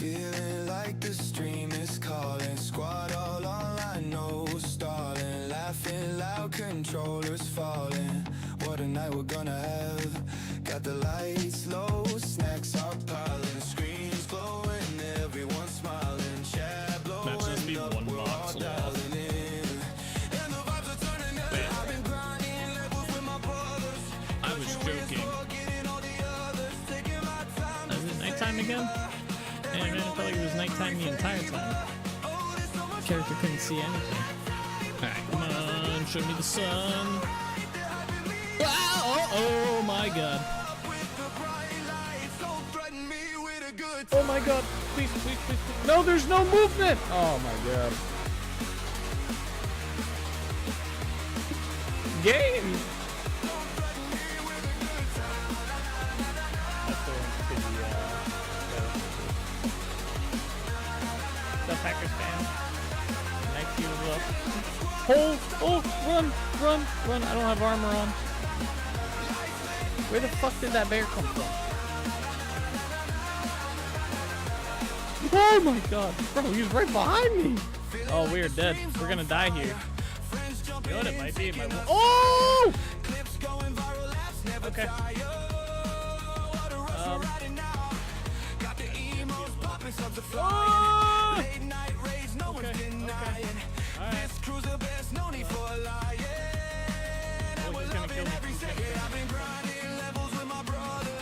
Feeling like the stream is calling. Squad all online, no stalling. Laughing loud, controllers falling. What a night we're gonna have. Got the lights low, snacks are piling. Screens glowing, everyone smiling. Chat blowing up, we're all dialing in. And the vibes are turning up. I've been grinding levels with my brothers. I was joking. Is it nighttime again? Man, I felt like it was nighttime the entire time. The character couldn't see anything. Alright, come on, show me the sun. Wow, oh my god. Oh my god, please, please, please, please. No, there's no movement! Oh my god. Game! Packers fan. Thank you. Oh, run. I don't have armor on. Where the fuck did that bear come from? Oh my god. Bro, he was right behind me. Oh, we are dead. We're gonna die here. You know what it might be? Oh! Okay. Oh!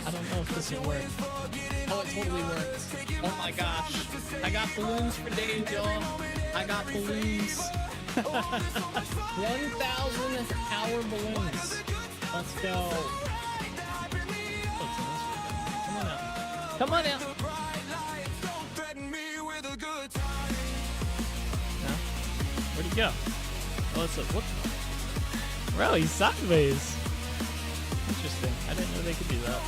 I don't know if this will work. Oh, it totally worked. Oh my gosh. I got balloons for days, y'all. I got balloons. 1,000 hour balloons. Let's go. Come on out. Come on out. No? Where'd he go? Oh, let's look. What? Bro, he's sideways. Interesting. I didn't know they could do that.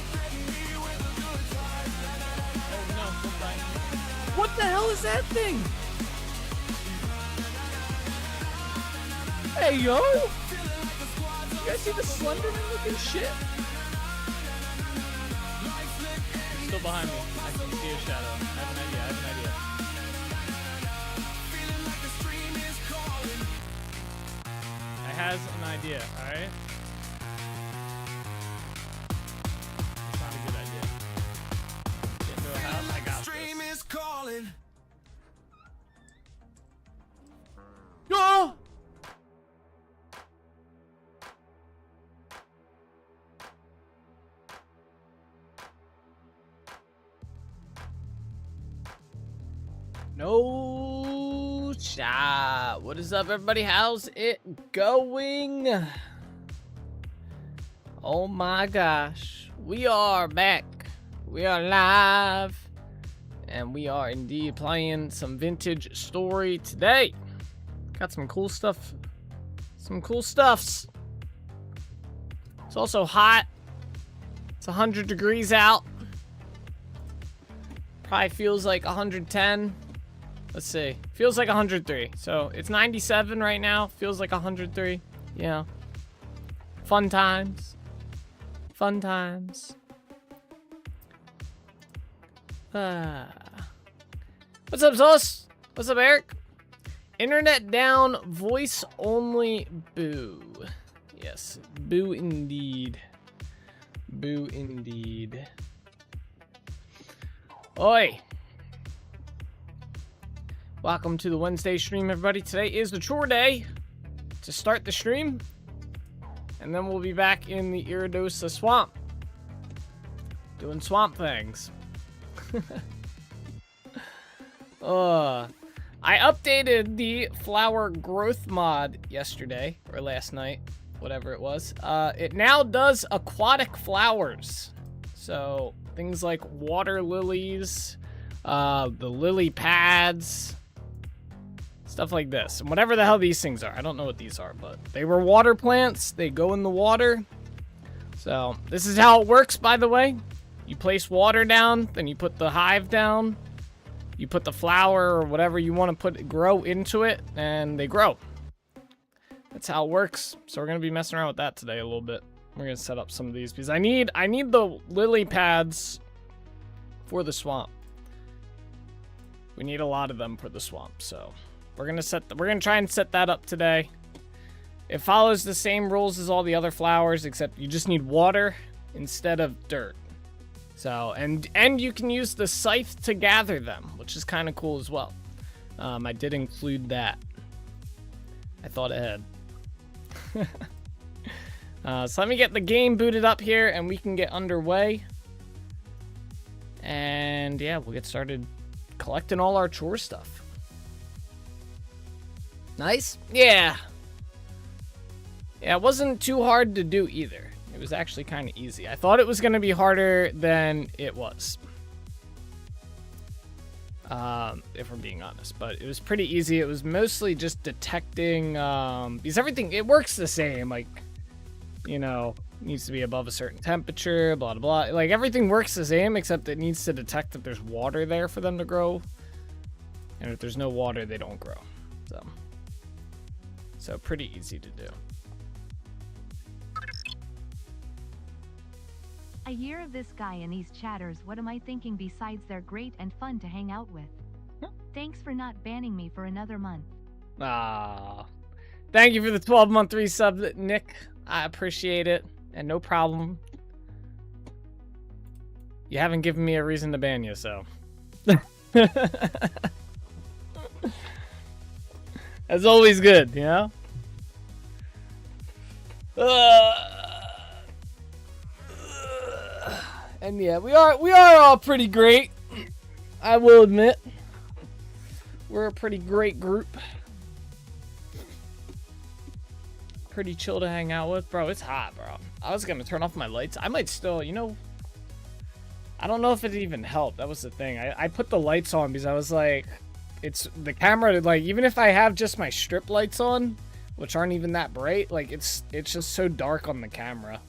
Oh no, what the hell is that thing? Hey yo! You guys see the Slenderman looking shit? He's still behind me. I can see a shadow. I have an idea. I has an idea, alright? It's not a good idea. Get into a house, I got this. No! No shot. What is up, everybody? How's it going? Oh my gosh. We are back. We are live. And we are indeed playing some vintage story today. Got some cool stuff. Some cool stuffs. It's also hot. It's 100 degrees out. Probably feels like 110. Let's see. Feels like 103. So it's 97 right now. Feels like 103. Yeah. Fun times. Fun times. What's up, Sauce? What's up, Eric? Internet down, voice only, boo. Yes, boo indeed. Boo indeed. Oi. Welcome to the Wednesday stream, everybody. Today is the chore day to start the stream. And then we'll be back in the Iridosa swamp. Doing swamp things. I updated the flower growth mod yesterday, or last night, whatever it was. It now does aquatic flowers. So, things like water lilies, the lily pads, stuff like this. And whatever the hell these things are. I don't know what these are, but they were water plants. They go in the water. So, this is how it works, by the way. You place water down, then you put the hive down. You put the flower or whatever you want to grow into it, and they grow. That's how it works. So we're going to be messing around with that today a little bit. We're going to set up some of these because I need the lily pads for the swamp. We need a lot of them for the swamp, so we're gonna try and set that up today. It follows the same rules as all the other flowers, except you just need water instead of dirt. So, and you can use the scythe to gather them, which is kind of cool as well. I did include that. I thought ahead. So let me get the game booted up here and we can get underway. And yeah, we'll get started collecting all our chore stuff. Nice? Yeah. Yeah, it wasn't too hard to do either. It was actually kind of easy. I thought it was going to be harder than it was. If we're being honest, but it was pretty easy. It was mostly just detecting, because everything, it works the same, like, you know, needs to be above a certain temperature, blah, blah, blah. Like, everything works the same, except it needs to detect that there's water there for them to grow. And if there's no water, they don't grow. So pretty easy to do. A year of this guy and these chatters, what am I thinking besides they're great and fun to hang out with? Thanks for not banning me for another month. Ah, thank you for the 12-month resub, Nick. I appreciate it, and no problem. You haven't given me a reason to ban you, so. That's always good, you know? And yeah, we are all pretty great. I will admit. We're a pretty great group. Pretty chill to hang out with. Bro, it's hot, bro. I was gonna turn off my lights. I might still, you know, I don't know if it even helped. That was the thing. I put the lights on because I was like, it's the camera, like, even if I have just my strip lights on, which aren't even that bright, like, it's just so dark on the camera.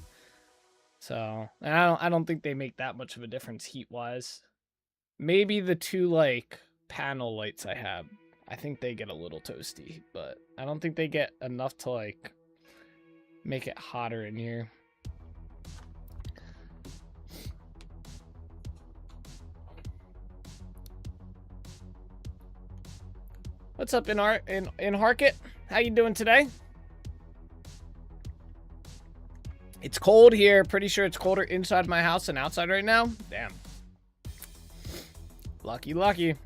So, and I don't think they make that much of a difference heat-wise. Maybe the two, like, panel lights I have, I think they get a little toasty, but I don't think they get enough to, like, make it hotter in here. What's up in Harkett? How you doing today? It's cold here. Pretty sure it's colder inside my house than outside right now. Damn. Lucky, lucky.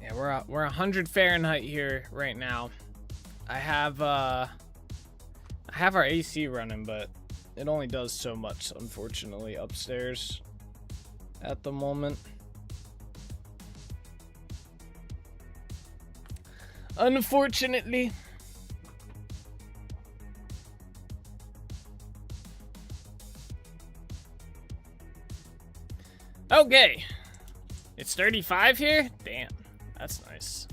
Yeah, we're 100 Fahrenheit here right now. I have our AC running, but it only does so much, unfortunately, upstairs at the moment. Unfortunately. Okay. It's 35 here? Damn. That's nice.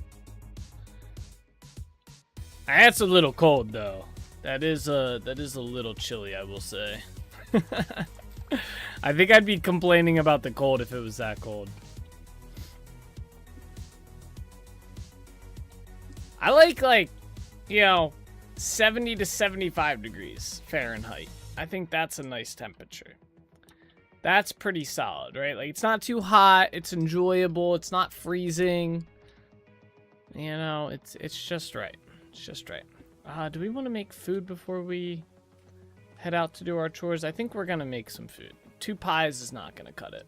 That's a little cold though. That is a little chilly, I will say. I think I'd be complaining about the cold if it was that cold. I like, you know, 70 to 75 degrees Fahrenheit. I think that's a nice temperature. That's pretty solid, right? Like, it's not too hot, it's enjoyable, it's not freezing. You know, it's just right. It's just right. Do we want to make food before we head out to do our chores? I think we're gonna make some food. 2 pies is not gonna cut it.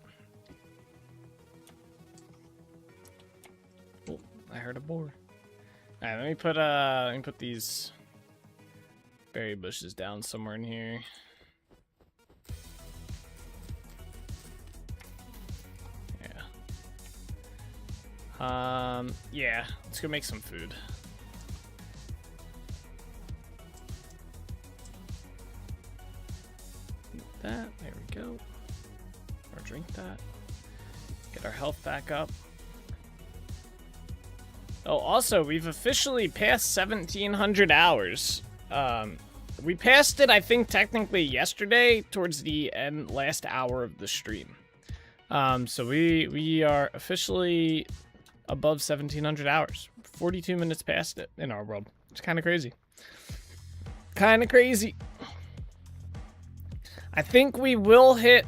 Oh, I heard a boar. All right, let me put these berry bushes down somewhere in here. Yeah, let's go make some food. Eat that, there we go. Or drink that. Get our health back up. Oh, also, we've officially passed 1,700 hours. We passed it, I think, technically yesterday, towards the last hour of the stream. So we are officially above 1,700 hours. 42 minutes past it in our world. It's kind of crazy. Kind of crazy. I think we will hit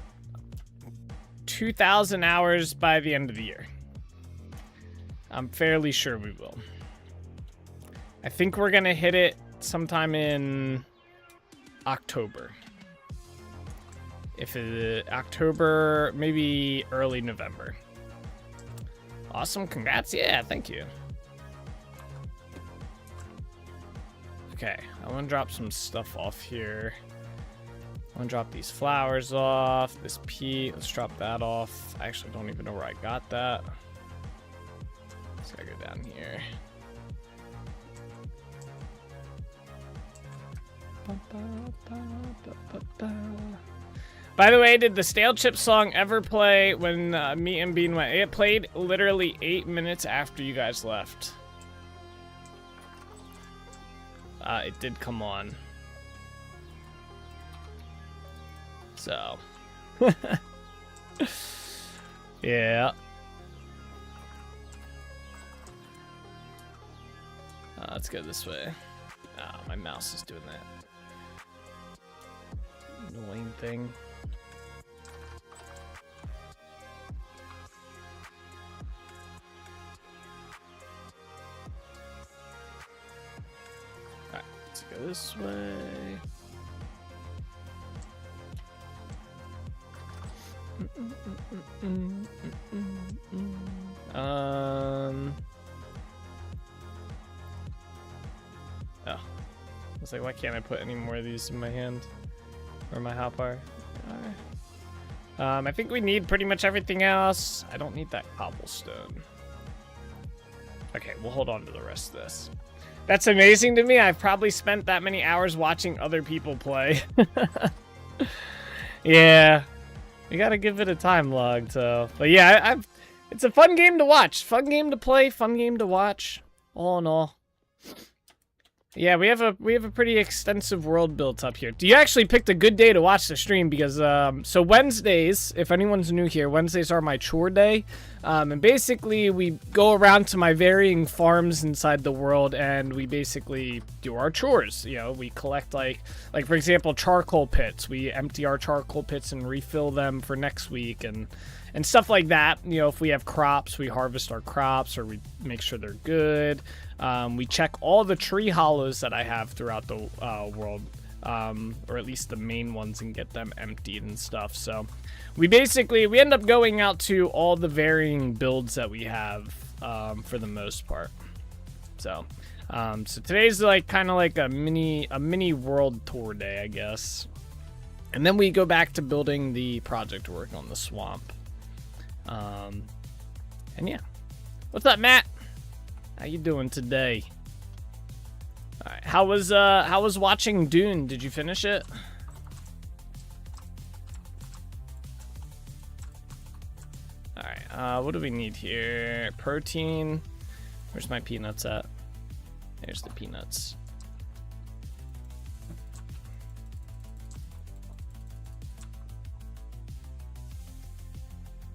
2,000 hours by the end of the year. I'm fairly sure we will. I think we're gonna hit it sometime in October. If October, maybe early November. Awesome, congrats. Yeah, thank you. Okay, I want to drop some stuff off here. I want to drop these flowers off. This peat, let's drop that off. I actually don't even know where I got that. So I go down here. By the way, did the Stale Chip song ever play when me and Bean went? It played literally 8 minutes after you guys left. It did come on. So. Yeah. Let's go this way. Ah, my mouse is doing that annoying thing. Alright, let's go this way. Oh. I was like, why can't I put any more of these in my hand? Or my hotbar? I think we need pretty much everything else. I don't need that cobblestone. Okay, we'll hold on to the rest of this. That's amazing to me. I've probably spent that many hours watching other people play. Yeah. You gotta give it a time log, so. But yeah, it's a fun game to watch. Fun game to play, fun game to watch. All in all. Yeah, we have a pretty extensive world built up here. You actually picked a good day to watch the stream because so Wednesdays, if anyone's new here, Wednesdays are my chore day. And basically we go around to my varying farms inside the world and we basically do our chores. You know, we collect like for example, charcoal pits. We empty our charcoal pits and refill them for next week and stuff like that. You know, if we have crops, we harvest our crops or we make sure they're good. We check all the tree hollows that I have throughout the world, or at least the main ones, and get them emptied and stuff. So we end up going out to all the varying builds that we have for the most part. So today's like kind of like a mini world tour day, I guess. And then we go back to building the project work on the swamp. And yeah, what's up, Matt? How you doing today? All right, how was watching Dune? Did you finish it? All right, what do we need here? Protein. Where's my peanuts at? There's the peanuts.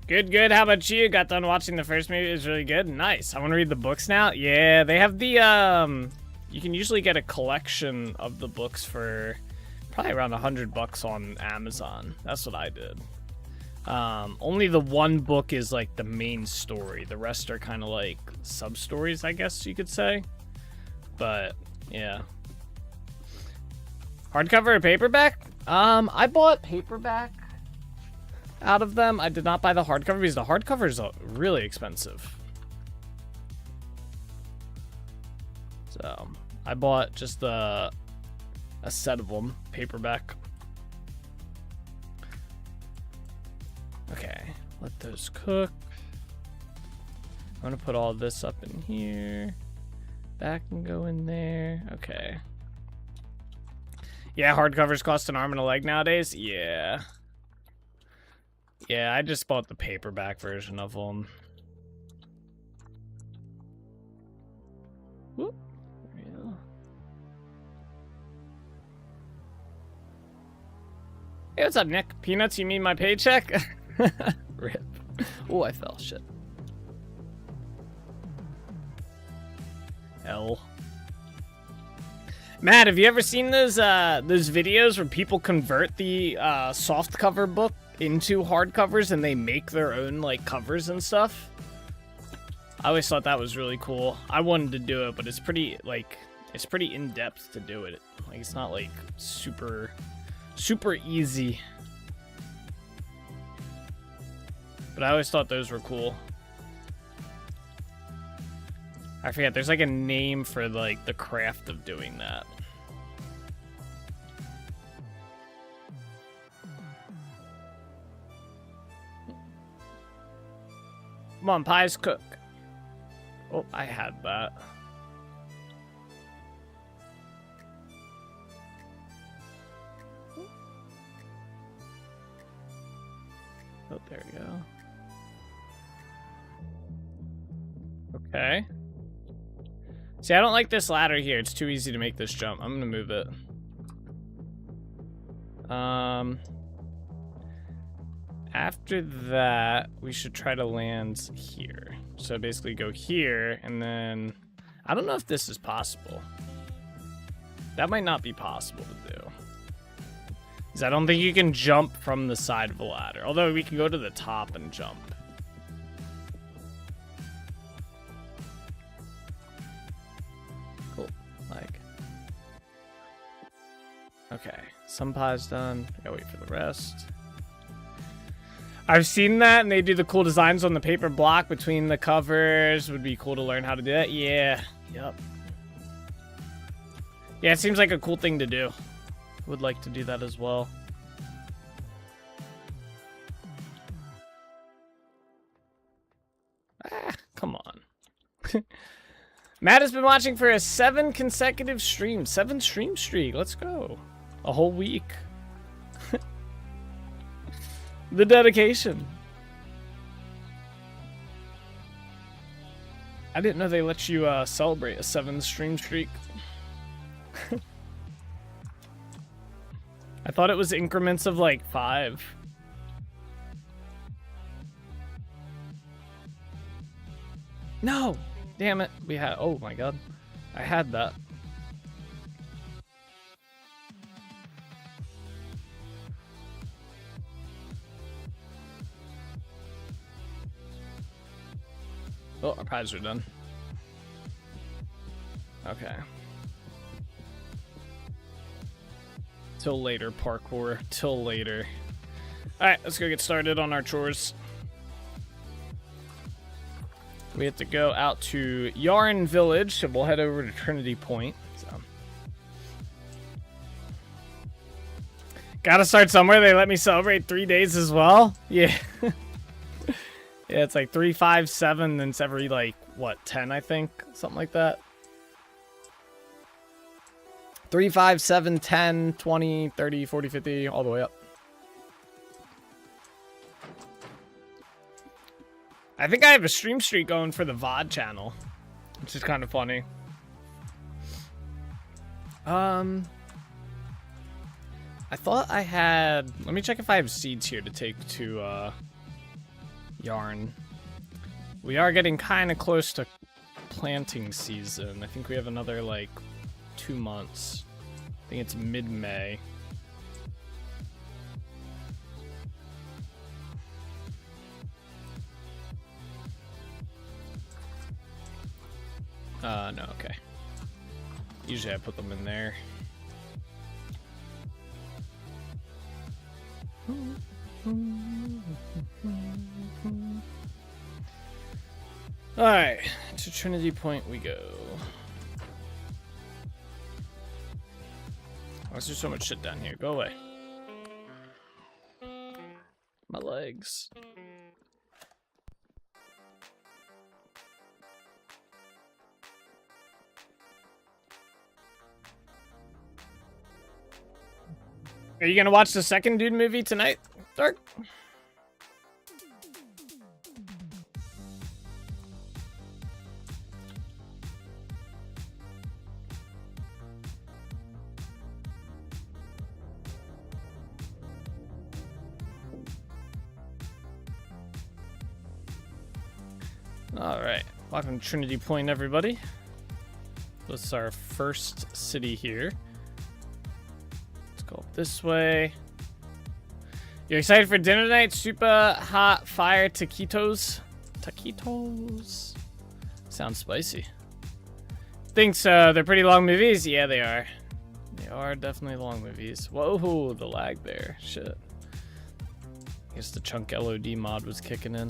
Good. How about you? Got done watching the first movie. It was really good. Nice. I want to read the books now. Yeah, they have the, you can usually get a collection of the books for probably around $100 on Amazon. That's what I did. Only the one book is like the main story. The rest are kind of like sub-stories, I guess you could say. But, yeah. Hardcover or paperback? I bought paperback out of them. I did not buy the hardcover because the hardcover is really expensive. So I bought just a set of them, paperback. Okay, let those cook. I'm gonna put all this up in here. That can go in there. Okay. Yeah, hardcovers cost an arm and a leg nowadays. Yeah. Yeah, I just bought the paperback version of them. Whoop. There we go. Hey, what's up, Nick? Peanuts, you mean my paycheck? Rip. Oh, I fell. Shit. L. Matt, have you ever seen those videos where people convert the softcover book into hardcovers and they make their own like covers and stuff. I always thought that was really cool. I wanted to do it, but it's pretty in depth to do it. Like it's not like super easy. But I always thought those were cool. I forget, there's like a name for like the craft of doing that. Come on, pies cook. Oh, I had that. Oh, there we go. Okay. See, I don't like this ladder here. It's too easy to make this jump. I'm gonna move it. After that, we should try to land here. So basically go here, and then... I don't know if this is possible. That might not be possible to do. Because I don't think you can jump from the side of the ladder. Although we can go to the top and jump. Cool. Like... Okay. Some pie's done. I gotta wait for the rest. I've seen that, and they do the cool designs on the paper block between the covers. Would be cool to learn how to do that. Yeah. Yep. Yeah, it seems like a cool thing to do. Would like to do that as well. Ah, come on. Matt has been watching for a 7 consecutive streams. 7 stream streak. Let's go. A whole week. The dedication. I didn't know they let you celebrate a 7 stream streak. I thought it was increments of like 5. No! Damn it. We had... Oh my god. I had that. Oh, our pies are done. Okay. Till later, parkour. Till later. Alright, let's go get started on our chores. We have to go out to Yarn Village, so we'll head over to Trinity Point. So. Gotta start somewhere. They let me celebrate 3 days as well. Yeah. Yeah, it's like 3, 5, 7, and it's every, like, what, 10, I think? Something like that. 3, 5, 7, 10, 20, 30, 40, 50, all the way up. I think I have a stream streak going for the VOD channel, which is kind of funny. I thought I had... Let me check if I have seeds here to take to, Yarn. We are getting kind of close to planting season. I think we have another like 2 months. I think it's mid-May. No, okay. Usually I put them in there. Alright, to Trinity Point we go. Why is there so much shit down here? Go away. My legs. Are you gonna watch the second Dude movie tonight, Dark? Alright, welcome to Trinity Point, everybody. This is our first city here. Let's go up this way. You excited for dinner tonight? Super hot fire taquitos. Taquitos. Sounds spicy. Think so. They're pretty long movies. Yeah, they are. They are definitely long movies. Whoa, the lag there. Shit. I guess the chunk LOD mod was kicking in.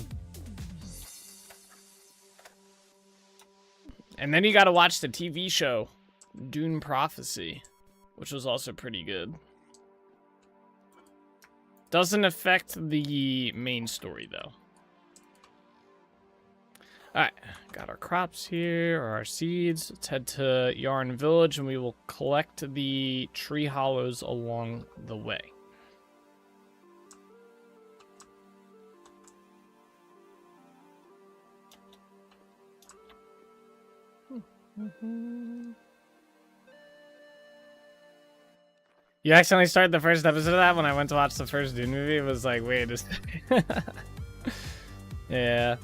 And then you gotta watch the TV show, Dune Prophecy, which was also pretty good. Doesn't affect the main story, though. Alright, got our crops here, or our seeds. Let's head to Yarn Village, and we will collect the tree hollows along the way. You accidentally started the first episode of that when I went to watch the first Dune movie. It was like, wait a second. Yeah.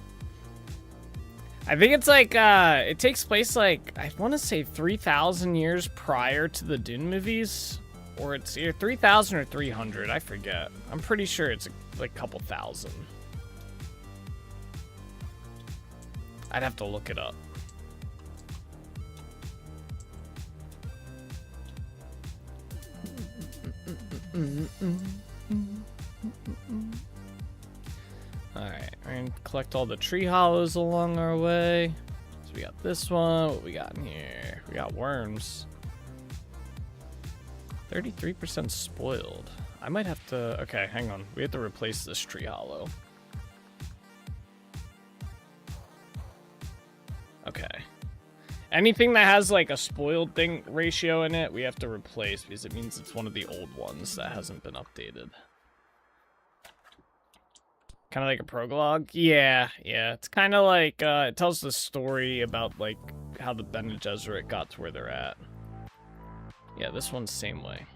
I think it's like, it takes place like, I want to say 3,000 years prior to the Dune movies. Or it's either 3,000 or 300, I forget. I'm pretty sure it's like a couple thousand. I'd have to look it up. Alright, we're gonna collect all the tree hollows along our way. So we got this one. What we got in here? We got worms. 33% spoiled. I might have to... Okay, hang on. We have to replace this tree hollow. Okay. Anything that has like a spoiled thing ratio in it, we have to replace because it means it's one of the old ones that hasn't been updated. Kind of like a prologue? Yeah. It's kind of like, it tells the story about like how the Bene Gesserit got to where they're at. Yeah, this one's same way.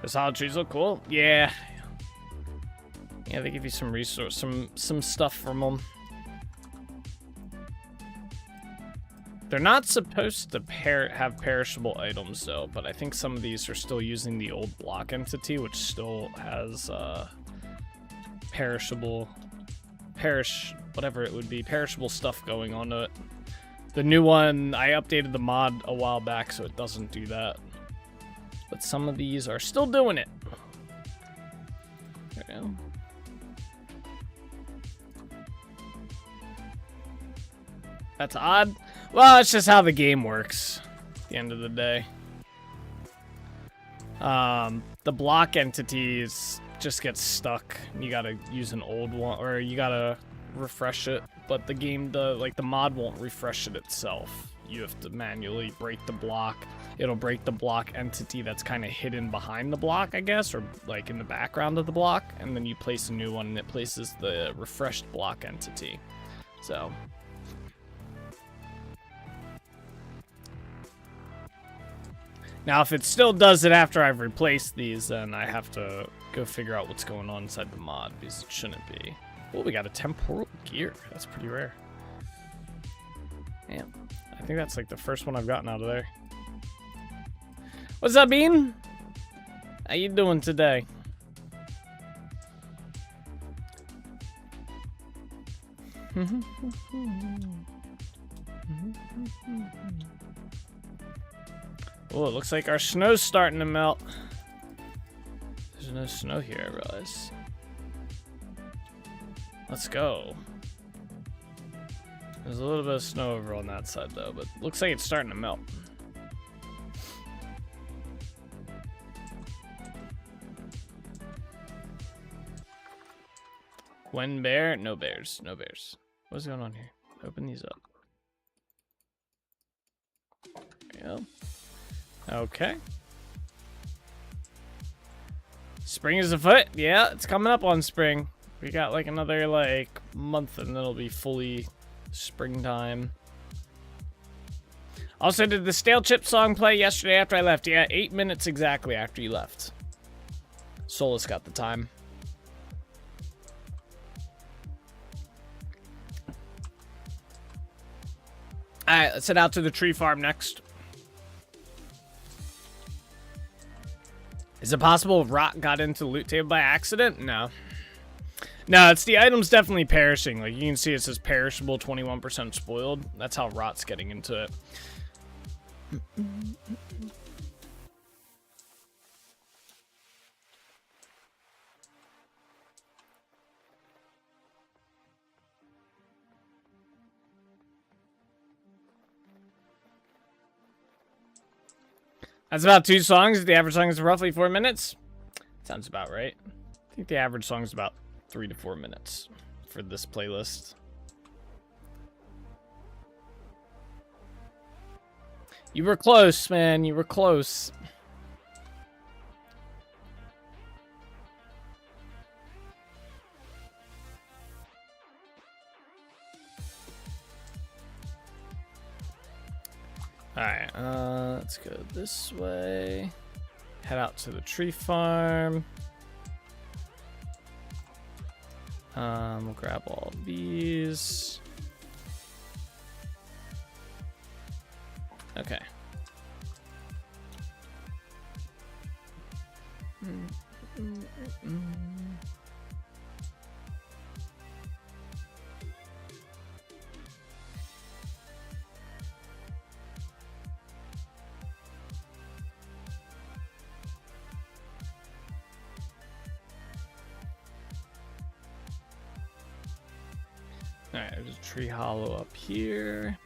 The solid trees look cool. Yeah. Yeah, they give you some resource, some stuff from them. They're not supposed to have perishable items though, but I think some of these are still using the old block entity, which still has perishable stuff going on to it. The new one, I updated the mod a while back, so it doesn't do that. But some of these are still doing it. There we go. That's odd. Well, it's just how the game works at the end of the day. The block entities just get stuck. You gotta use an old one, or you gotta refresh it. But the game, the mod won't refresh it itself. You have to manually break the block. It'll break the block entity that's kind of hidden behind the block, I guess, or like in the background of the block, and then you place a new one and it places the refreshed block entity. So now if it still does it after I've replaced these, then I have to go figure out what's going on inside the mod, because it shouldn't be. Oh, we got a temporal gear. That's pretty rare. Damn. I think that's like the first one I've gotten out of there. What's up, Bean? How you doing today? Oh, it looks like our snow's starting to melt. There's no snow here, I realize. Let's go. There's a little bit of snow over on that side, though, but looks like it's starting to melt. When bear? No bears. No bears. What's going on here? Open these up. There we go. Okay. Spring is afoot. Yeah, it's coming up on spring. We got like another like month and then it'll be fully springtime. Also, did the Stale Chip song play yesterday after I left? Yeah, 8 minutes exactly after you left. Solus got the time. Alright, let's head out to the tree farm next. Is it possible rot got into the loot table by accident? No. No, it's the item's definitely perishing. Like, you can see it says perishable, 21% spoiled. That's how rot's getting into it. That's about 2 songs. The average song is roughly 4 minutes. Sounds about right. I think the average song is about 3 to 4 minutes for this playlist. You were close, man. You were close. Alright, let's go this way. Head out to the tree farm. We'll grab all these. Okay. Alright, there's a tree hollow up here.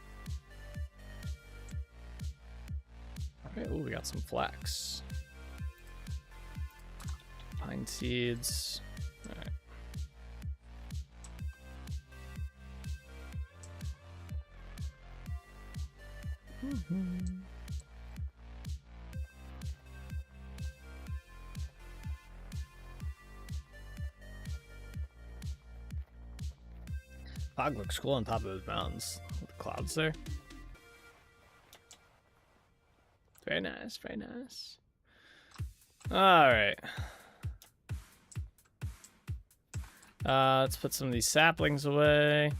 Alright, oh, we got some flax. Pine seeds. Alright. Fog looks cool on top of those mountains with the clouds there. Very nice, very nice. Alright. Let's put some of these saplings away.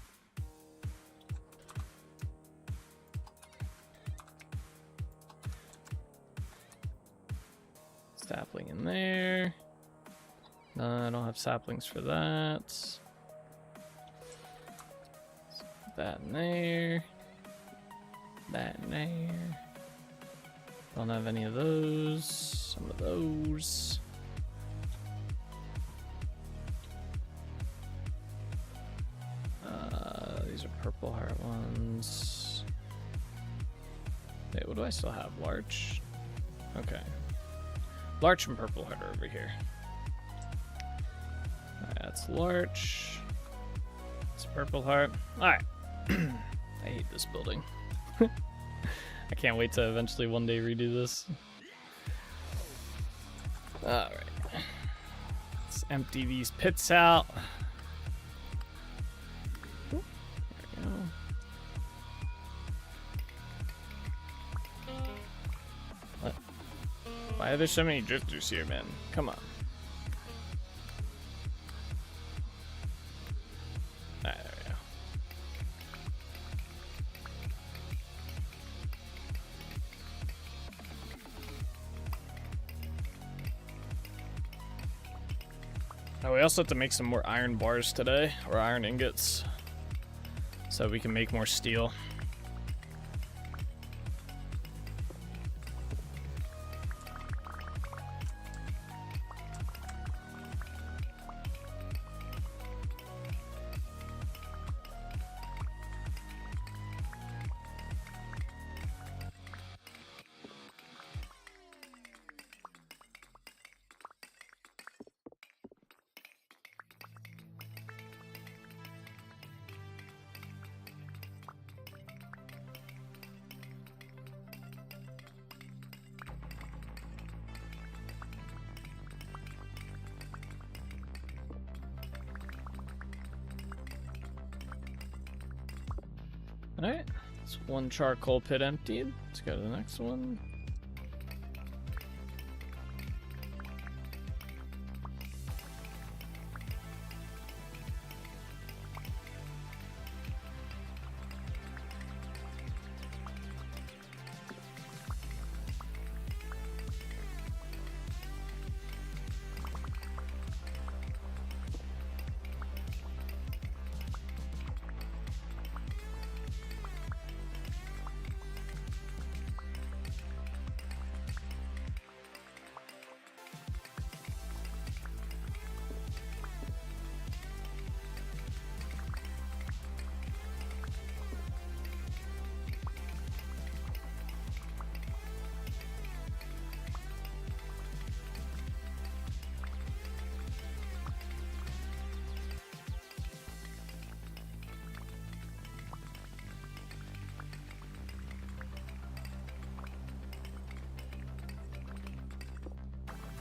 Sapling in there. No, I don't have saplings for that. That in there. That in there. Don't have any of those. Some of those. These are purple heart ones. Wait, what do I still have? Larch? Okay. Larch and purple heart are over here. Alright, that's larch. It's purple heart. Alright. I hate this building. I can't wait to eventually one day redo this. Alright. Let's empty these pits out. There we go. What? Why are there so many drifters here, man? Come on. Alright, there we go. Oh, we also have to make some more iron bars today, or iron ingots, so we can make more steel. Alright, that's one charcoal pit emptied. Let's go to the next one.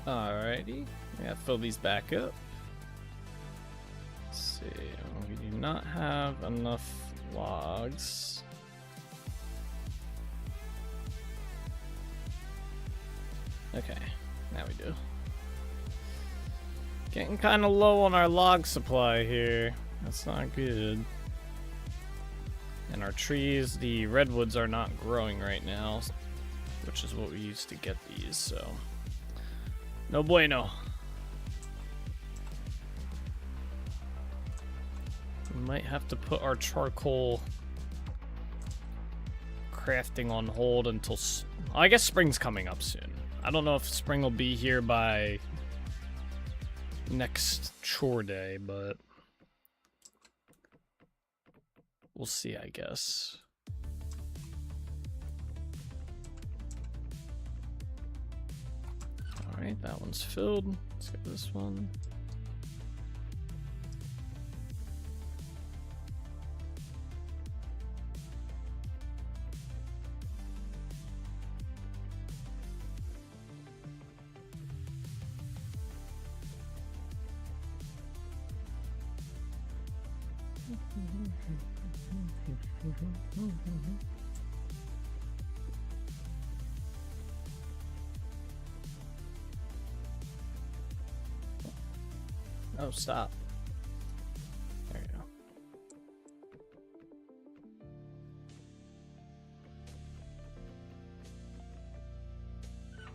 Alrighty. We gotta fill these back up. Let's see. We do not have enough logs. Okay, now we do. Getting kind of low on our log supply here. That's not good. And our trees, the redwoods, are not growing right now, which is what we used to get these, so no bueno. We might have to put our charcoal crafting on hold until I guess spring's coming up soon. I don't know if spring will be here by next chore day, but we'll see, I guess. All right, that one's filled. Let's get this one. Oh, stop. There you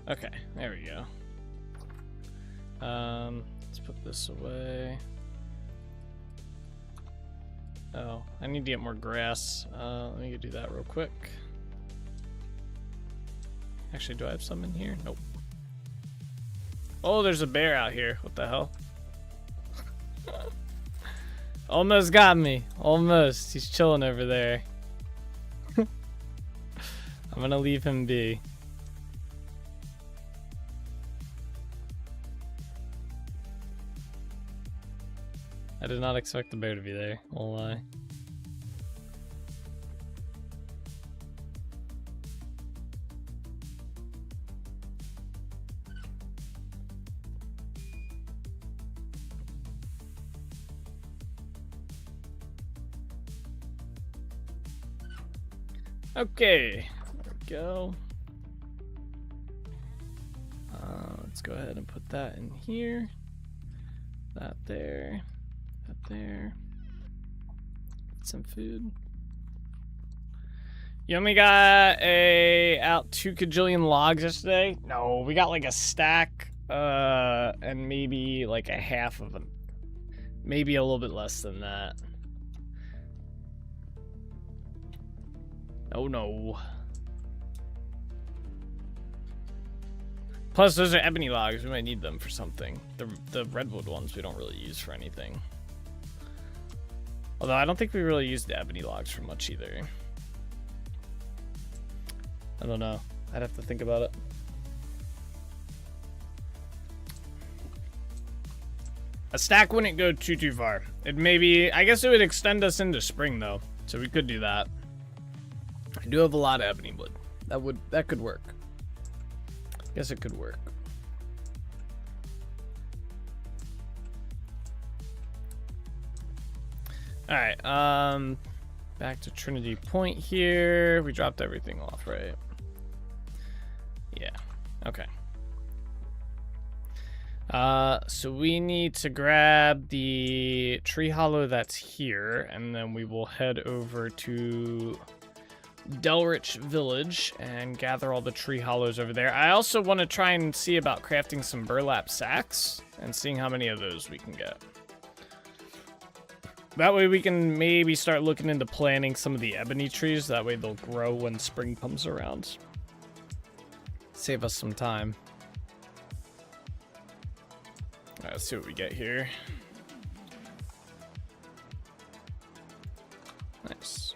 go. Okay, there we go. Let's put this away. Oh, I need to get more grass. Let me do that real quick. Actually, do I have some in here? Nope. Oh, there's a bear out here. What the hell? Almost got me. Almost. He's chilling over there. I'm gonna leave him be. I did not expect the bear to be there. Won't lie. Okay, there we go. Let's go ahead and put that in here. That there. That there. Some food. You only got out 2 kajillion logs yesterday? No, we got like a stack, and maybe like a half of them. Maybe a little bit less than that. Oh no. Plus, those are ebony logs. We might need them for something. The redwood ones we don't really use for anything. Although I don't think we really use the ebony logs for much either. I don't know. I'd have to think about it. A stack wouldn't go too far. It maybe, I guess it would extend us into spring though. So we could do that. I do have a lot of ebony wood. That could work. Guess it could work. All right, back to Trinity Point here. We dropped everything off, right? Yeah, okay. So we need to grab the tree hollow that's here, and then we will head over to Delrich Village and gather all the tree hollows over there. I also want to try and see about crafting some burlap sacks and seeing how many of those we can get. That way we can maybe start looking into planting some of the ebony trees. That way they'll grow when spring comes around. Save us some time. All right, let's see what we get here. Nice.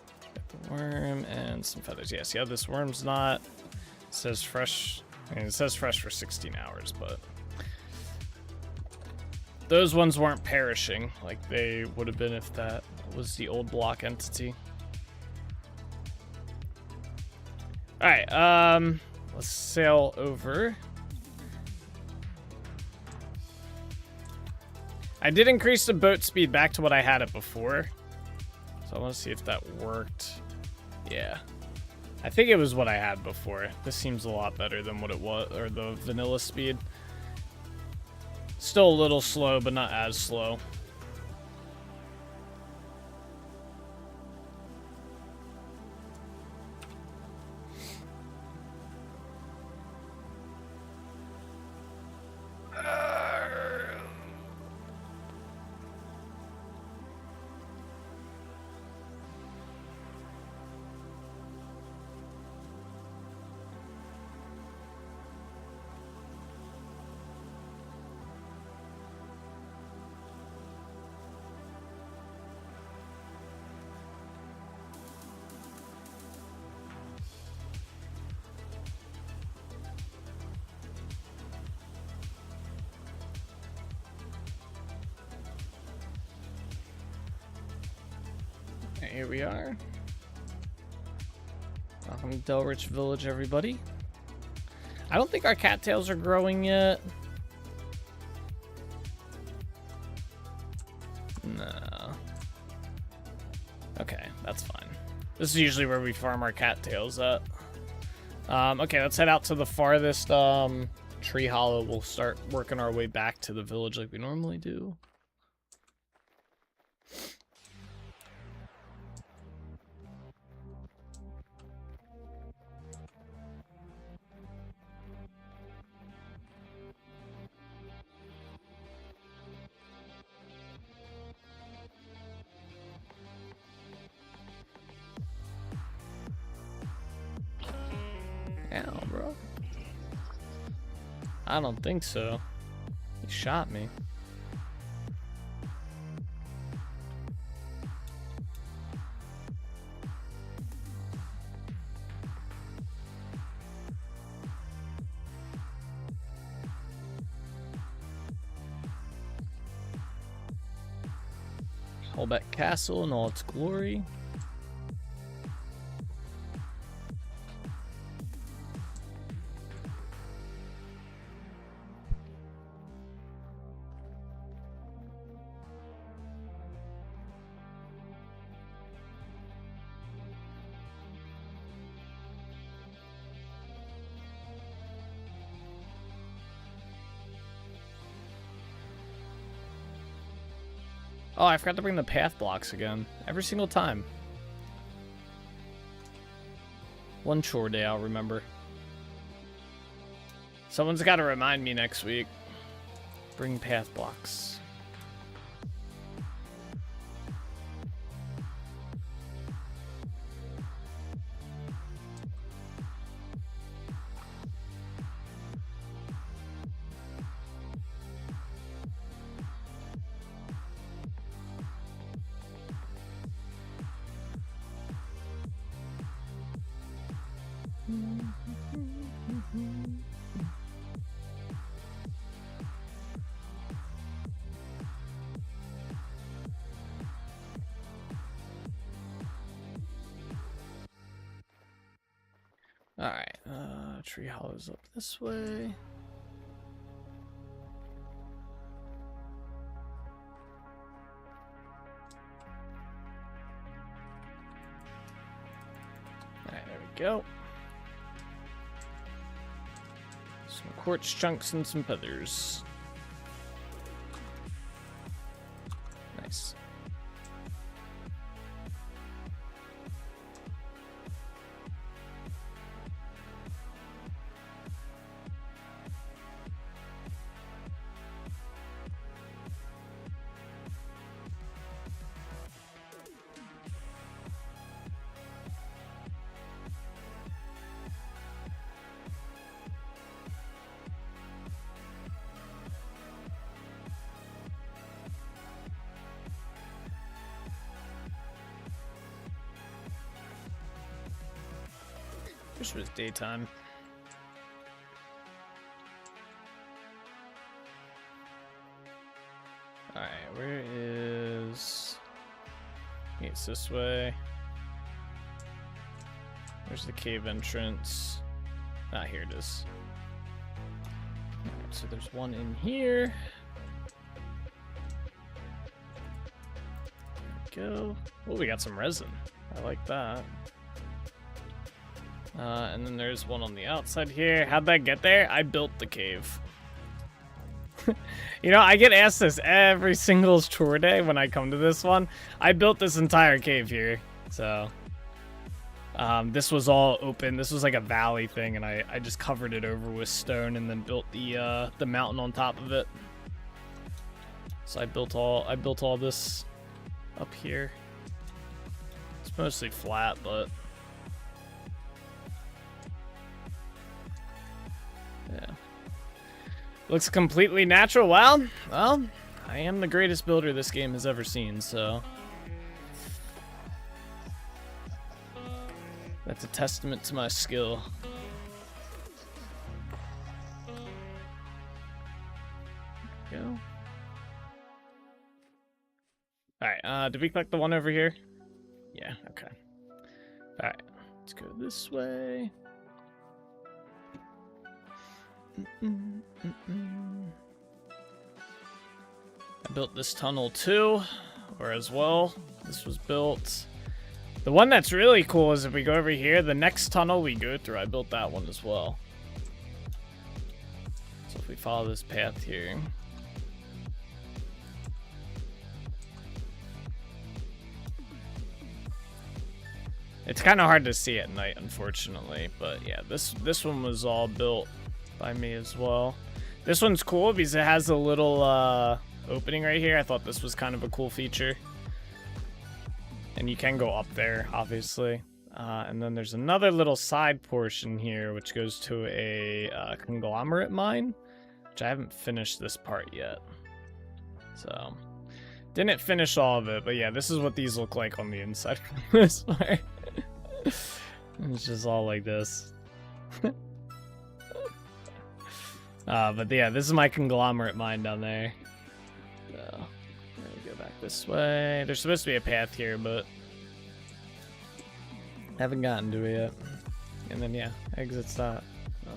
Worm and some feathers. Yeah, see how this worm's not? It says fresh. I mean, it says fresh for 16 hours, but those ones weren't perishing like they would have been if that was the old block entity. All right, let's sail over. I did increase the boat speed back to what I had it before. So I want to see if that worked. Yeah. I think it was what I had before. This seems a lot better than what it was, or the vanilla speed. Still a little slow, but not as slow. Here we are. Welcome to Delrich Village, everybody. I don't think our cattails are growing yet. No. Okay, that's fine. This is usually where we farm our cattails at. Okay, let's head out to the farthest tree hollow. We'll start working our way back to the village like we normally do. Ow, bro. I don't think so. He shot me. Holbeck Castle in all its glory. Oh, I forgot to bring the path blocks again. Every single time. One chore day I'll remember. Someone's got to remind me next week. Bring path blocks. Alright, tree hollow's up this way. Alright, there we go. Some quartz chunks and some feathers. Nice. Wish it was daytime. Alright, where is... It's this way. Where's the cave entrance? Ah, here it is. Alright, so there's one in here. go. Oh, we got some resin. I like that. And then there's one on the outside here. How'd that get there? I built the cave. You know, I get asked this every single chore day when I come to this one. I built this entire cave here, so... this was all open. This was like a valley thing, and I just covered it over with stone and then built the mountain on top of it. So I built all this up here. It's mostly flat, but yeah, looks completely natural. Well, I am the greatest builder this game has ever seen, so. That's a testament to my skill. Go. Alright, did we collect the one over here? Yeah, okay. Alright, let's go this way. I built this tunnel too, or as well. This was built. The one that's really cool is if we go over here, the next tunnel we go through, I built that one as well. So if we follow this path here. It's kind of hard to see at night, unfortunately, but yeah, this one was all built by me as well. This one's cool because it has a little opening right here. I thought this was kind of a cool feature. And you can go up there, obviously. And then there's another little side portion here, which goes to a conglomerate mine, which I haven't finished this part yet. So, didn't finish all of it, but yeah, this is what these look like on the inside from this part. It's just all like this. But yeah, this is my conglomerate mine down there. So, go back this way. There's supposed to be a path here, but haven't gotten to it yet. And then yeah, exits that. Oh.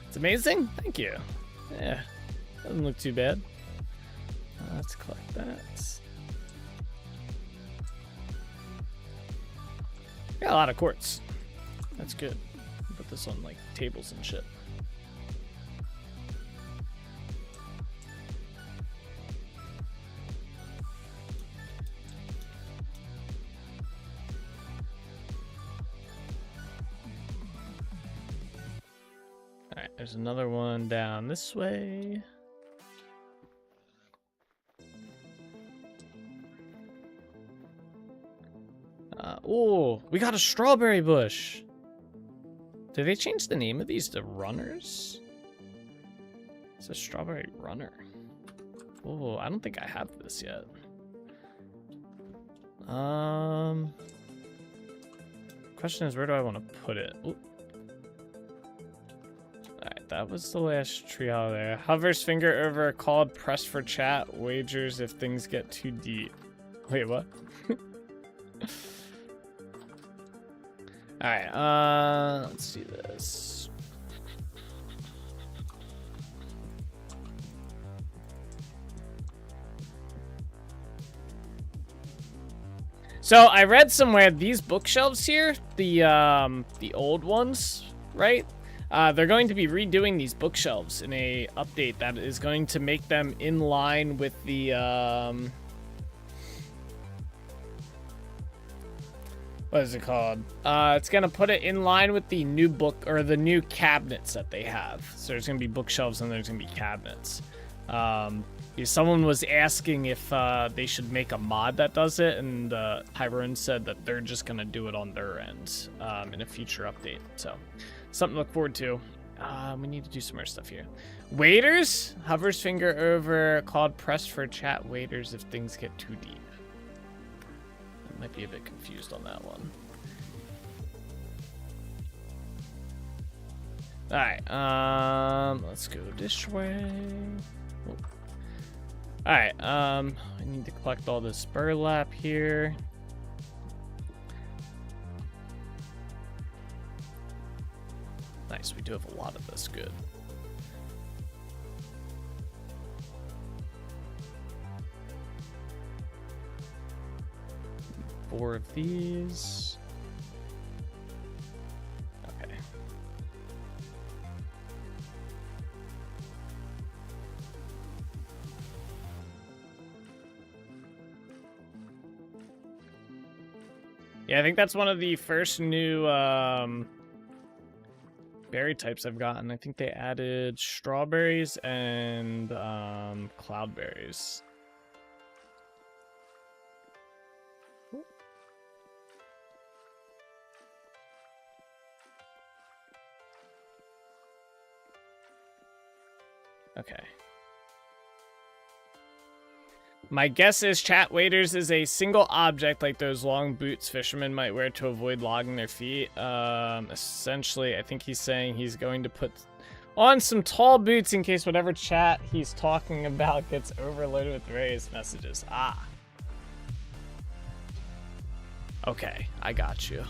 It's amazing. Thank you. Yeah, doesn't look too bad. Let's collect that. Got a lot of quartz. That's good. Put this on like tables and shit. Alright, there's another one down this way. Oh, we got a strawberry bush. Did they change the name of these to runners? It's a strawberry runner. Oh, I don't think I have this yet. Question is, where do I want to put it? Ooh. Alright, that was the last tree out there. Hovers finger over called press for chat. Wagers if things get too deep. Wait, what? Alright, let's see this. So I read somewhere these bookshelves here, the old ones, right? They're going to be redoing these bookshelves in a update that is going to make them in line with the what is it called? It's gonna put it in line with the new book or the new cabinets that they have. So there's gonna be bookshelves and there's gonna be cabinets. Someone was asking if they should make a mod that does it, and Tyrone said that they're just gonna do it on their end in a future update. So something to look forward to. We need to do some more stuff here. Waiters, hovers finger over called press for chat. Waiters if things get too deep. Might be a bit confused on that one. Alright, let's go this way. Oh. Alright, I need to collect all this burlap here. Nice, we do have a lot of this, good. 4 of these. Okay. Yeah, I think that's one of the first new berry types I've gotten. I think they added strawberries and cloudberries. Okay. My guess is chat waders is a single object like those long boots fishermen might wear to avoid logging their feet. Essentially, I think he's saying he's going to put on some tall boots in case whatever chat he's talking about gets overloaded with raised messages. Ah. Okay, I got you.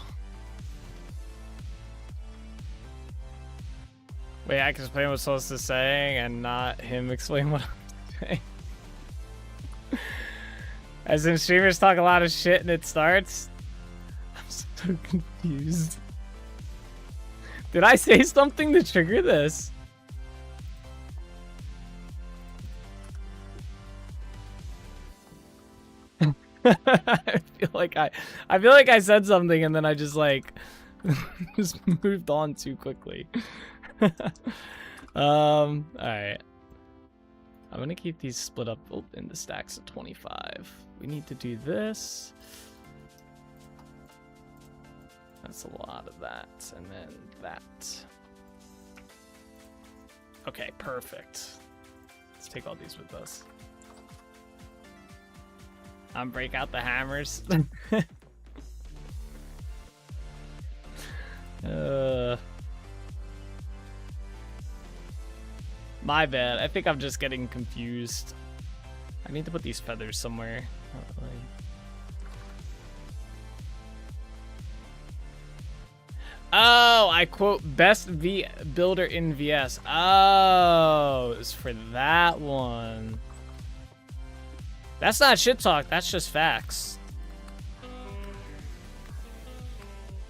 Wait, I can explain what Solstice is saying and not him explain what I'm saying. As in, streamers talk a lot of shit and it starts. I'm so confused. Did I say something to trigger this? I feel like I said something and then I just like just moved on too quickly. All right. I'm gonna keep these split up into stacks of 25. We need to do this. That's a lot of that, and then that. Okay, perfect. Let's take all these with us. Break out the hammers. My bad. I think I'm just getting confused. I need to put these feathers somewhere. Oh, I quote best V builder in VS. Oh, it's for that one. That's not shit talk. That's just facts.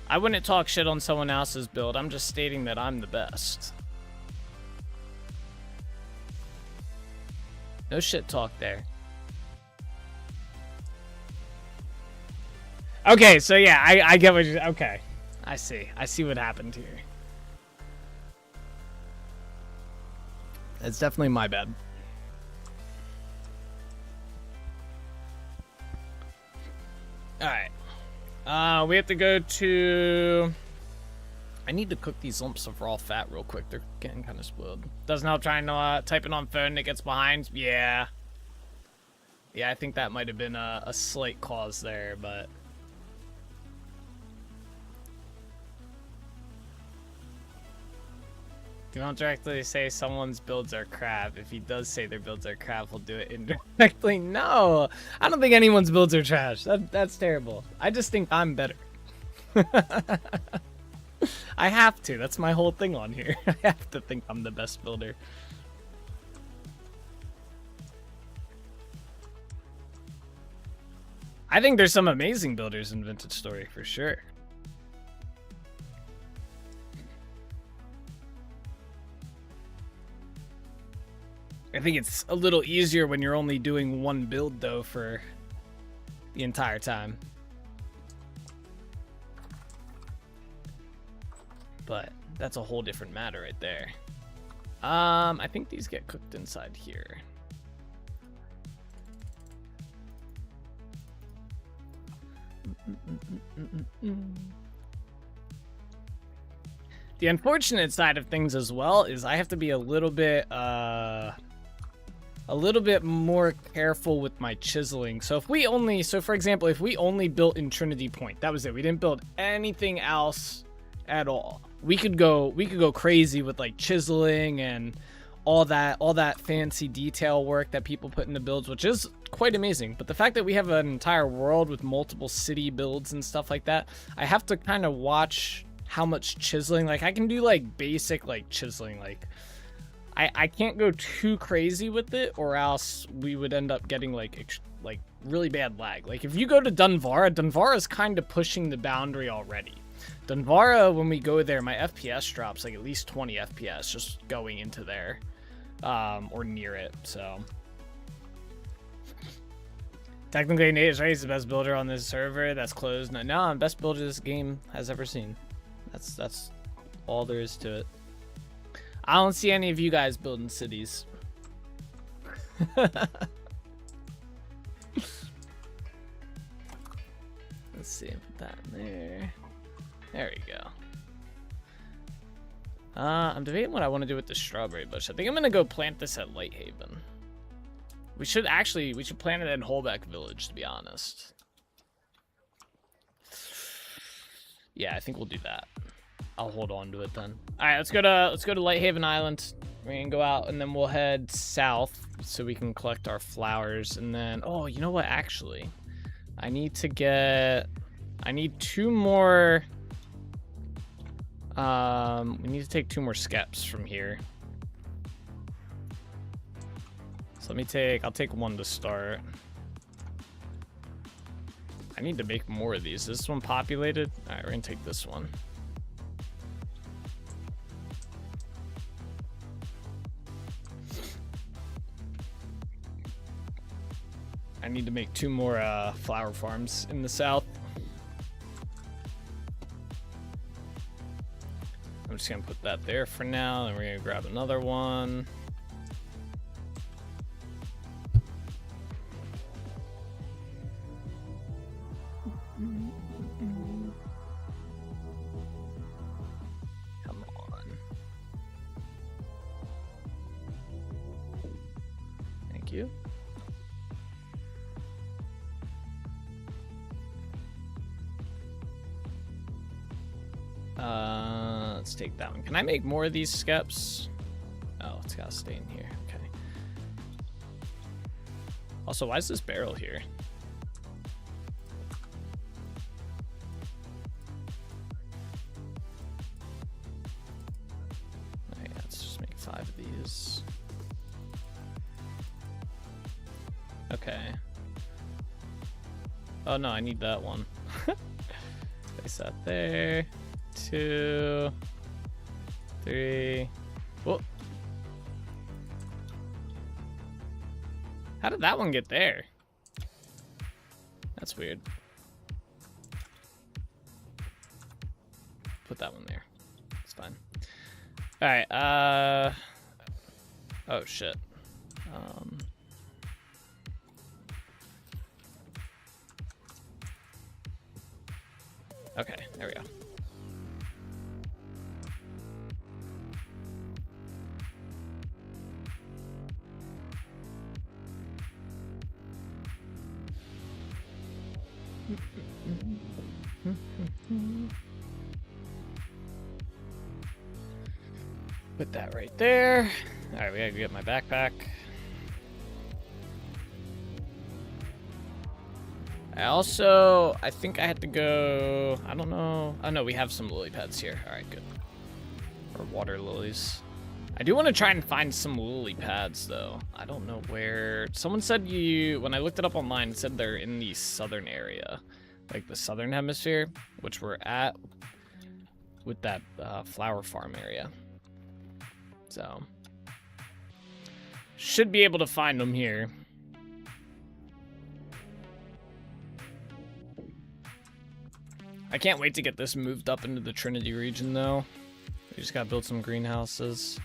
I wouldn't talk shit on someone else's build. I'm just stating that I'm the best. No shit talk there. Okay, so yeah, I get what you're... Okay. I see what happened here. It's definitely my bad. Alright. We have to go to... I need to cook these lumps of raw fat real quick. They're getting kind of spoiled. Doesn't help trying to type it on phone and it gets behind. Yeah. Yeah, I think that might have been a slight cause there, but... You don't directly say someone's builds are crap. If he does say their builds are crap, he'll do it indirectly. No! I don't think anyone's builds are trash. That's terrible. I just think I'm better. I have to. That's my whole thing on here. I have to think I'm the best builder. I think there's some amazing builders in Vintage Story, for sure. I think it's a little easier when you're only doing one build, though, for the entire time. But that's a whole different matter right there. I think these get cooked inside here. The unfortunate side of things as well is I have to be a little bit more careful with my chiseling. So if we only, for example, if we only built in Trinity Point, that was it. We didn't build anything else at all. We could go crazy with like chiseling and all that fancy detail work that people put into builds, which is quite amazing. But the fact that we have an entire world with multiple city builds and stuff like that, I have to kind of watch how much chiseling. Like I can do like basic like chiseling, like I can't go too crazy with it, or else we would end up getting like really bad lag. Like, if you go to Dunvara is kind of pushing the boundary already. Dunvara, when we go there, my FPS drops like at least 20 FPS just going into there, or near it, so. Technically, Nate is right. He's the best builder on this server that's closed. No, I'm best builder this game has ever seen. That's all there is to it. I don't see any of you guys building cities. Let's see, put that in there. There we go. I'm debating what I want to do with the strawberry bush. I think I'm gonna go plant this at Lighthaven. We should plant it in Holbeck Village, to be honest. Yeah, I think we'll do that. I'll hold on to it then. All right, let's go to Lighthaven Island. We're gonna go out and then we'll head south so we can collect our flowers. And then, oh, you know what? Actually, I need 2 more. We need to take 2 more skeps from here. So I'll take 1 to start. I need to make more of these. Is this one populated? All right, we're gonna take this one. I need to make 2 more flower farms in the south. I'm just gonna put that there for now, and we're gonna grab another one. Come on. Thank you. Let's take that one. Can I make more of these skeps? Oh, it's gotta stay in here. Okay. Also, why is this barrel here? Alright, let's just make 5 of these. Okay. Oh no, I need that one. Place that there. 2, 3. Whoa. How did that one get there? That's weird. Put that one there. It's fine. All right. Oh shit. Okay, there we go. Put that right there. All right, we gotta get my backpack. I think I had to go, I don't know. Oh no, we have some lily pads here. All right, good. Or water lilies. I do want to try and find some lily pads though. I don't know where. Someone said when I looked it up online, it said they're in the southern area, like the southern hemisphere, which we're at with that flower farm area. So should be able to find them here. I can't wait to get this moved up into the Trinity region though. We just gotta build some greenhouses.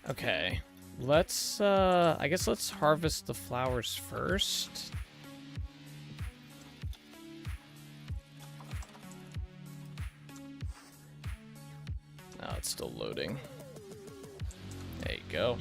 Okay. Let's I guess let's harvest the flowers first. Oh, it's still loading. There you go.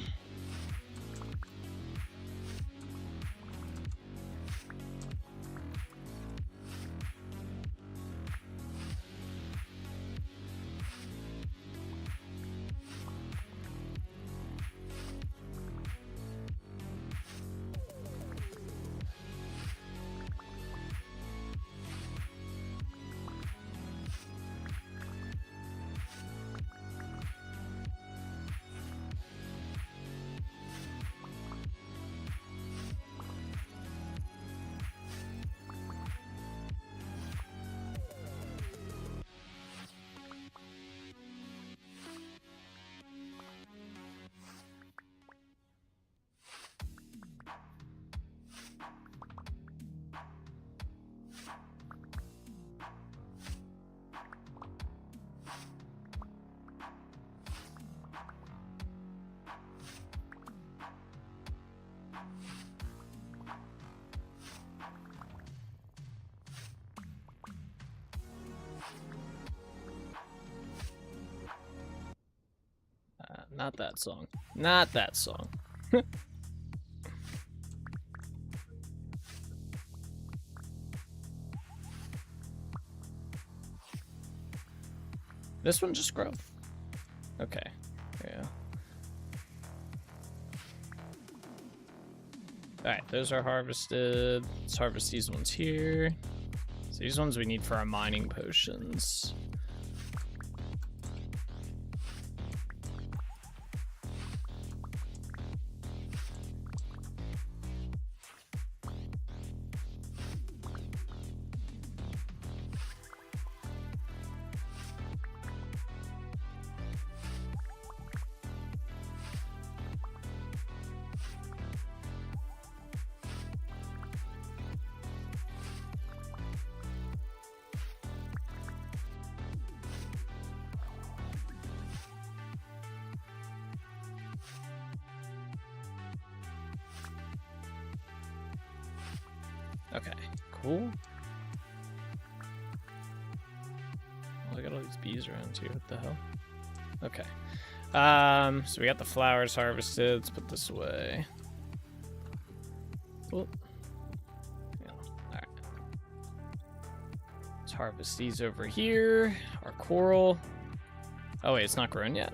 Not that song. Not that song. This one just grow. Okay. Yeah. Alright, those are harvested. Let's harvest these ones here. So these ones we need for our mining potions. Okay, cool. Oh, I got all these bees around here. What the hell? Okay. So we got the flowers harvested. Let's put this away. Oh. Yeah. All right. Let's harvest these over here. Our coral. Oh wait, it's not grown yet.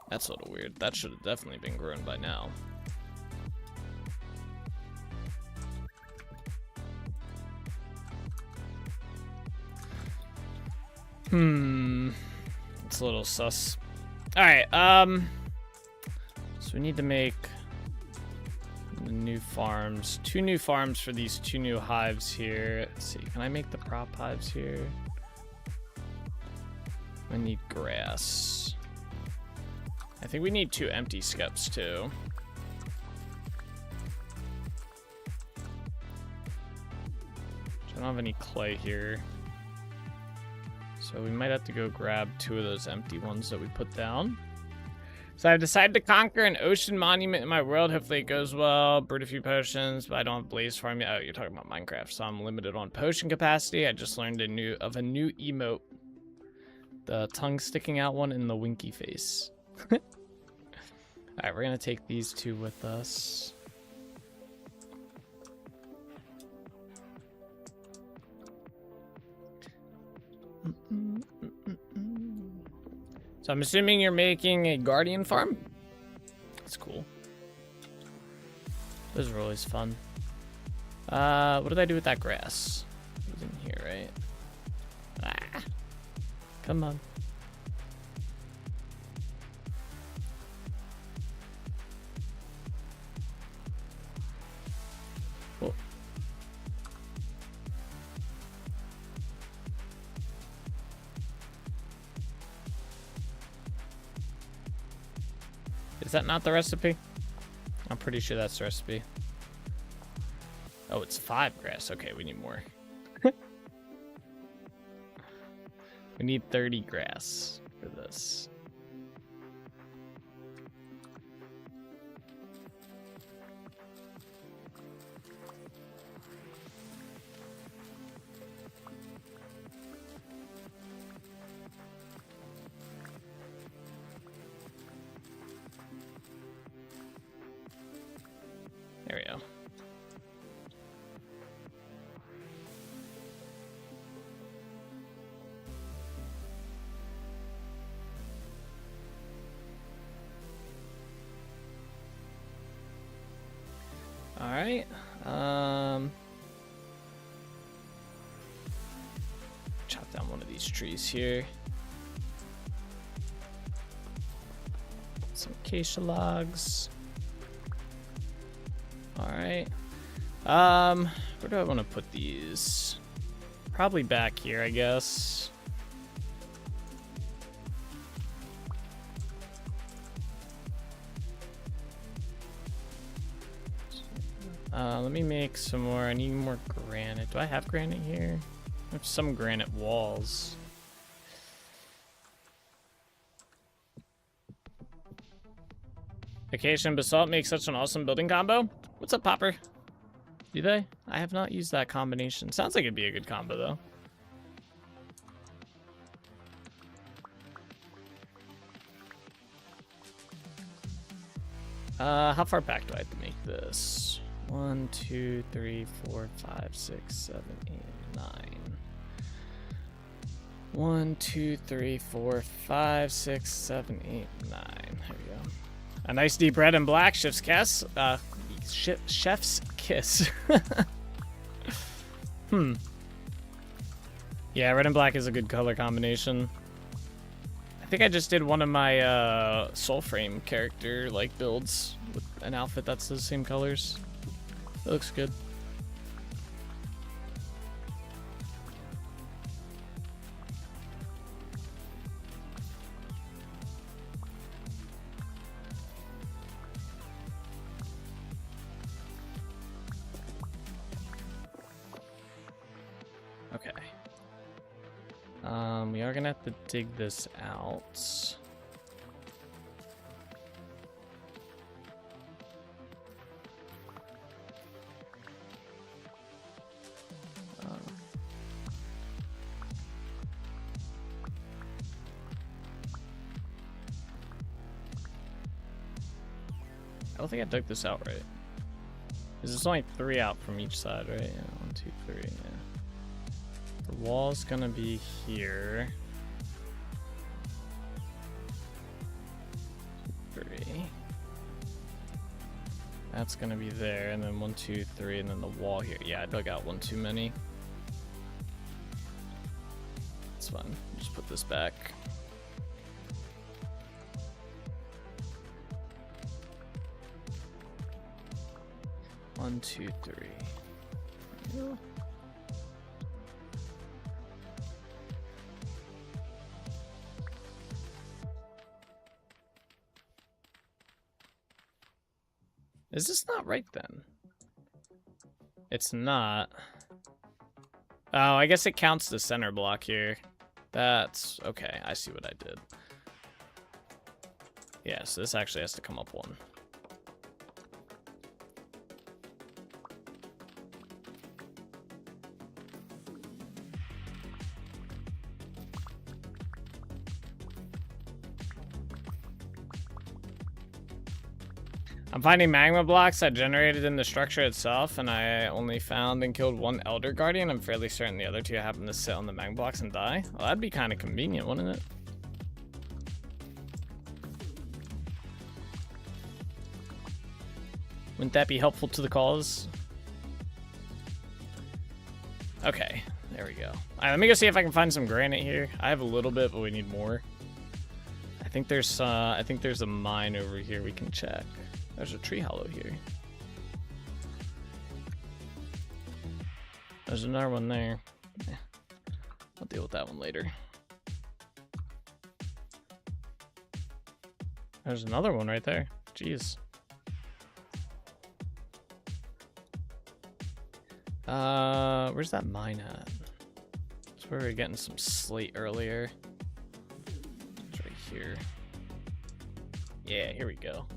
That's a little weird. That should have definitely been grown by now. It's a little sus. Alright, so we need to make the new farms. 2 new farms for these 2 new hives here. Let's see, can I make the prop hives here? I need grass. I think we need 2 empty skeps too. I don't have any clay here. So we might have to go grab 2 of those empty ones that we put down. So I've decided to conquer an ocean monument in my world. Hopefully it goes well. Brewed a few potions, but I don't have blaze farm yet. Oh, you're talking about Minecraft, so I'm limited on potion capacity. I just learned a new emote. The tongue sticking out one in the winky face. Alright, we're gonna take these 2 with us. So I'm assuming you're making a guardian farm? That's cool. Those are always fun. What did I do with that grass? It was in here, right? Ah, come on. Oh. Is that not the recipe? I'm pretty sure that's the recipe. Oh, it's 5 grass. Okay, we need more. We need 30 grass for this. There we go. All right. Chop down one of these trees here. Some acacia logs. All right. Where do I want to put these? Probably back here, I guess. Let me make some more. I need more granite. Do I have granite here? I have some granite walls. Acacia and basalt make such an awesome building combo. What's up, Popper? Do they? I have not used that combination. Sounds like it'd be a good combo, though. How far back do I have to make this? 1, 2, 3, 4, 5, 6, 7, 8, 9. 1, 2, 3, 4, 5, 6, 7, 8, 9. There we go. A nice deep red and black. Chef's kiss. Chef's kiss. Yeah, red and black is a good color combination. I think I just did one of my soul frame character like builds with an outfit that's the same colors. It looks good. Okay. We are gonna have to dig this out. I don't think I dug this out right. Because it's only 3 out from each side, right? Yeah, 1, 2, 3, yeah. The wall's gonna be here. 3. That's gonna be there, and then 1, 2, 3, and then the wall here. Yeah, I dug out one too many. That's fine. Just put this back. One, two, three. Yeah. Is this not right then? It's not. Oh, I guess it counts the center block here. That's okay. I see what I did. Yeah, so this actually has to come up 1. I'm finding magma blocks that generated in the structure itself, and I only found and killed 1 Elder Guardian. I'm fairly certain the other 2 happen to sit on the magma blocks and die. Well, that'd be kind of convenient, wouldn't it? Wouldn't that be helpful to the cause? Okay, there we go. All right, let me go see if I can find some granite here. I have a little bit, but we need more. I think there's a mine over here we can check. There's a tree hollow here. There's another one there. Yeah. I'll deal with that one later. There's another one right there. Jeez. Where's that mine at? That's where we were getting some slate earlier. It's right here. Yeah, here we go.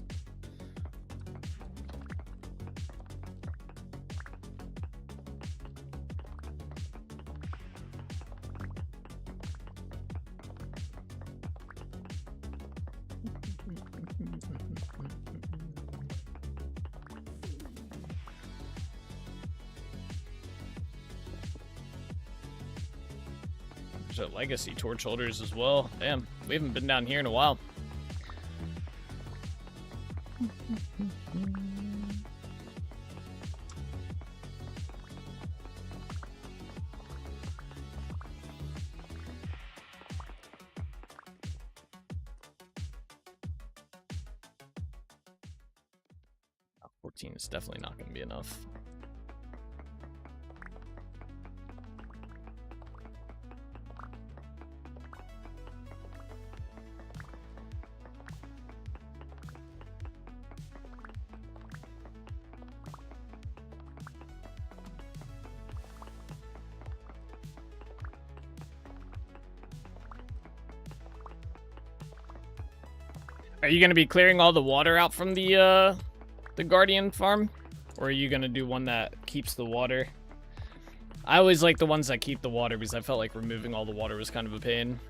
There's a legacy torch holders as well. Damn, we haven't been down here in a while. Oh, 14 is definitely not going to be enough. Are you gonna be clearing all the water out from the Guardian farm? Or are you gonna do one that keeps the water? I always like the ones that keep the water because I felt like removing all the water was kind of a pain.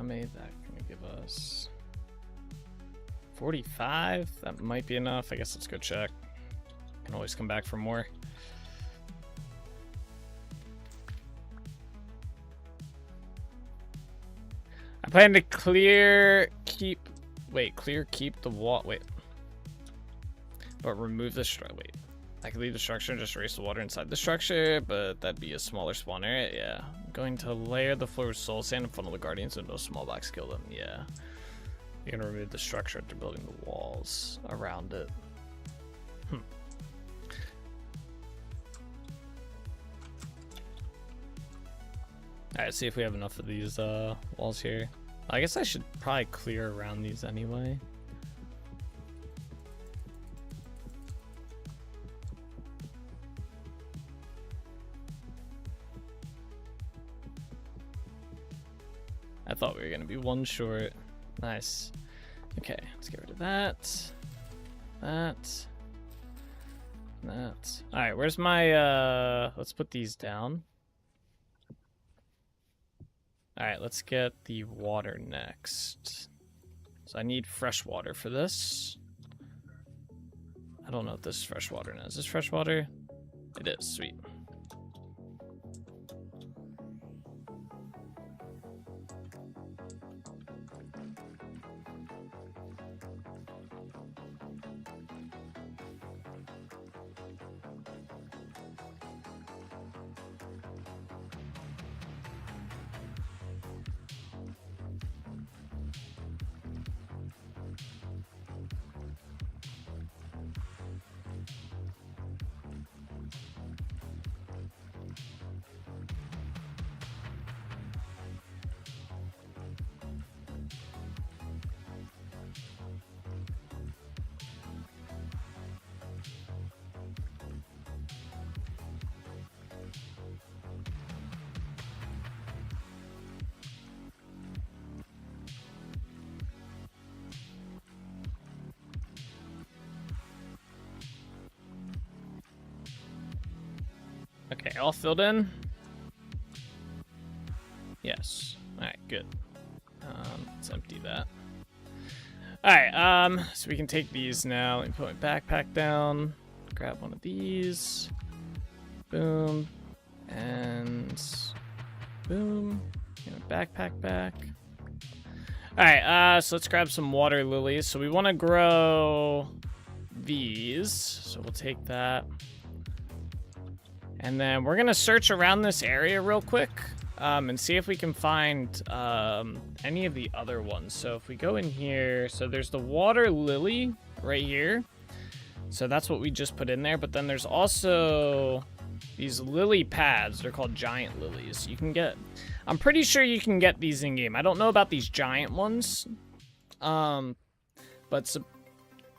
many is that gonna give us? 45? That might be enough. I guess let's go check. Can always come back for more. I plan to keep the wall. Wait. But remove the wait. I could leave the structure and just erase the water inside the structure, but that'd be a smaller spawn area. Yeah. I'm going to layer the floor with soul sand and funnel the guardians into a small box, kill them. Yeah. You're gonna remove the structure after building the walls around it. Alright, see if we have enough of these walls here. I guess I should probably clear around these anyway. I thought we were gonna be one short. Nice. Okay, let's get rid of that. That. Alright, where's my let's put these down. Alright, let's get the water next. So I need fresh water for this. I don't know if this is fresh water now. Is this fresh water? It is, sweet. Okay, all filled in? Yes. Alright, good. Let's empty that. Alright, so we can take these now. Let me put my backpack down. Grab one of these. Boom. And boom. Get my backpack back. Alright, so let's grab some water lilies. So we want to grow these. So we'll take that. And then we're going to search around this area real quick and see if we can find any of the other ones. So if we go in here, so there's the water lily right here. So that's what we just put in there. But then there's also these lily pads. They're called giant lilies. You can get, I'm pretty sure you can get these in game. I don't know about these giant ones. But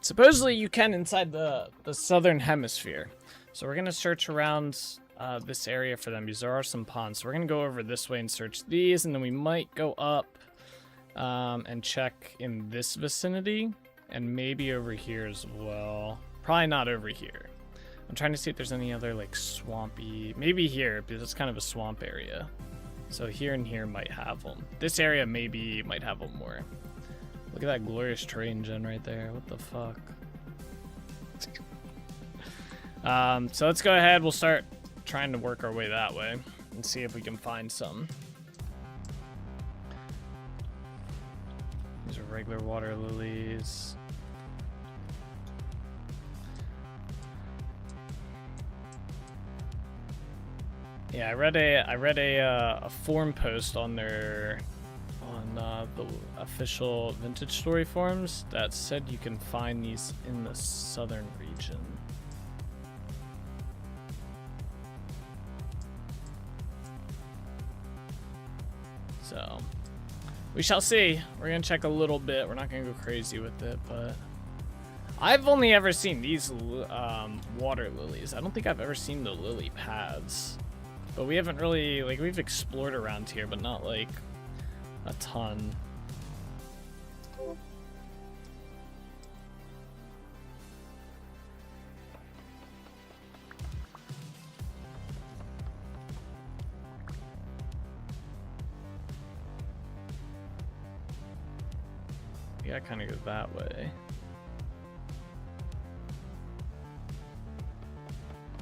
supposedly you can inside the southern hemisphere. So we're going to search around this area for them because there are some ponds. So we're going to go over this way and search these. And then we might go up and check in this vicinity. And maybe over here as well. Probably not over here. I'm trying to see if there's any other like swampy. Maybe here because it's kind of a swamp area. So here and here might have them. This area maybe might have them more. Look at that glorious terrain gen right there. What the fuck? So let's go ahead. We'll start trying to work our way that way and see if we can find some. These are regular water lilies. Yeah, I read a forum post on their the official Vintage Story forums that said you can find these in the southern region. So, we shall see. We're going to check a little bit. We're not going to go crazy with it, but I've only ever seen these water lilies. I don't think I've ever seen the lily pads. But we haven't really, like, we've explored around here, but not, like, a ton. We gotta kind of go that way.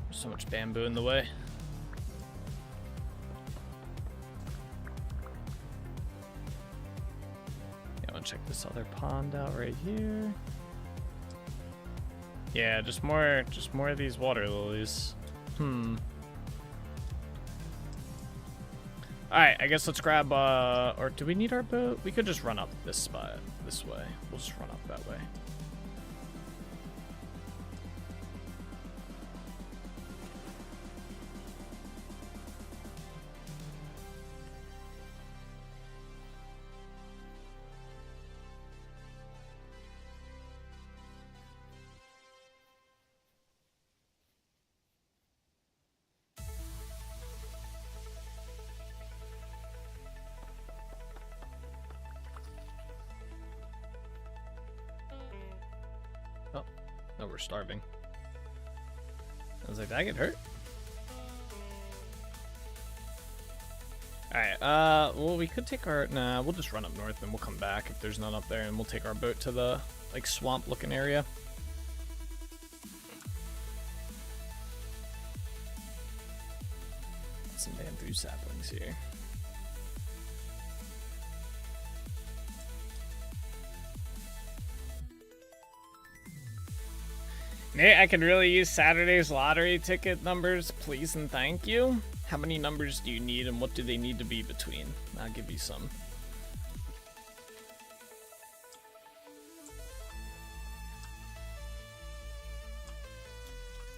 There's so much bamboo in the way. Yeah, I want to check this other pond out right here. Yeah, just more of these water lilies. Alright, I guess let's grab, or do we need our boat? We could just run up this spot, this way. We'll just run up that way. Oh, no, we're starving. I was like, did I get hurt? Alright, well, we could take our... Nah, we'll just run up north and we'll come back if there's none up there, and we'll take our boat to the, like, swamp-looking area. Some bamboo saplings here. Nate, I could really use Saturday's lottery ticket numbers, please and thank you. How many numbers do you need and what do they need to be between? I'll give you some.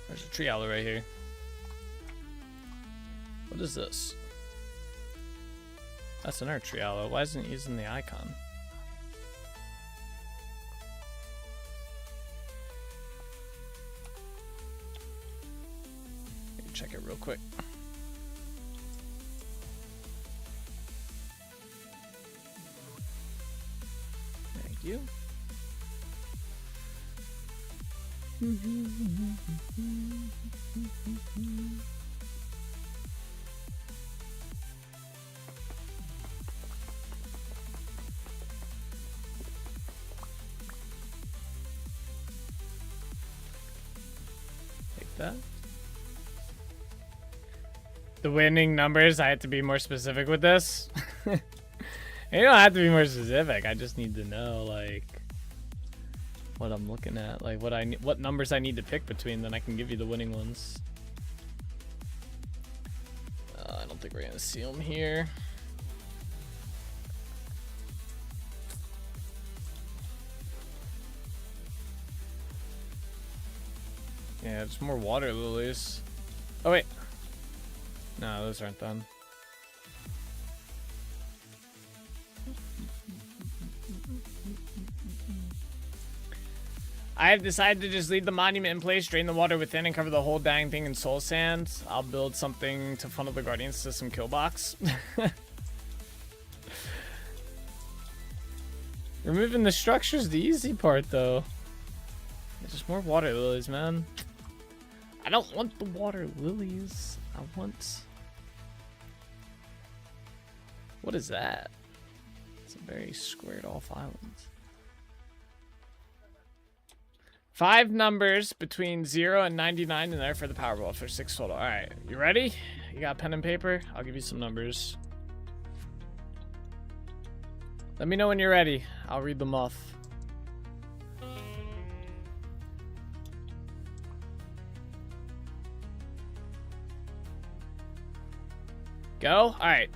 There's a tree owl right here. What is this? That's another tree owl. Why isn't it using the icon? Check it real quick. Thank you. Take that. The winning numbers, I have to be more specific with this. You don't have to be more specific. I just need to know, like, what I'm looking at, like what numbers I need to pick between, then I can give you the winning ones. I don't think we're gonna see them here. Yeah, it's more water lilies. Oh wait. No, those aren't done. I have decided to just leave the monument in place, drain the water within, and cover the whole dang thing in soul sand. I'll build something to funnel the Guardian System kill box. Removing the structure's the easy part, though. There's just more water lilies, man. I don't want the water lilies. I want... What is that? It's a very squared off island. 5 numbers between 0 and 99 in there for the Powerball for 6 total. Alright, you ready? You got pen and paper? I'll give you some numbers. Let me know when you're ready. I'll read them off. Go? Alright.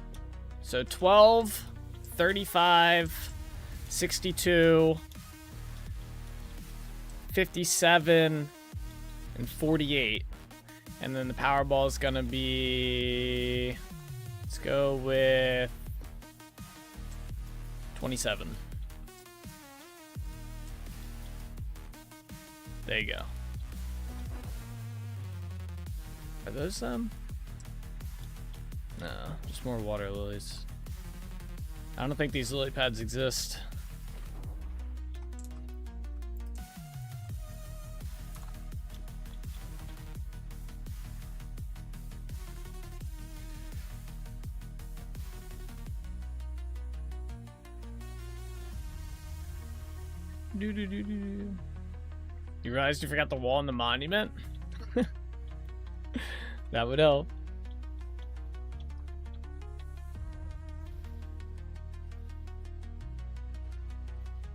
So 12, 35, 62, 57, and 48. And then the Powerball is gonna be... Let's go with 27. There you go. Are those them? No, just more water lilies. I don't think these lily pads exist. You realized you forgot the wall on the monument? That would help.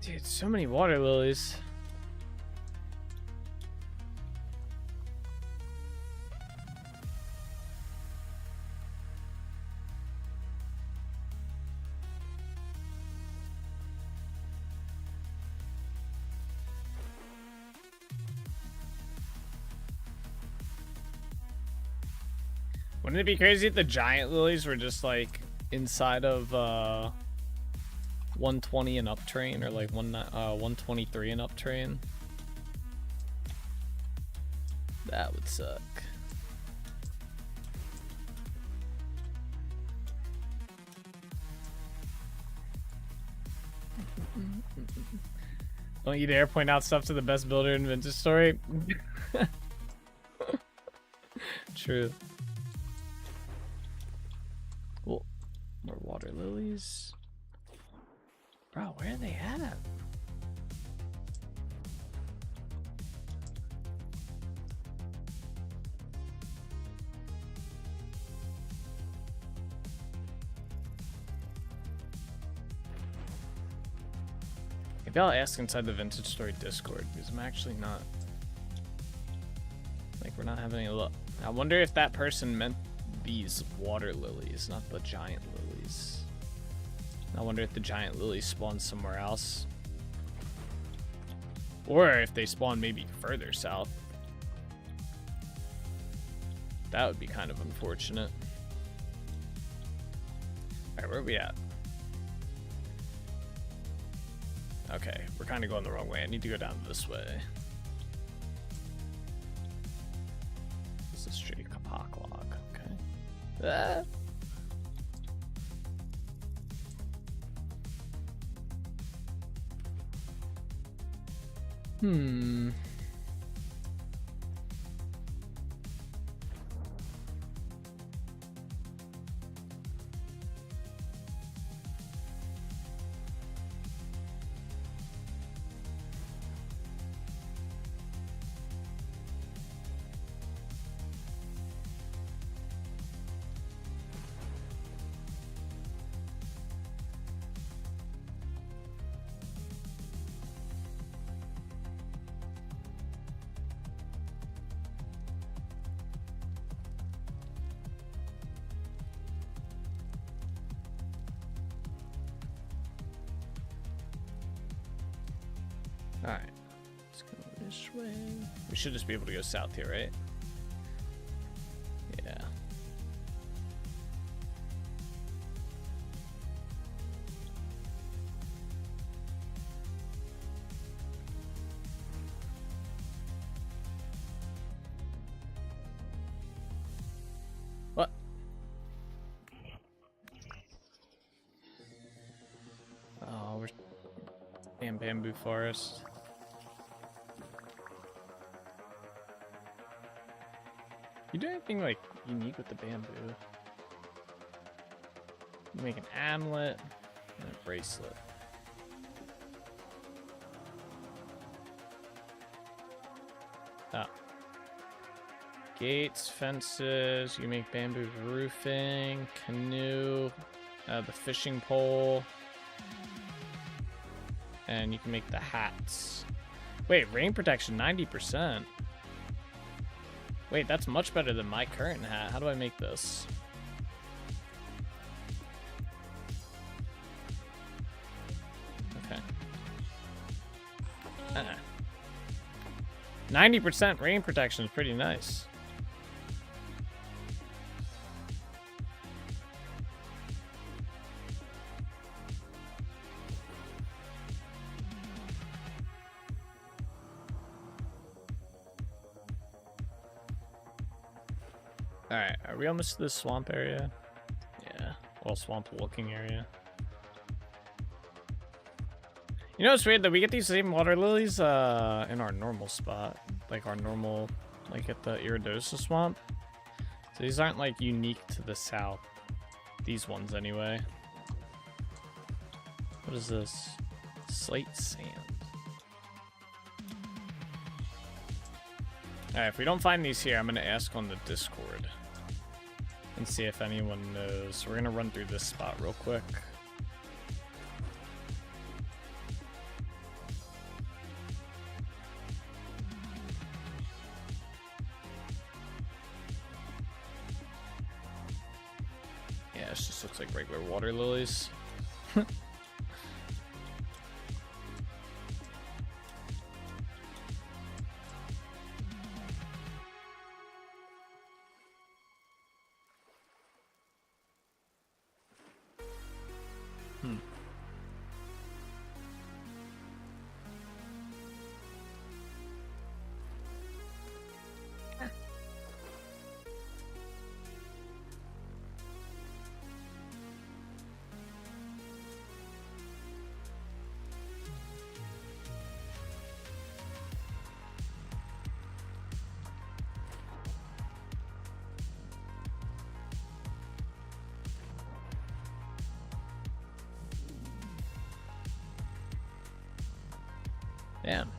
Dude, so many water lilies. Wouldn't it be crazy if the giant lilies were just like inside of 120 and up train, or like 123 and up train? That would suck. Don't you dare point out stuff to the best builder in Vintage Story. True. Cool. More water lilies. Bro, where are they at? Maybe I'll ask inside the Vintage Story Discord, because I'm actually not... like, we're not having any luck. I wonder if that person meant these water lilies, not the giant lilies. I wonder if the giant lilies spawn somewhere else. Or if they spawn maybe further south. That would be kind of unfortunate. Alright, where are we at? Okay, we're kind of going the wrong way. I need to go down this way. This is straight Kapak log. Okay. Ah. Hmm. Alright, let's go this way. We should just be able to go south here, right? Yeah. What? Oh, we're damn bamboo forest. You do anything like unique with the bamboo? You make an amulet and a bracelet. Ah. Gates, fences, you make bamboo roofing, canoe, the fishing pole, and you can make the hats. Wait, rain protection 90%. Wait, that's much better than my current hat. How do I make this? Okay. 90% rain protection is pretty nice. Alright, are we almost to the swamp area? Yeah, well, swamp walking area. You know, it's weird that we get these same water lilies in our normal spot. Like our normal, like at the Iridosa swamp. So these aren't like unique to the south. These ones anyway. What is this? Slate sand. Alright, if we don't find these here, I'm gonna ask on the Discord and see if anyone knows. We're gonna run through this spot real quick. Yeah, it just looks like regular water lilies. Damn.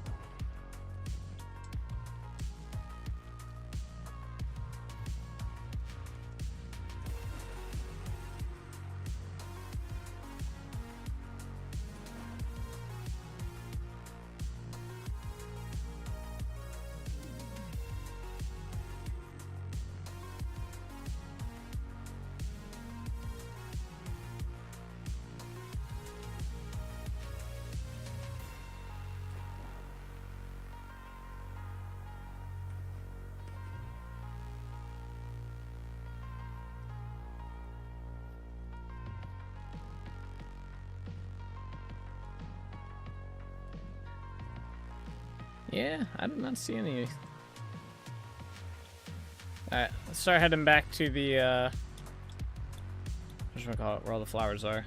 Yeah, I did not see any. Alright, let's start heading back to the, whatchamacallit, where all the flowers are.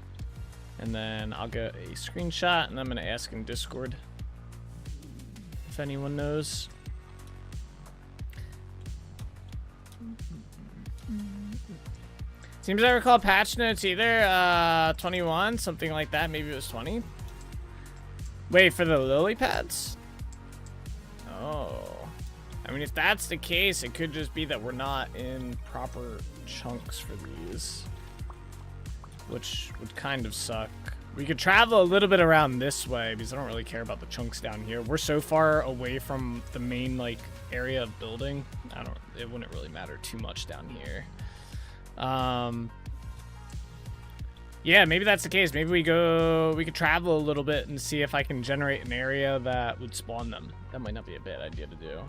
And then I'll get a screenshot, and I'm gonna ask in Discord if anyone knows. Seems I recall patch notes either 21, something like that. Maybe it was 20. Wait, for the lily pads? Oh. I mean, if that's the case, it could just be that we're not in proper chunks for these, which would kind of suck. We could travel a little bit around this way because I don't really care about the chunks down here. We're so far away from the main, like, area of building. It wouldn't really matter too much down here. Yeah, maybe that's the case. Maybe we could travel a little bit and see if I can generate an area that would spawn them. That might not be a bad idea to do.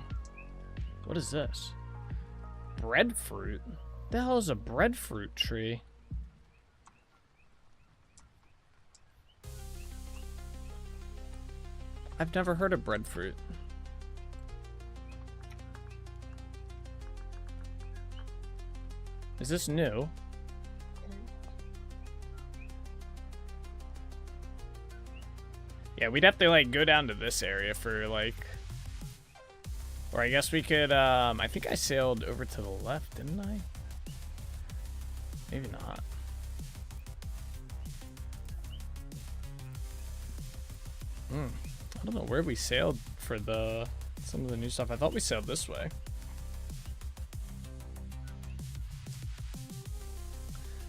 What is this? Breadfruit? What the hell is a breadfruit tree? I've never heard of breadfruit. Is this new? Yeah, we'd have to, like, go down to this area for, like... Or I guess we could, I think I sailed over to the left, didn't I? Maybe not. I don't know where we sailed for some of the new stuff. I thought we sailed this way.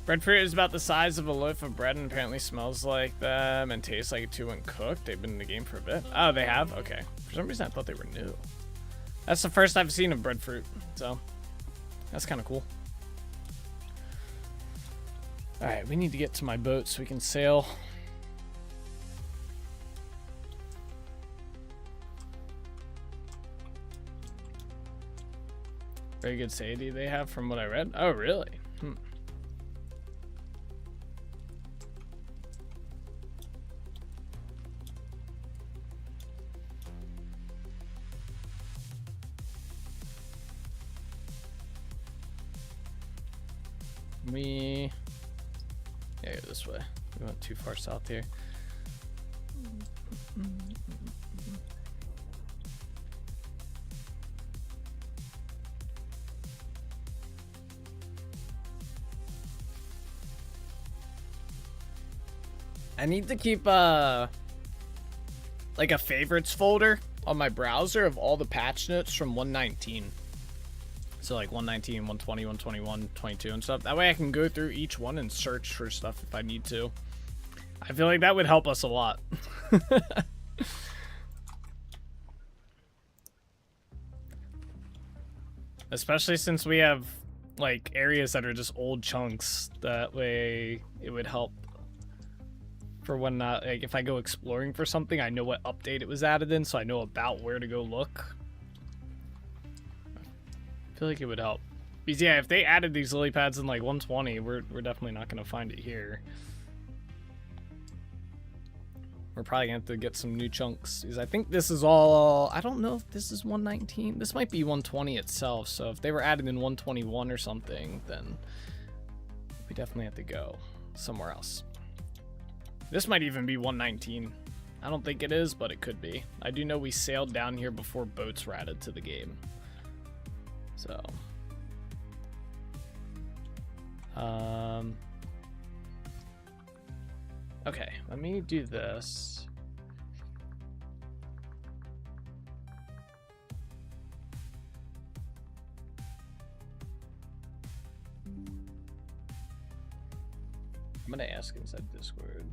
Breadfruit is about the size of a loaf of bread and apparently smells like them and tastes like it too when cooked. They've been in the game for a bit. Oh, they have? Okay. For some reason, I thought they were new. That's the first I've seen of breadfruit, so that's kind of cool. All right, we need to get to my boat so we can sail. Very good satiety they have from what I read. Oh, really? Yeah, go this way. We went too far south here. I need to keep like a favorites folder on my browser of all the patch notes from 119. So like 119, 120, 121, 22 and stuff. That way I can go through each one and search for stuff if I need to. I feel like that would help us a lot. Especially since we have like areas that are just old chunks. That way it would help for when like if I go exploring for something, I know what update it was added in, so I know about where to go look. I feel like it would help. Because yeah, if they added these lily pads in like 120, we're definitely not gonna find it here. We're probably gonna have to get some new chunks. Because I think this is all, I don't know if this is 119. This might be 120 itself. So if they were added in 121 or something, then we definitely have to go somewhere else. This might even be 119. I don't think it is, but it could be. I do know we sailed down here before boats were added to the game. So. Okay, let me do this. I'm gonna ask inside Discord.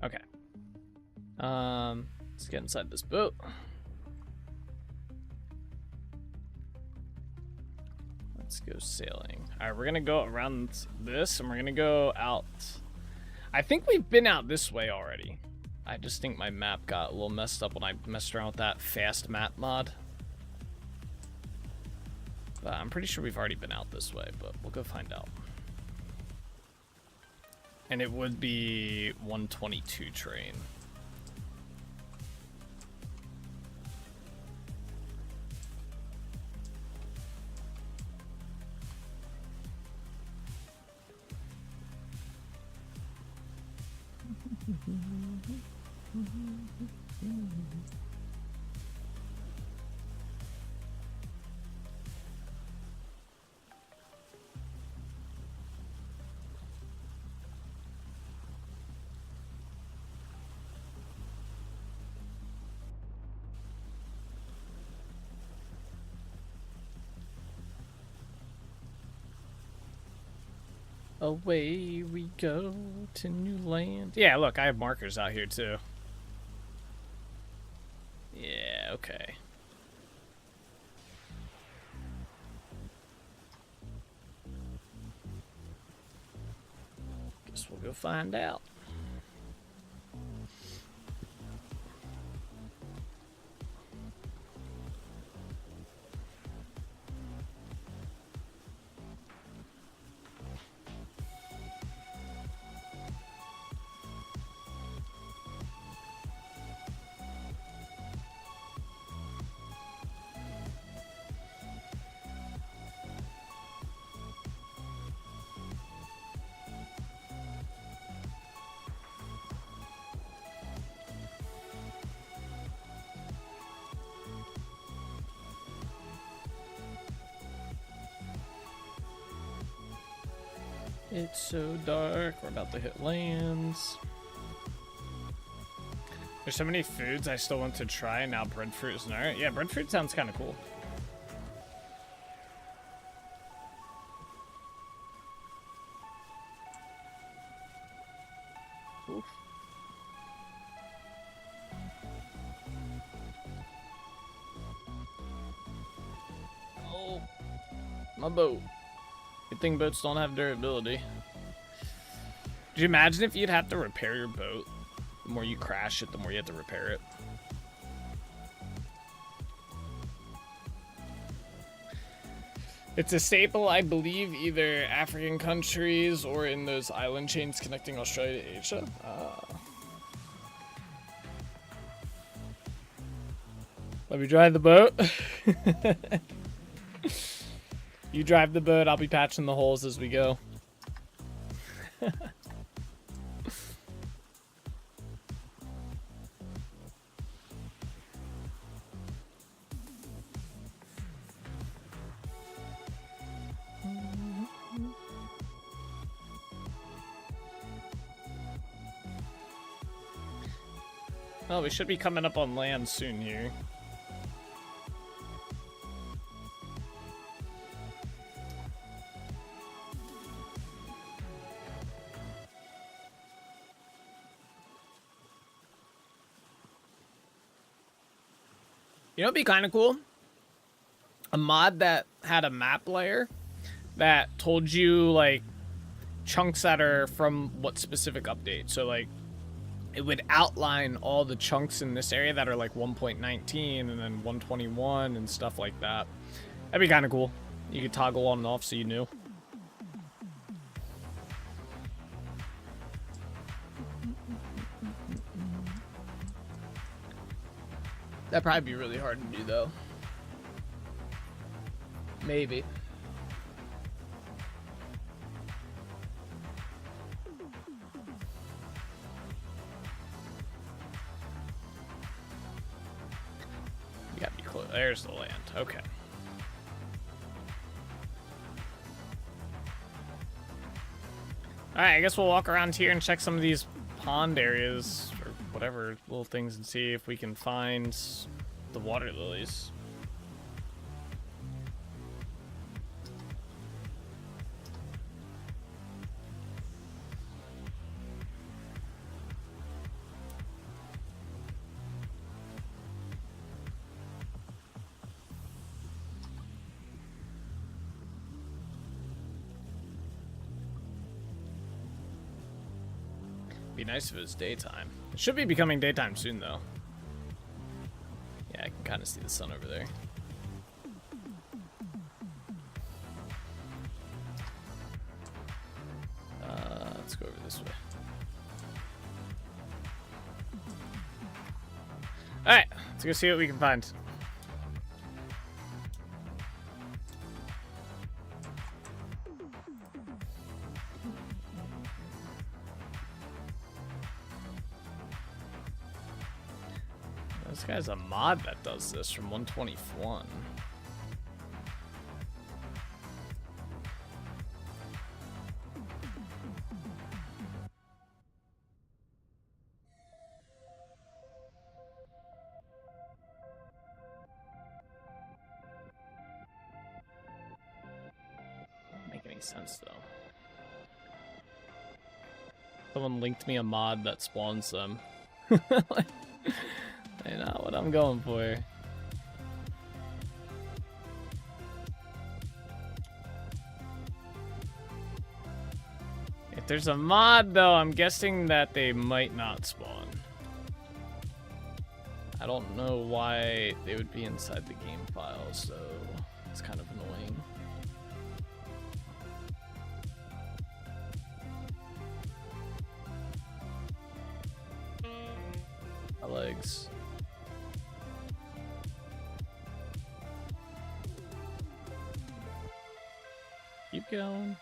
Okay. Let's get inside this boat. Let's go sailing. All right, we're gonna go around this, and we're gonna go out. I think we've been out this way already. I just think my map got a little messed up when I messed around with that fast map mod. But I'm pretty sure we've already been out this way, but we'll go find out. And it would be 122 train. Away we go to new land. Yeah, look, I have markers out here too. Yeah, okay. Guess we'll go find out. It's so dark, we're about to hit lands. There's so many foods I still want to try, now breadfruit is alright. Yeah, breadfruit sounds kind of cool. Oof. Oh, my boat. Good thing boats don't have durability. Could you imagine if you'd have to repair your boat? The more you crash it, the more you have to repair it. It's a staple, I believe, either African countries or in those island chains connecting Australia to Asia. Let me drive the boat. You drive the boat, I'll be patching the holes as we go. Well, we should be coming up on land soon here. You know what'd be kind of cool? A mod that had a map layer that told you, like, chunks that are from what specific update. So, like, it would outline all the chunks in this area that are, like, 1.19 and then 121 and stuff like that. That'd be kind of cool. You could toggle on and off so you knew. That'd probably be really hard to do, though. Maybe. You gotta be close. There's the land. Okay. Alright, I guess we'll walk around here and check some of these pond areas or whatever little things and see if we can find the water lilies. Be nice if it was daytime. It should be becoming daytime soon, though. Yeah, I can kind of see the sun over there. Let's go over this way. Alright, let's go see what we can find. This guy's a mod that does this from 121. Doesn't make any sense though. Someone linked me a mod that spawns them. Like, ain't not what I'm going for. If there's a mod, though, I'm guessing that they might not spawn. I don't know why they would be inside the game file, so it's kind of annoying. My legs. Keep going.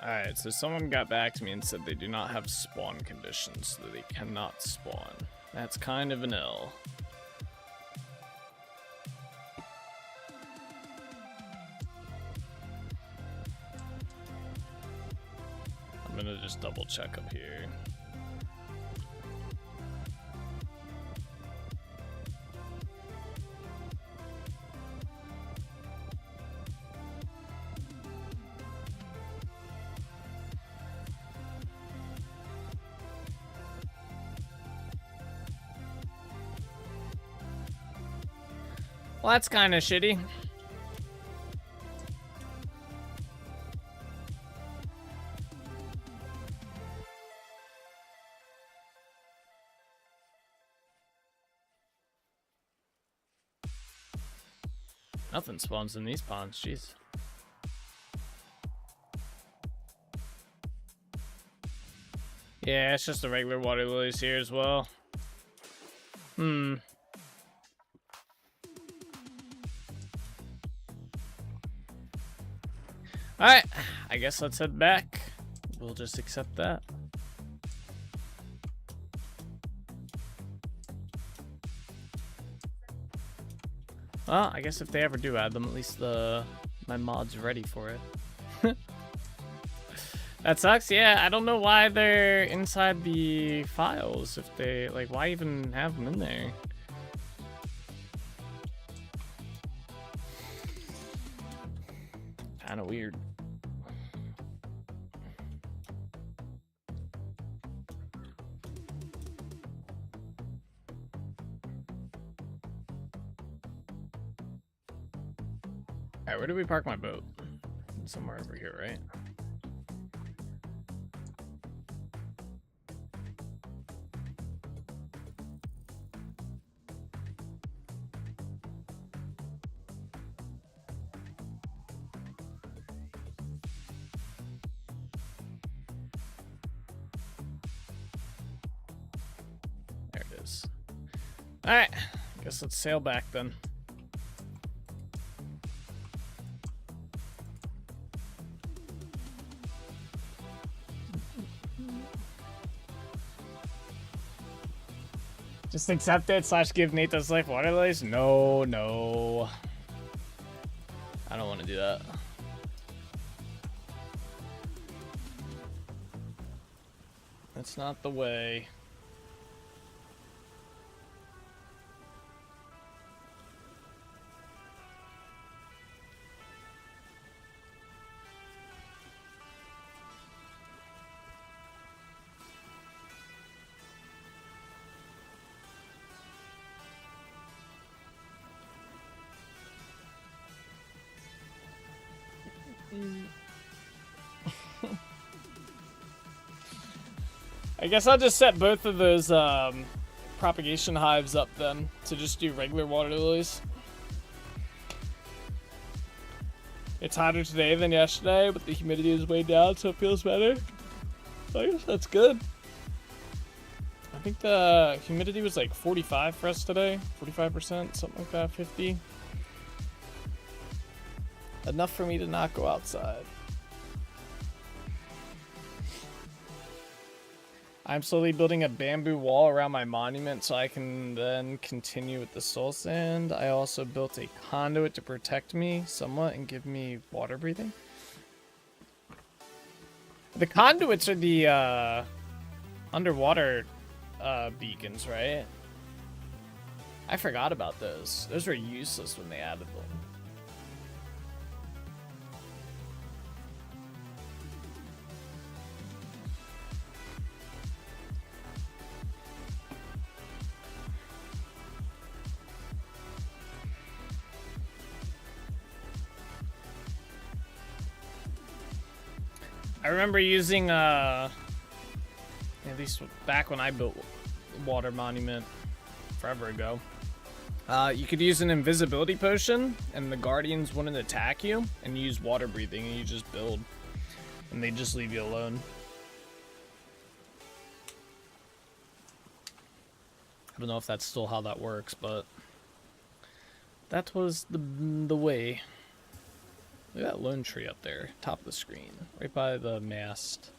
Alright, so someone got back to me and said they do not have spawn conditions, so they cannot spawn. That's kind of an L. I'm gonna just double check up here. Well, that's kind of shitty. Nothing spawns in these ponds, jeez. Yeah, it's just the regular water lilies here as well. Alright, I guess let's head back. We'll just accept that. Well, I guess if they ever do add them, at least my mod's ready for it. That sucks. Yeah, I don't know why they're inside the files. If they, like, why even have them in there? Kind of weird. Alright, where do we park my boat? Somewhere over here, right? There it is. Alright, guess let's sail back then. Just accept it / give Nate those life water lilies? No, no. I don't want to do that. That's not the way. I guess I'll just set both of those propagation hives up then to just do regular water lilies. It's hotter today than yesterday, but the humidity is way down, so it feels better. I guess that's good. I think the humidity was like 45 for us today. 45%, something like that, 50. Enough for me to not go outside. I'm slowly building a bamboo wall around my monument so I can then continue with the soul sand. I also built a conduit to protect me somewhat and give me water breathing. The conduits are the underwater beacons, right? I forgot about those. Those were useless when they added them. I remember using, at least back when I built Water Monument forever ago, you could use an invisibility potion and the guardians wouldn't attack you, and you use water breathing and you just build and they just leave you alone. I don't know if that's still how that works, but that was the way. Look at that lone tree up there, top of the screen, right by the mast.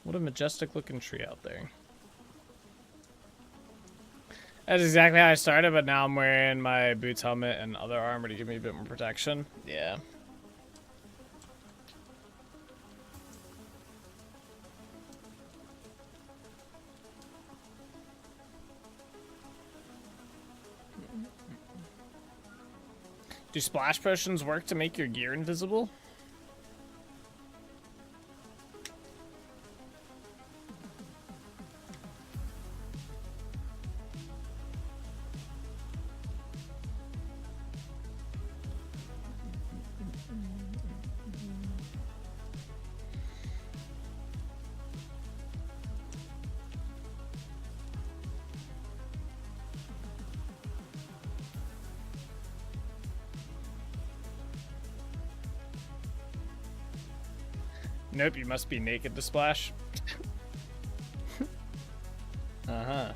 What a majestic looking tree out there. That's exactly how I started, but now I'm wearing my boots, helmet, and other armor to give me a bit more protection. Yeah. Do splash potions work to make your gear invisible? Nope, you must be naked to splash. Uh-huh.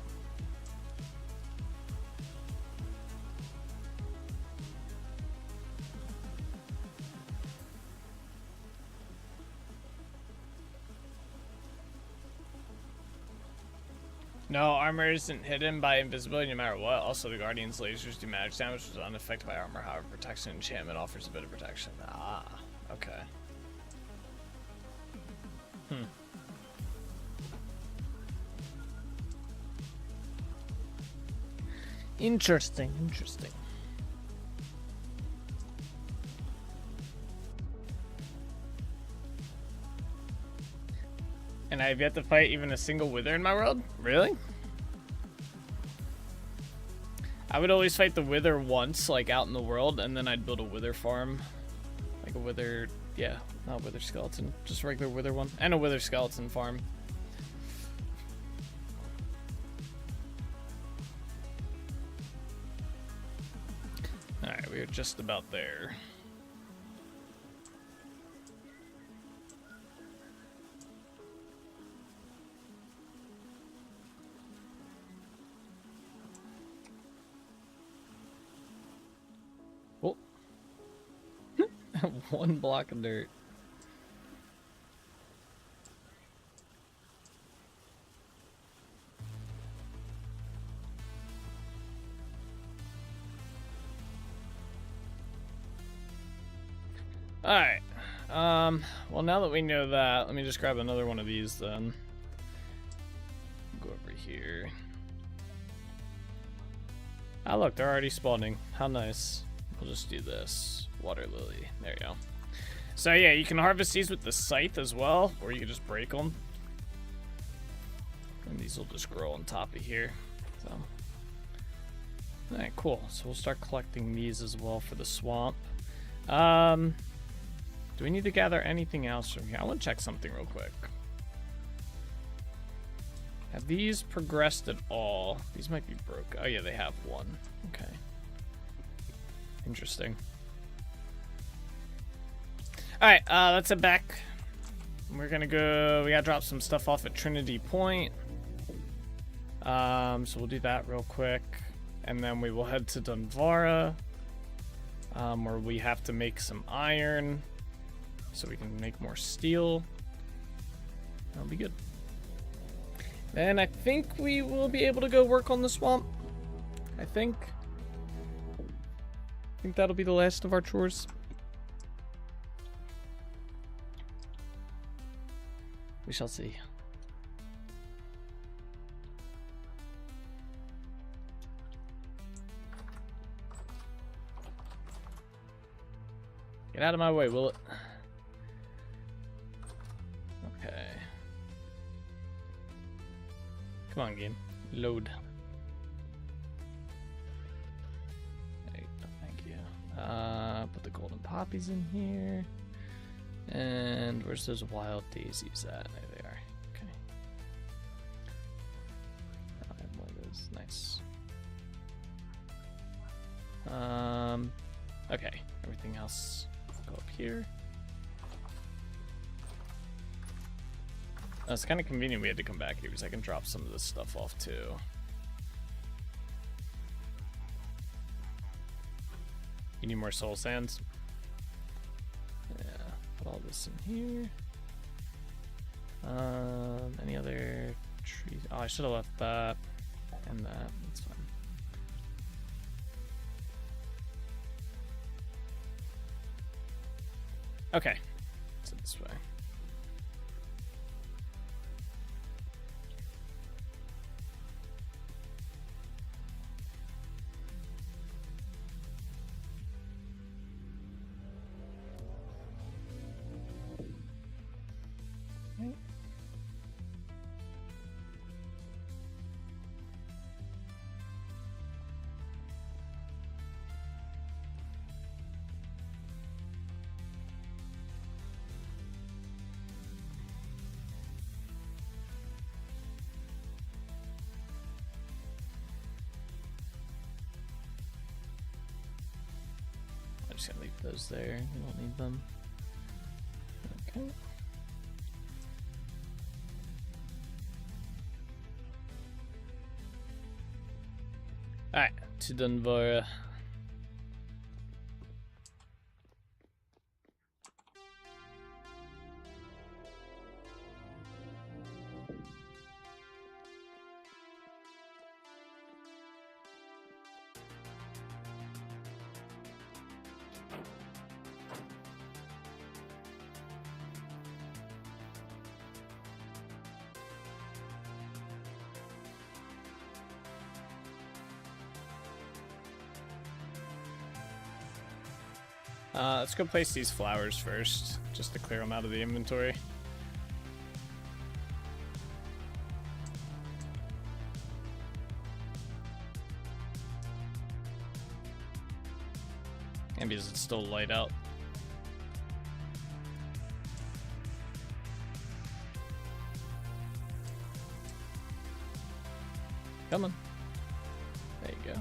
No, armor isn't hidden by invisibility no matter what. Also, the Guardian's lasers do magic damage, which is unaffected by armor. However, protection enchantment offers a bit of protection. Ah, okay. Interesting, interesting. And I have yet to fight even a single wither in my world? Really? I would always fight the wither once, like out in the world, and then I'd build a wither farm. Like a wither, yeah, not wither skeleton, just regular wither one. And a wither skeleton farm. Alright, we are just about there. Oh. 1 block of dirt. Alright. Well, now that we know that, let me just grab another one of these then. Go over here. Ah, look, they're already spawning. How nice. We'll just do this. Water lily. There you go. So yeah, you can harvest these with the scythe as well, or you can just break them. And these will just grow on top of here. So, alright, cool. So we'll start collecting these as well for the swamp. Do we need to gather anything else from here? I want to check something real quick. Have these progressed at all? These might be broke. Oh yeah, they have one. Okay. Interesting. Alright, let's head back. We're gonna go, we gotta drop some stuff off at Trinity Point. So we'll do that real quick. And then we will head to Dunvara. Where we have to make some iron. So we can make more steel. That'll be good. And I think we will be able to go work on the swamp. I think that'll be the last of our chores. We shall see. Get out of my way, will it? Okay. Come on, game. Load. Hey, thank you. Put the golden poppies in here. And where's those wild daisies at? There they are. Okay. I have one of those. Nice. Okay. Everything else go up here. It's kind of convenient we had to come back here because I can drop some of this stuff off too. You need more soul sands? Yeah, put all this in here. Any other trees? Oh, I should have left that and that. That's fine. Okay, so this way. Right. I'm just gonna leave those there. We don't need them. Okay. Alright, to Dunvora. Let's go place these flowers first, just to clear them out of the inventory. And because it's still light out. Come on. There you go.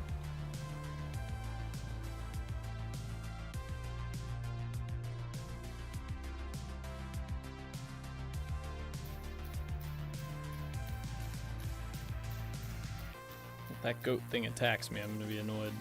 If that goat thing attacks me, I'm gonna be annoyed.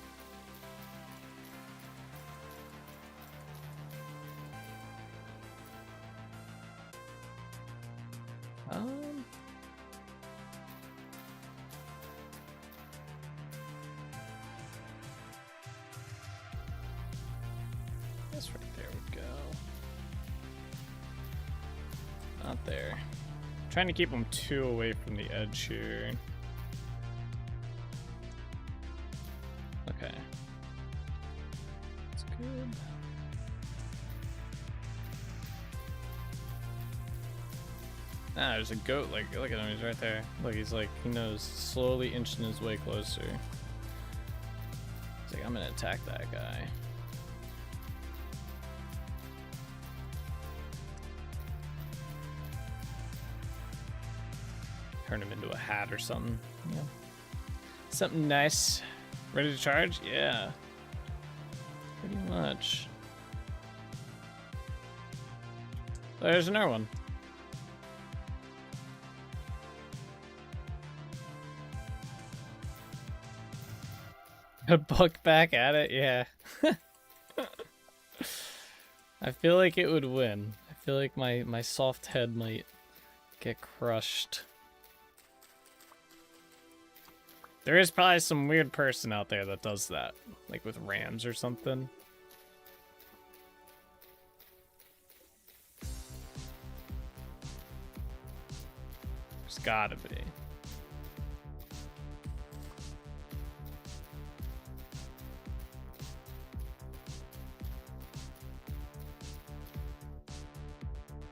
This right there would go. Not there. I'm trying to keep them 2 away from the edge here. Okay. That's good. Ah, there's a goat, like, look at him, he's right there. Look, he's like, he knows, slowly inching his way closer. He's like, I'm gonna attack that guy. Turn him into a hat or something. Yeah. Something nice. Ready to charge? Yeah. Pretty much. There's another one. Buck back at it, yeah. I feel like it would win. I feel like my soft head might get crushed. There is probably some weird person out there that does that, like with rams or something. There's gotta be.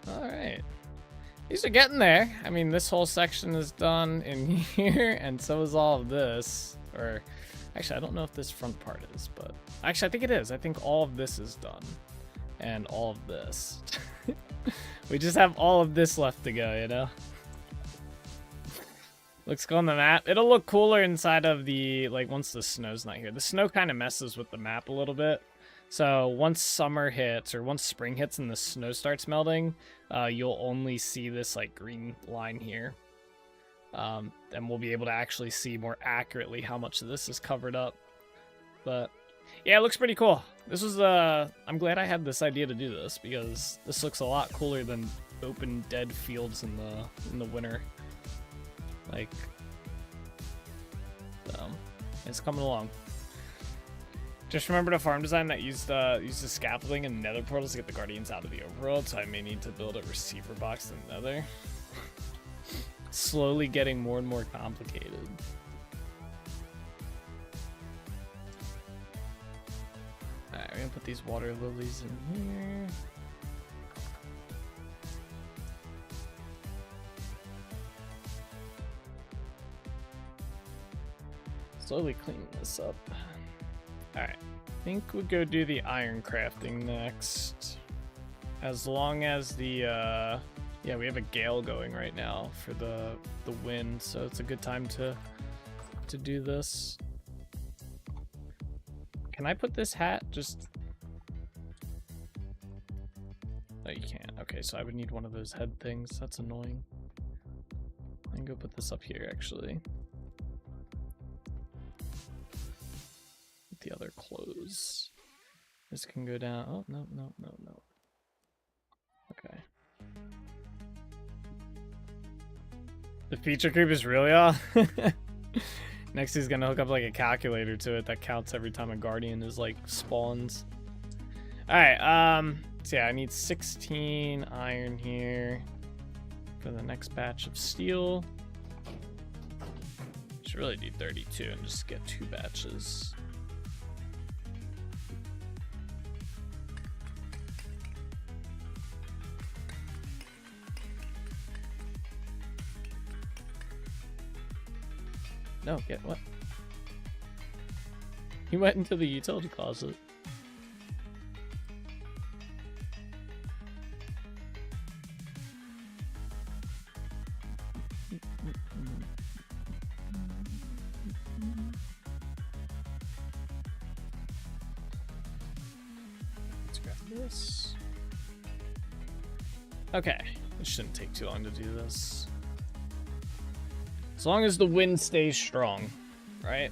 All right. These are getting there. I mean, this whole section is done in here, and so is all of this. Or, actually, I don't know if this front part is, but... Actually, I think it is. I think all of this is done. And all of this. We just have all of this left to go, you know? Looks cool on the map. It'll look cooler inside of the... Like, once the snow's not here. The snow kind of messes with the map a little bit. So once summer hits, or once spring hits and the snow starts melting, you'll only see this like green line here. And we'll be able to actually see more accurately how much of this is covered up. But yeah, it looks pretty cool. This was I'm glad I had this idea to do this, because this looks a lot cooler than open dead fields in the winter. Like, it's coming along. Just remember the farm design that used the scaffolding and nether portals to get the guardians out of the overworld, so I may need to build a receiver box in nether. Slowly getting more and more complicated. Alright, we're gonna put these water lilies in here. Slowly clean this up. Alright, I think we'll go do the iron crafting next. As long as the, yeah, we have a gale going right now for the wind, so it's a good time to do this. Can I put this hat just... No, you can't. Okay, so I would need one of those head things. That's annoying. I can go put this up here, actually. the other close. This can go down. Oh, no, no, no, no. Okay. The feature creep is really off. Next he's gonna hook up like a calculator to it that counts every time a guardian is like spawns. Alright, so yeah, I need 16 iron here for the next batch of steel. Should really do 32 and just get 2 batches. No, get what? He went into the utility closet. Let's grab this. Okay, it shouldn't take too long to do this. As long as the wind stays strong, right?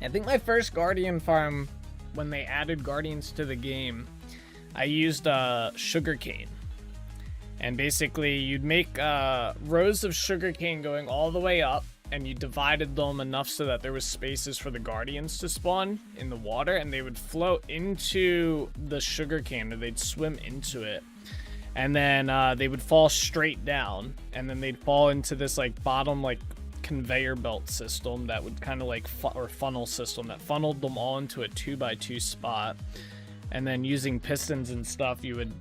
I think my first Guardian farm, when they added Guardians to the game, I used sugarcane. And basically, you'd make rows of sugarcane going all the way up, and you divided them enough so that there was spaces for the Guardians to spawn in the water, and they would float into the sugarcane, or they'd swim into it. And then they would fall straight down, and then they'd fall into this like bottom like conveyor belt system that would kind of like or funnel system that funneled them all into a 2x2 spot. And then using pistons and stuff, you would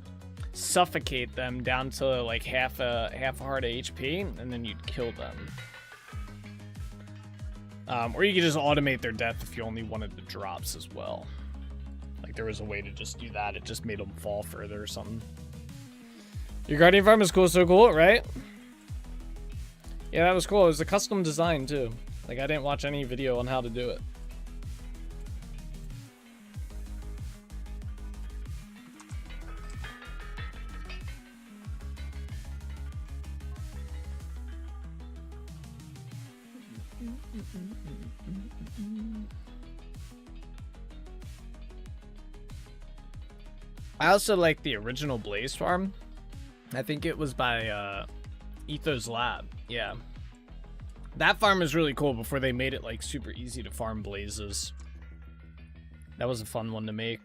suffocate them down to like half a heart of HP, and then you'd kill them. Or you could just automate their death if you only wanted the drops as well. Like there was a way to just do that. It just made them fall further or something. Your Guardian farm is cool, so cool, right? Yeah, that was cool. It was a custom design too. Like I didn't watch any video on how to do it. I also like the original Blaze farm. I think it was by Ethos Lab. Yeah. That farm is really cool before they made it like super easy to farm blazes. That was a fun one to make.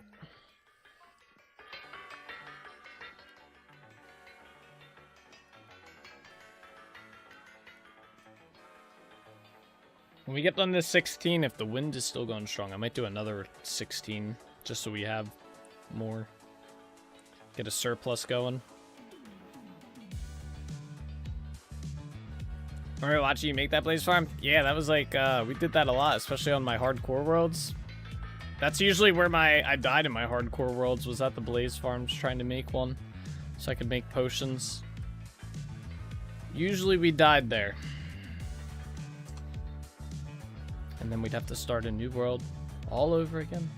When we get done to 16, if the wind is still going strong, I might do another 16 just so we have more. Get a surplus going. Remember watching you make that Blaze farm? Yeah, that was like, we did that a lot, especially on my hardcore worlds. That's usually where I died in my hardcore worlds, was at the Blaze farms trying to make one. So I could make potions. Usually we died there. And then we'd have to start a new world all over again.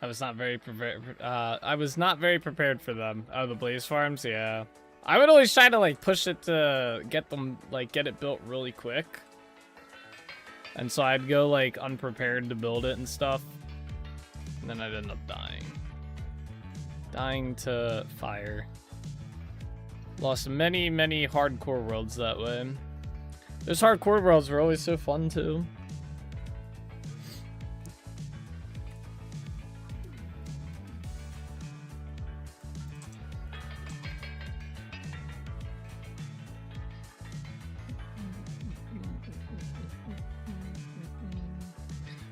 I was not very prepared. I was not very prepared for them. Oh, the Blaze farms, yeah. I would always try to like push it to get them like get it built really quick. And so I'd go like unprepared to build it and stuff. And then I'd end up dying. Dying to fire. Lost many, many hardcore worlds that way. Those hardcore worlds were always so fun too.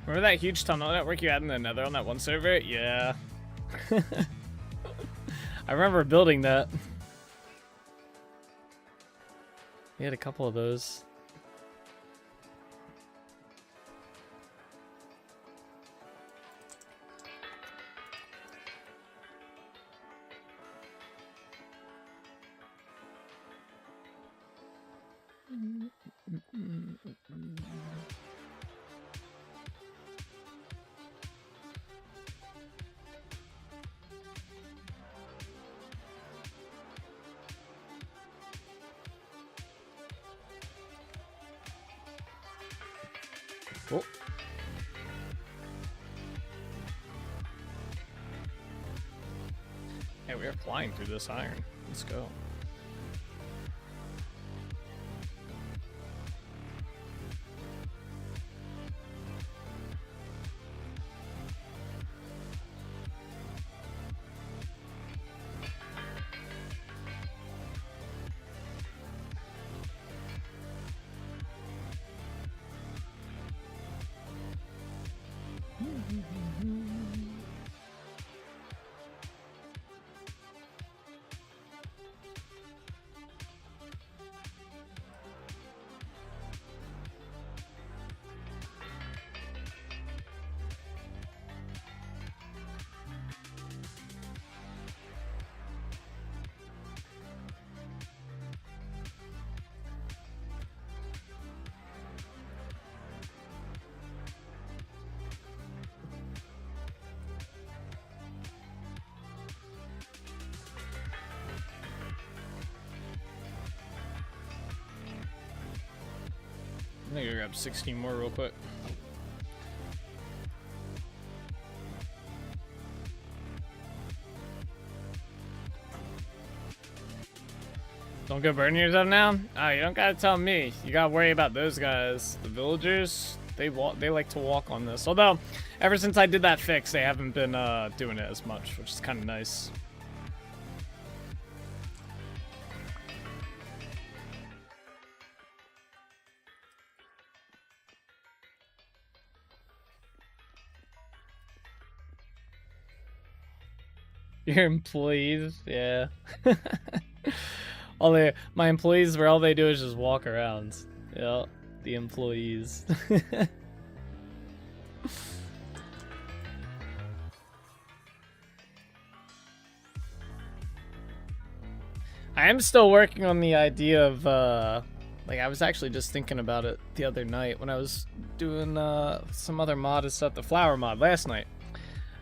Remember that huge tunnel network you had in the Nether on that one server? Yeah. I remember building that. We had a couple of those. Oh. Hey, we are flying through this iron. Let's go. I'm gonna grab 16 more real quick. Don't go burning yourself now? Oh, you don't gotta tell me. You gotta worry about those guys. The villagers, they like to walk on this. Although, ever since I did that fix, they haven't been doing it as much, which is kind of nice. Your employees, yeah. My employees, where all they do is just walk around. Yeah, the employees. I am still working on the idea of, like, I was actually just thinking about it the other night when I was doing some other mod and stuff, the flower mod last night.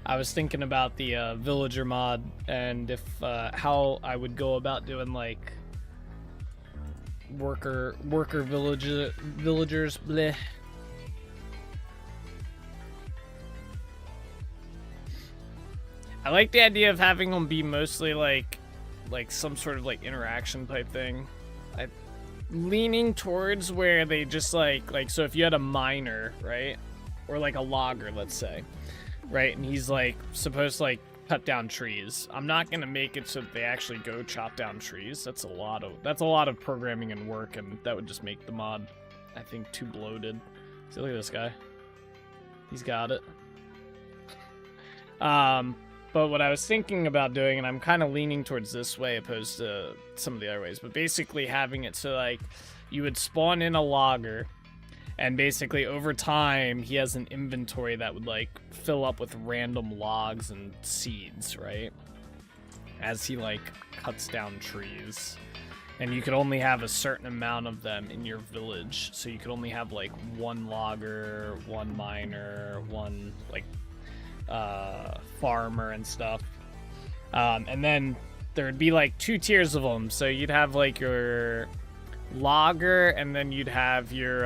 I was thinking about the villager mod and if how I would go about doing like worker villagers. Bleh. I like the idea of having them be mostly like some sort of like interaction type thing. I'm leaning towards where they just like so if you had a miner, right, or like a logger, let's say. Right, and he's like supposed to like cut down trees. I'm not gonna make it so that they actually go chop down trees. That's a lot of programming and work, and that would just make the mod, I think, too bloated. See, look at this guy. He's got it. But what I was thinking about doing, and I'm kind of leaning towards this way opposed to some of the other ways, but basically having it so like you would spawn in a logger. And basically, over time, he has an inventory that would, like, fill up with random logs and seeds, right? As he, like, cuts down trees. And you could only have a certain amount of them in your village. So you could only have, like, one logger, one miner, one, like, farmer and stuff. And then there'd be, like, 2 tiers of them. So you'd have, like, your logger, and then you'd have your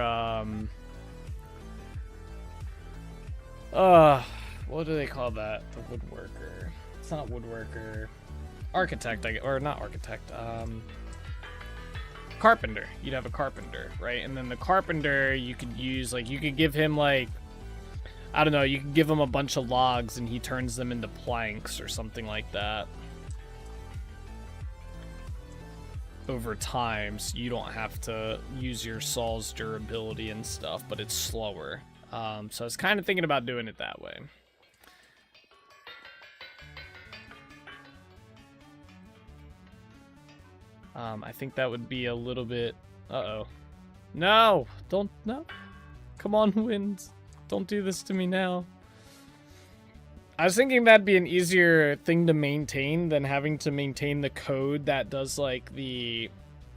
what do they call that? The woodworker. It's not woodworker. Architect, or not architect. Carpenter. You'd have a carpenter, right? And then the carpenter, you could use, like, you could give him, like, I don't know, you could give him a bunch of logs and he turns them into planks or something like that. Over time, so you don't have to use your saw's durability and stuff, but it's slower. So I was kind of thinking about doing it that way. I think that would be a little bit... Uh-oh. No! Don't... No! Come on, wind. Don't do this to me now. I was thinking that'd be an easier thing to maintain than having to maintain the code that does, like, the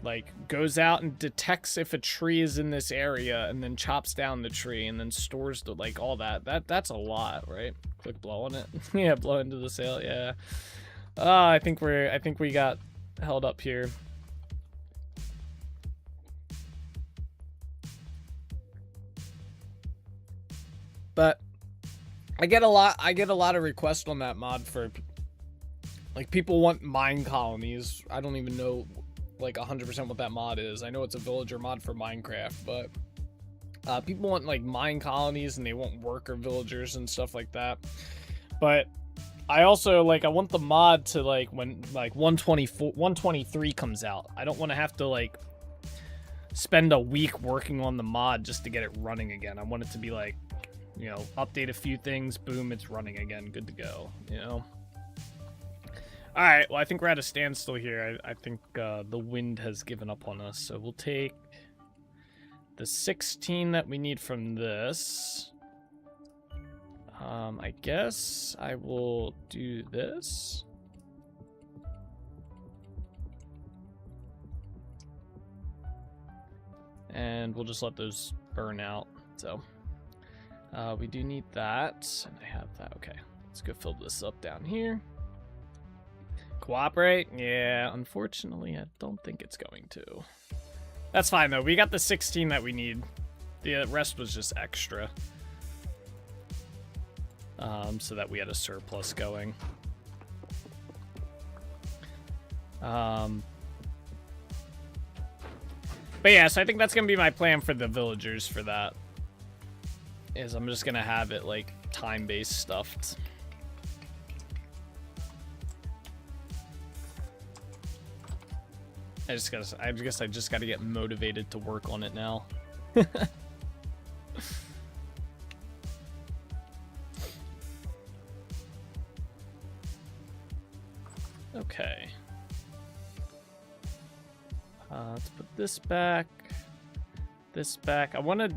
like goes out and detects if a tree is in this area and then chops down the tree and then stores the like all that's a lot, right? Click blow on it. Yeah, blow into the sail. Yeah. I think we got held up here. But I get a lot of requests on that mod for like people want mine colonies. I don't even know like 100% what that mod is. I know it's a villager mod for Minecraft, but people want like mine colonies and they want worker villagers and stuff like that. But I also like I want the mod to like when like 123 comes out. I don't want to have to like spend a week working on the mod just to get it running again. I want it to be like, you know, update a few things, boom, it's running again, good to go, you know? Alright, well, I think we're at a standstill here. I think the wind has given up on us, so we'll take the 16 that we need from this. I guess I will do this. And we'll just let those burn out, so... we do need that, and I have that. Okay, let's go fill this up down here. Cooperate? Yeah, unfortunately, I don't think it's going to. That's fine, though. We got the 16 that we need. The rest was just extra. So that we had a surplus going. But yeah, so I think that's going to be my plan for the villagers for that. Is I'm just gonna have it like time-based stuffed. I guess I just gotta get motivated to work on it now. Okay. Let's put this back. This back. I want to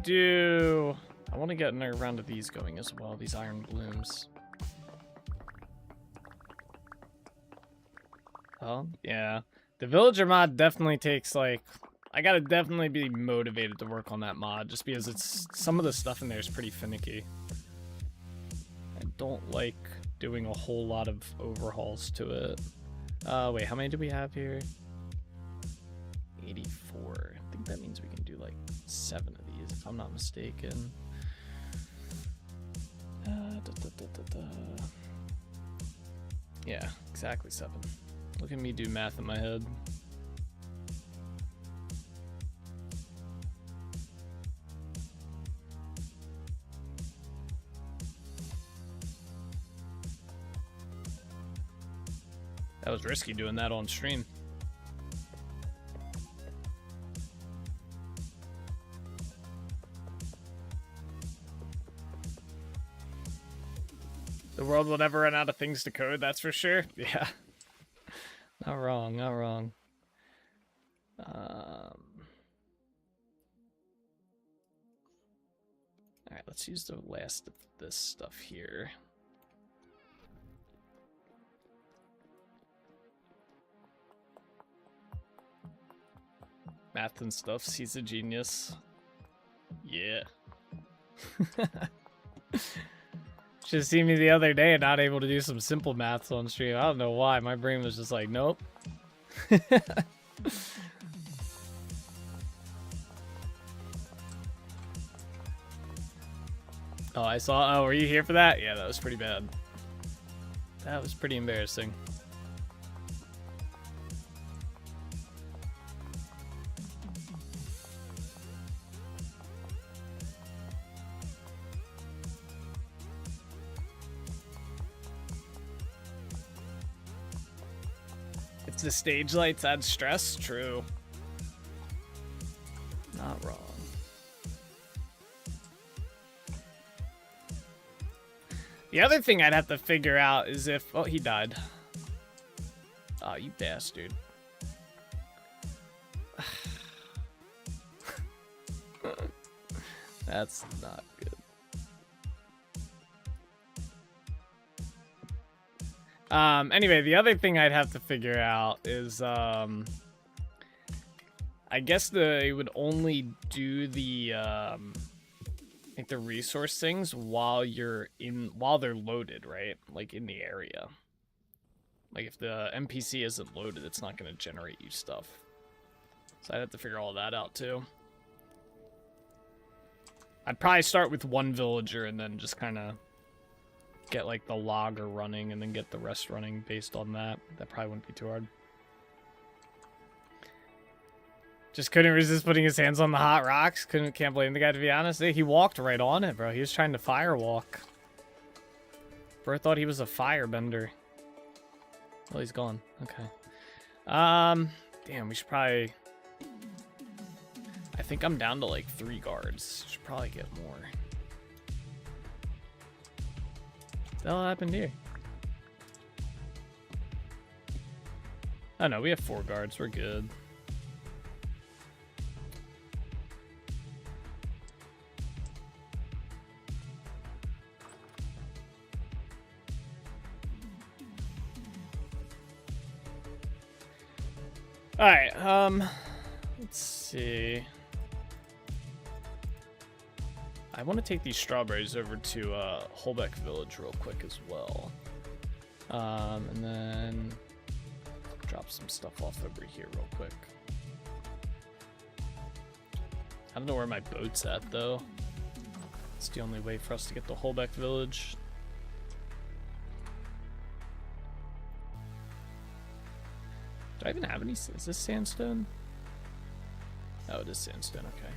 get another round of these going as well, these iron blooms. Oh, yeah. The villager mod definitely takes, like... I gotta definitely be motivated to work on that mod, just because it's... Some of the stuff in there is pretty finicky. I don't like doing a whole lot of overhauls to it. Wait, how many do we have here? 84. I think that means we can do, like, 7 of these, if I'm not mistaken. Yeah, exactly 7. Look at me do math in my head. That was risky doing that on stream. The world will never run out of things to code, that's for sure. Yeah. Not wrong, not wrong. Alright, let's use the last of this stuff here. Math and stuff, he's a genius. Yeah. Should have seen me the other day and not able to do some simple maths on stream. I don't know why. My brain was just like, nope. Oh, I saw. Oh, were you here for that? Yeah, that was pretty bad. That was pretty embarrassing. If the stage lights add stress, true. Not wrong. The other thing I'd have to figure out is if... Oh, he died. Oh, you bastard. That's not good. Anyway, the other thing I'd have to figure out is, I guess they would only do the like the resource things while they're loaded, right? Like in the area. Like if the NPC isn't loaded, it's not going to generate you stuff. So I'd have to figure all that out too. I'd probably start with one villager and then just kind of get like the logger running and then get the rest running based on that. That probably wouldn't be too hard. Just couldn't resist putting his hands on the hot rocks. Can't blame the guy, to be honest. He walked right on it, bro. He was trying to firewalk. Bro thought he was a firebender. Oh, he's gone. Okay. Damn, we should probably... I think I'm down to like 3 guards. Should probably get more. What the hell happened here? Oh no, we have 4 guards. We're good. Alright, let's see. I want to take these strawberries over to Holbeck Village real quick as well. And then drop some stuff off over here real quick. I don't know where my boat's at though. It's the only way for us to get to Holbeck Village. Do I even have any? Is this sandstone? Oh, it is sandstone. Okay.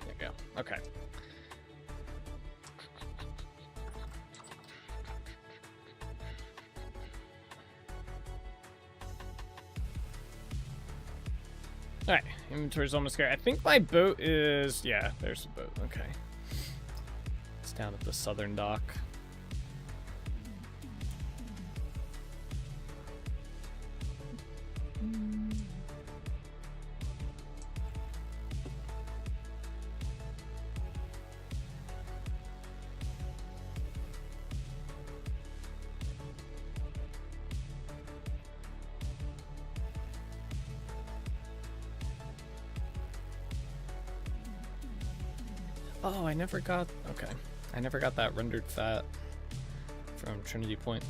There you go. Okay. Alright, inventory's almost there. I think my boat is... Yeah, there's the boat. Okay. It's down at the southern dock. Oh, I never got... Okay. I never got that rendered fat from Trinity Point.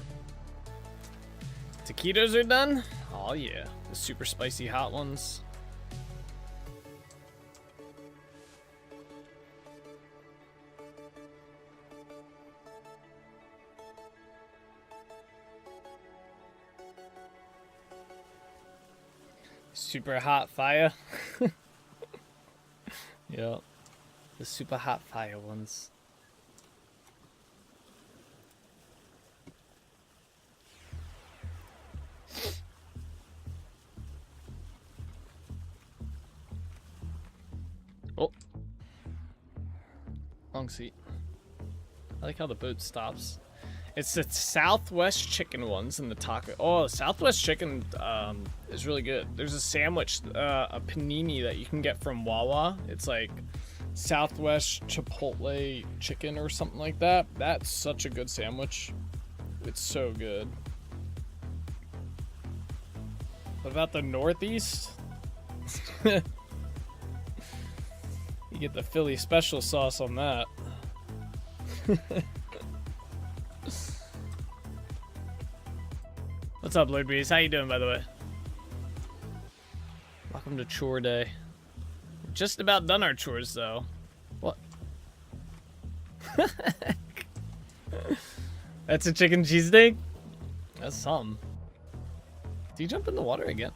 Taquitos are done? Oh yeah. The super spicy hot ones. Super hot fire. Yep. The super hot fire ones. Oh. Wrong seat. I like how the boat stops. It's the Southwest chicken ones and the taco. Oh, the Southwest chicken is really good. There's a sandwich, a panini that you can get from Wawa. It's like Southwest Chipotle chicken or something like that. That's such a good sandwich. It's so good. What about the Northeast? You get the Philly special sauce on that. What's up, Lord Breeze? How you doing, by the way? Welcome to Chore Day. We're just about done our chores, though. What? That's a chicken cheesesteak? That's some. Do you jump in the water again?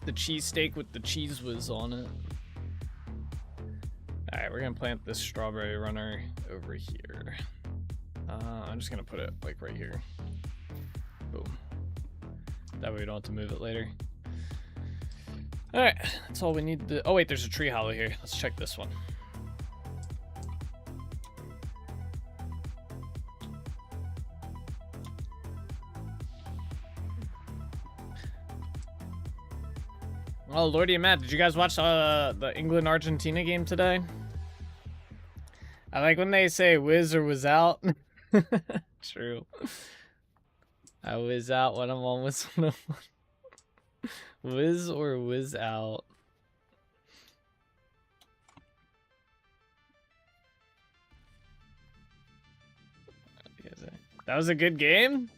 The cheesesteak with the cheese whiz on it. Alright, we're gonna plant this strawberry runner over here. I'm just gonna put it like right here. Boom. That way we don't have to move it later. Alright, that's all we need to... Oh, wait, there's a tree hollow here. Let's check this one. Oh, Lordy and Matt, did you guys watch the England-Argentina game today? I like when they say whiz or whiz out. True. I whiz out when I'm on whiz 101. Whiz or whiz out. That was a good game?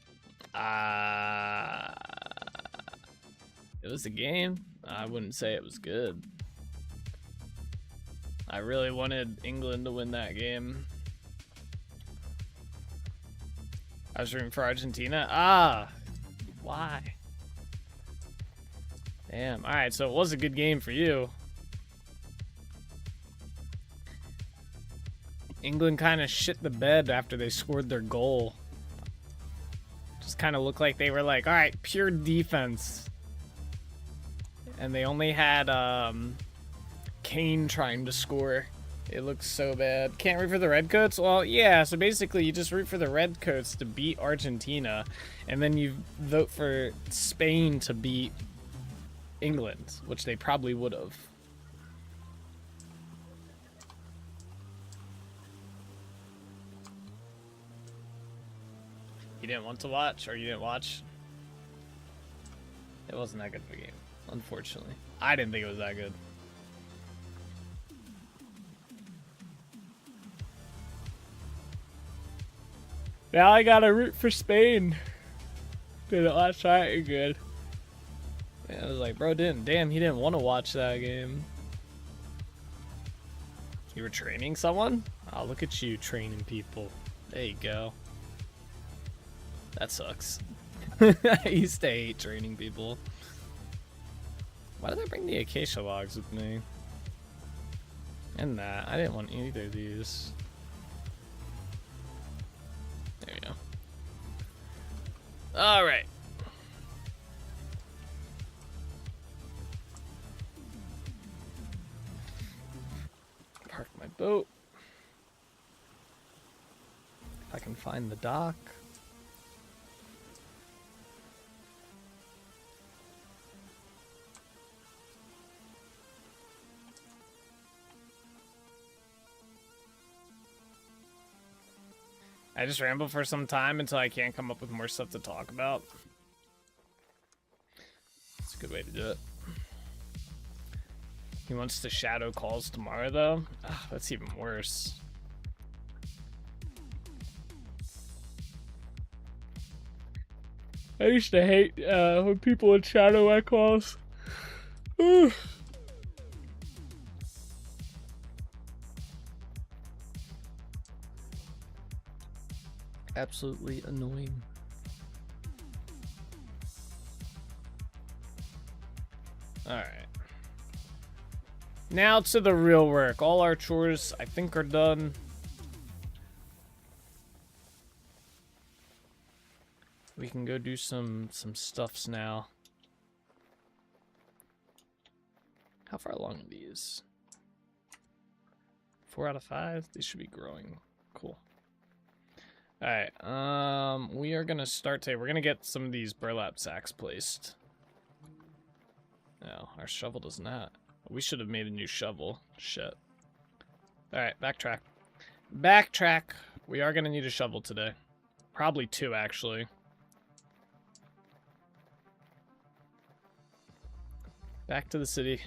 It was a game. I wouldn't say it was good. I really wanted England to win that game. I was rooting for Argentina. Why? Damn. All right, so it was a good game for you. England kind of shit the bed after they scored their goal. Just kind of looked like they were like, all right, pure defense. And they only had Kane trying to score. It looks so bad. Can't root for the Redcoats? Well, yeah, so basically you just root for the Redcoats to beat Argentina, and then you vote for Spain to beat England, which they probably would have. You didn't want to watch, or you didn't watch? It wasn't that good of a game, unfortunately. I didn't think it was that good. Now I gotta root for Spain. Didn't watch that good. Man, I was like, bro, damn, he didn't want to watch that game. You were training someone? Oh, look at you training people. There you go. That sucks. I used to hate training people. Why did I bring the acacia logs with me? And that. I didn't want either of these. There we go. Alright. Park my boat. If I can find the dock. I just ramble for some time until I can't come up with more stuff to talk about. That's a good way to do it. He wants to shadow calls tomorrow, though. Ugh, that's even worse. I used to hate when people would shadow my calls. Absolutely annoying. Alright. Now to the real work. All our chores, I think, are done. We can go do some stuffs now. How far along are these? 4 out of 5? These should be growing. Cool. Alright, we are gonna start today. We're gonna get some of these burlap sacks placed. No, our shovel does not. We should have made a new shovel. Shit. Alright, backtrack. Backtrack. We are gonna need a shovel today. Probably 2, actually. Back to the city.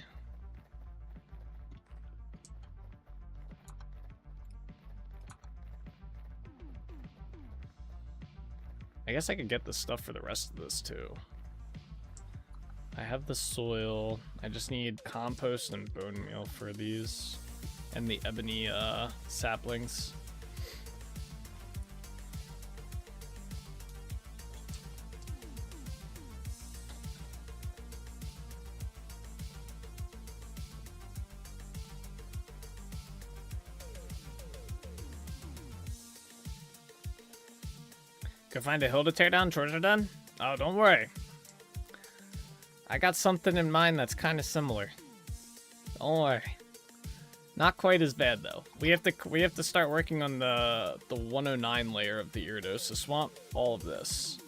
I guess I could get the stuff for the rest of this too. I have the soil. I just need compost and bone meal for these. And the ebony saplings. Go find a hill to tear down. Chores are done. Oh, don't worry. I got something in mind that's kind of similar. Don't worry. Not quite as bad though. We have to start working on the 109 layer of the Iridosa Swamp. All of this.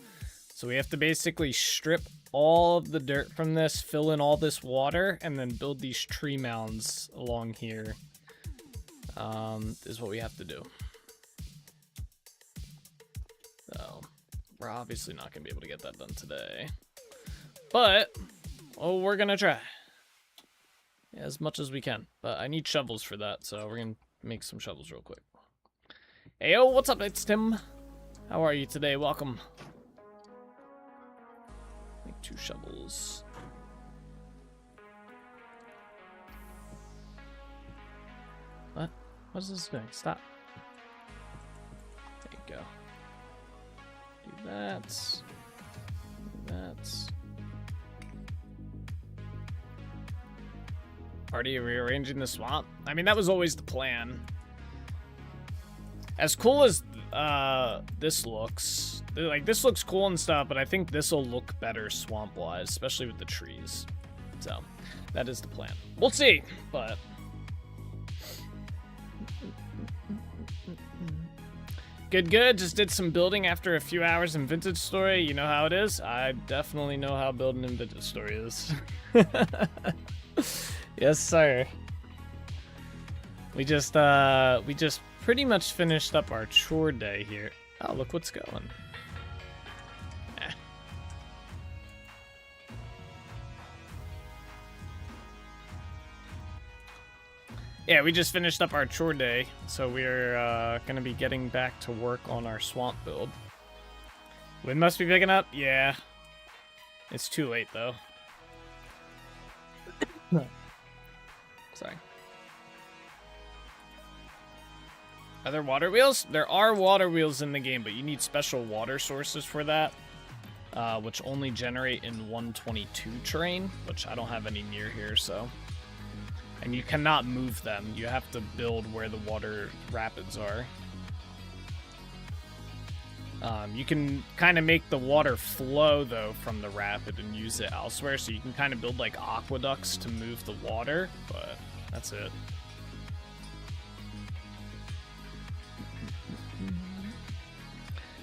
So we have to basically strip all of the dirt from this, fill in all this water, and then build these tree mounds along here. Is what we have to do. So we're obviously not gonna be able to get that done today, but we're gonna try as much as we can. But I need shovels for that, so we're gonna make some shovels real quick. Heyo, what's up? It's Tim. How are you today? Welcome. Make 2 shovels. What? What is this doing? Stop. There you go. Do that. Do that. Already rearranging the swamp? I mean, that was always the plan. As cool as this looks, like this looks cool and stuff, but I think this will look better swamp-wise, especially with the trees. So that is the plan. We'll see, but good. Just did some building after a few hours in Vintage Story. You know how it is. I definitely know how building in Vintage Story is. Yes, sir. We just pretty much finished up our chore day here. Oh, look what's going. Yeah, we just finished up our chore day, so we're gonna be getting back to work on our swamp build. Wind must be picking up? Yeah. It's too late, though. Sorry. Are there water wheels? There are water wheels in the game, but you need special water sources for that, which only generate in 122 terrain, which I don't have any near here, so... And you cannot move them. You have to build where the water rapids are. You can kind of make the water flow, though, from the rapid and use it elsewhere. So you can kind of build, like, aqueducts to move the water, but that's it.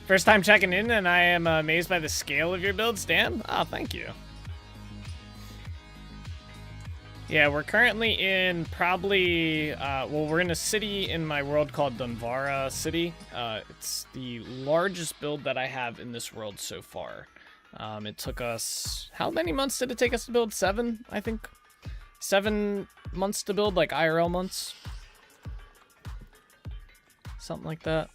First time checking in, and I am amazed by the scale of your build, Stan. Oh, thank you. Yeah, we're currently in probably, well, we're in a city in my world called Dunvara City. It's the largest build that I have in this world so far. It took us, how many months did it take us to build? 7, I think? 7 months to build, like IRL months? Something like that.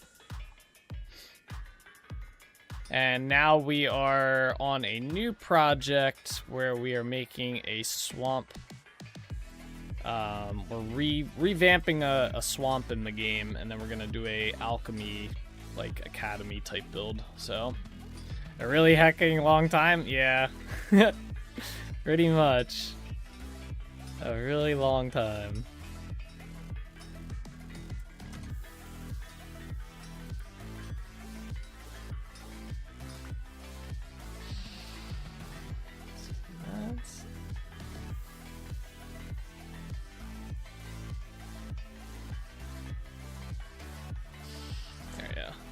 And now we are on a new project where we are making a swamp. We're revamping a swamp in the game, and then we're gonna do a alchemy, like, academy type build. So, a really hecking long time? Yeah. Pretty much. A really long time.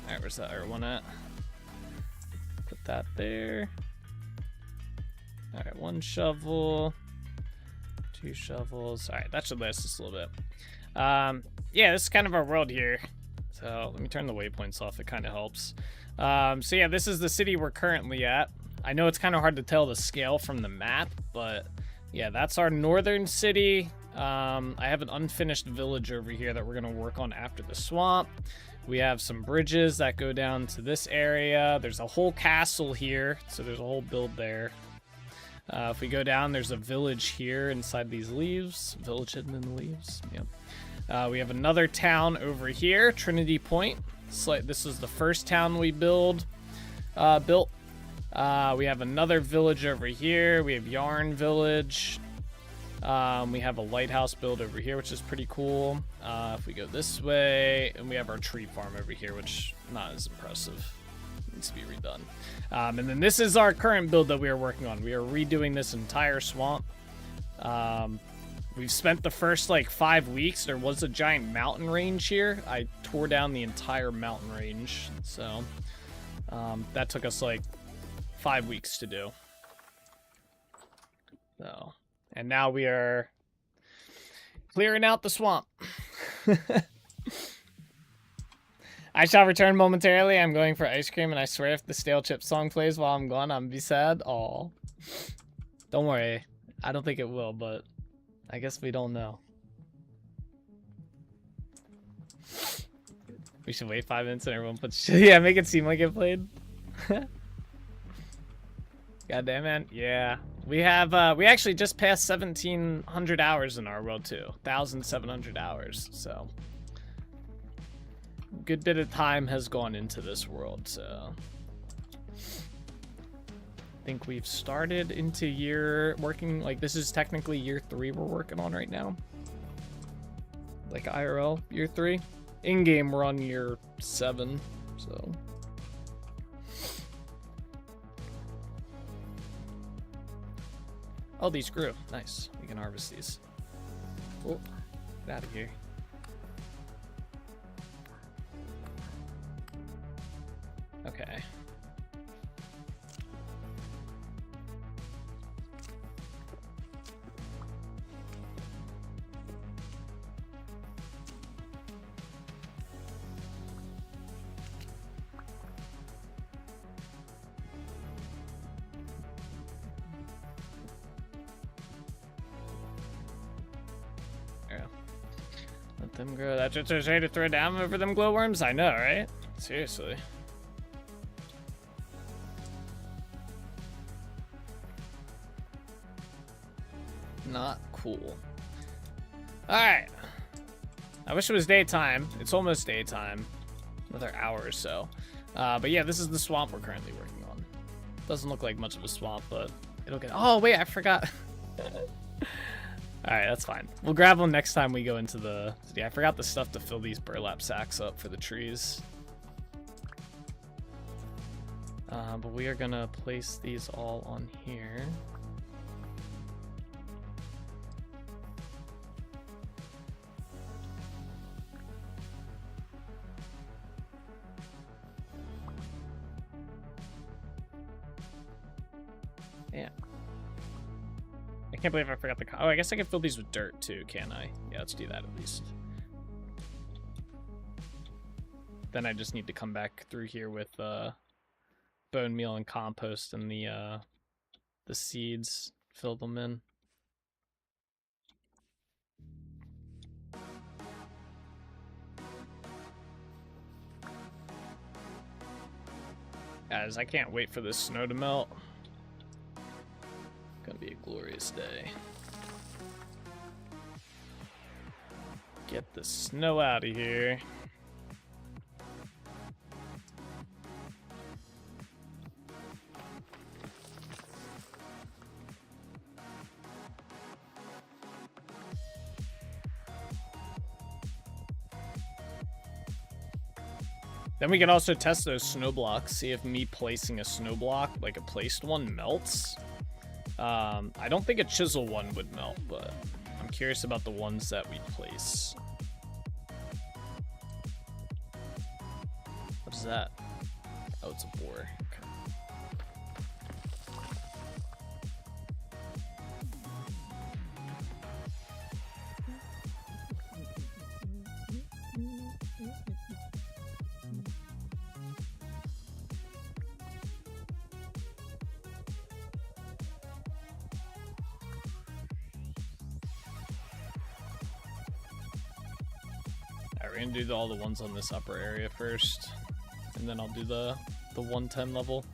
Alright, where's that other one at? Put that there. Alright, 1 shovel. 2 shovels. Alright, that should last us a little bit. Yeah, this is kind of our world here. So, let me turn the waypoints off, it kind of helps. So yeah, this is the city we're currently at. I know it's kind of hard to tell the scale from the map, but yeah, that's our northern city. I have an unfinished village over here that we're going to work on after the swamp. We have some bridges that go down to this area. There's a whole castle here, so there's a whole build there. If we go down, there's a village here inside these leaves. Village hidden in the leaves. Yep. We have another town over here, Trinity Point. This is the first town we built. We have another village over here. We have Yarn Village. We have a lighthouse build over here, which is pretty cool. If we go this way, and we have our tree farm over here, which not as impressive. Needs to be redone. And then this is our current build that we are working on. We are redoing this entire swamp. We've spent the first like 5 weeks. There was a giant mountain range here. I tore down the entire mountain range, so that took us like 5 weeks to do. So, and now we are clearing out the swamp. I shall return momentarily. I'm going for ice cream, and I swear if the Stale Chip song plays while I'm gone, I'm be sad. Aw. Don't worry. I don't think it will, but I guess we don't know. We should wait 5 minutes and everyone puts yeah, make it seem like it played. Goddamn, man. Yeah. We have, we actually just passed 1,700 hours in our world, too. 1,700 hours, so. Good bit of time has gone into this world, so. I think we've started into working, like, this is technically year 3 we're working on right now. Like, IRL, year 3. In-game, we're on year 7, so. Oh, these grew. Nice. We can harvest these. Oh, get out of here. Okay. Let them grow. That's just ready to throw down over them glowworms? I know, right? Seriously. Not cool. Alright. I wish it was daytime. It's almost daytime. Another hour or so. But yeah, this is the swamp we're currently working on. Doesn't look like much of a swamp, but it'll get... Oh, wait, I forgot. Alright, that's fine. We'll grab them next time we go into the... Yeah, I forgot the stuff to fill these burlap sacks up for the trees. But we are gonna place these all on here. Yeah. I can't believe I forgot the... Oh, I guess I can fill these with dirt too, can't I? Yeah, let's do that at least. Then I just need to come back through here with bone meal and compost and the seeds. Fill them in. Guys, I can't wait for this snow to melt. Gonna be a glorious day. Get the snow out of here. Then we can also test those snow blocks, see if me placing a snow block, like a placed one, melts. I don't think a chisel one would melt, but I'm curious about the ones that we place. What is that? Oh, it's a boar. Okay. We're gonna do all the ones on this upper area first, and then I'll do the 110 level.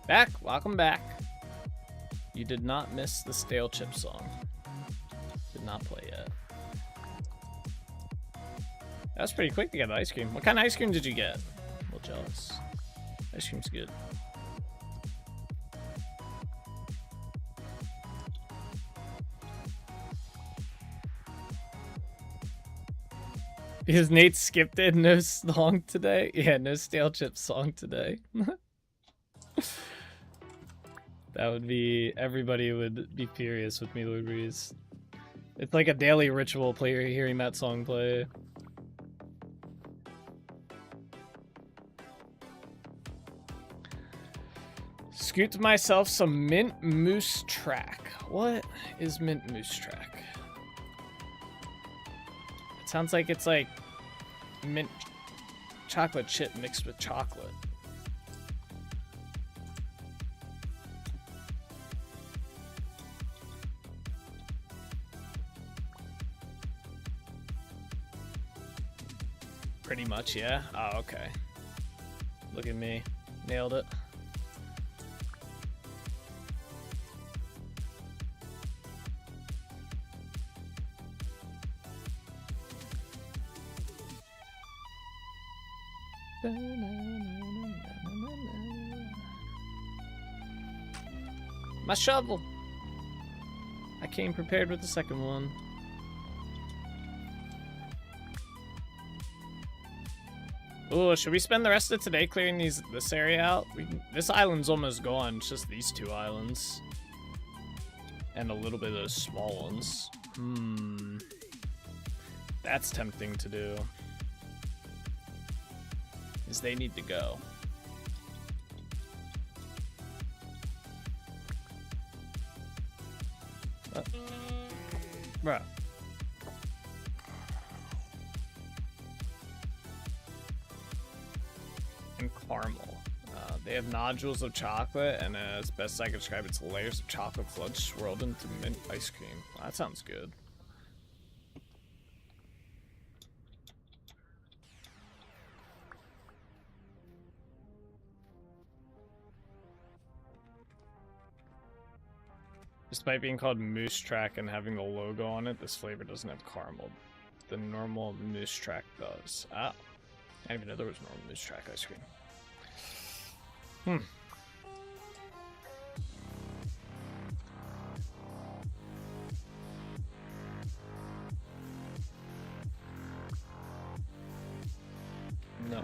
Back, welcome back. You did not miss the Stale Chip song. Did not play yet. That was pretty quick to get the ice cream. What kind of ice cream did you get? A little jealous. Ice cream's good. Because Nate skipped it, no song today. Yeah, no stale chip song today. That would be, everybody would be furious with me, Lord Breeze. It's like a daily ritual player hearing that song play. Scooped myself some mint moose track. What is mint moose track? It sounds like it's like mint chocolate chip mixed with chocolate. Pretty much, yeah. Oh, okay. Look at me. Nailed it. My shovel. I came prepared with the second one. Oh, should we spend the rest of today clearing this area out? This island's almost gone. It's just these two islands. And a little bit of those small ones. That's tempting to do. Because they need to go. Bruh. And caramel. They have nodules of chocolate, and as best I can describe, it's layers of chocolate fudge swirled into mint ice cream. That sounds good. Despite being called Moose Track and having the logo on it, this flavor doesn't have caramel. The normal Moose Track does. Ah. I didn't even know there was normal Moose Track ice cream. No.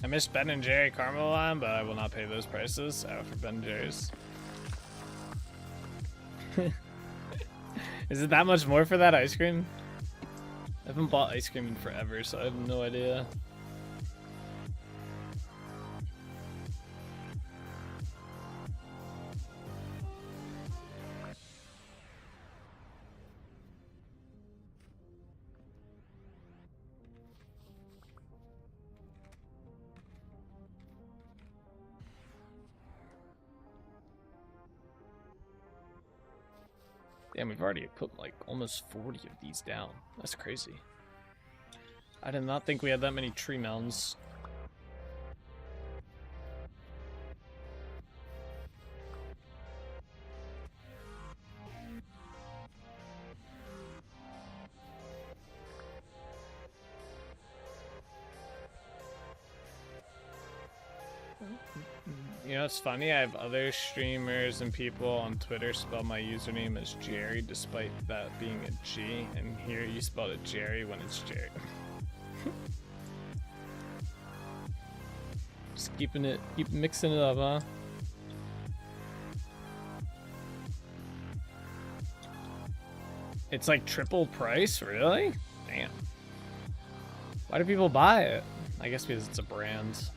I miss Ben and Jerry caramel lime, but I will not pay those prices for Ben and Jerry's. Is it that much more for that ice cream? I haven't bought ice cream in forever, so I have no idea. Damn, we've already put like almost 40 of these down. That's crazy. I did not think we had that many tree mounds. You know, it's funny, I have other streamers and people on Twitter spell my username as Jerry, despite that being a G, and here you spelled it Jerry when it's Jerry. Just keep mixing it up, huh? It's like triple price, really? Damn. Why do people buy it? I guess because it's a brand.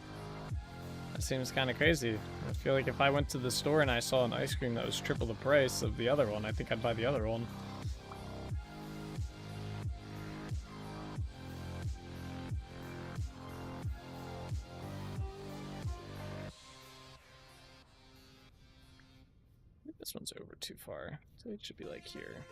That seems kind of crazy. I feel like if I went to the store and I saw an ice cream that was triple the price of the other one, I think I'd buy the other one. I think this one's over too far, so it should be like here.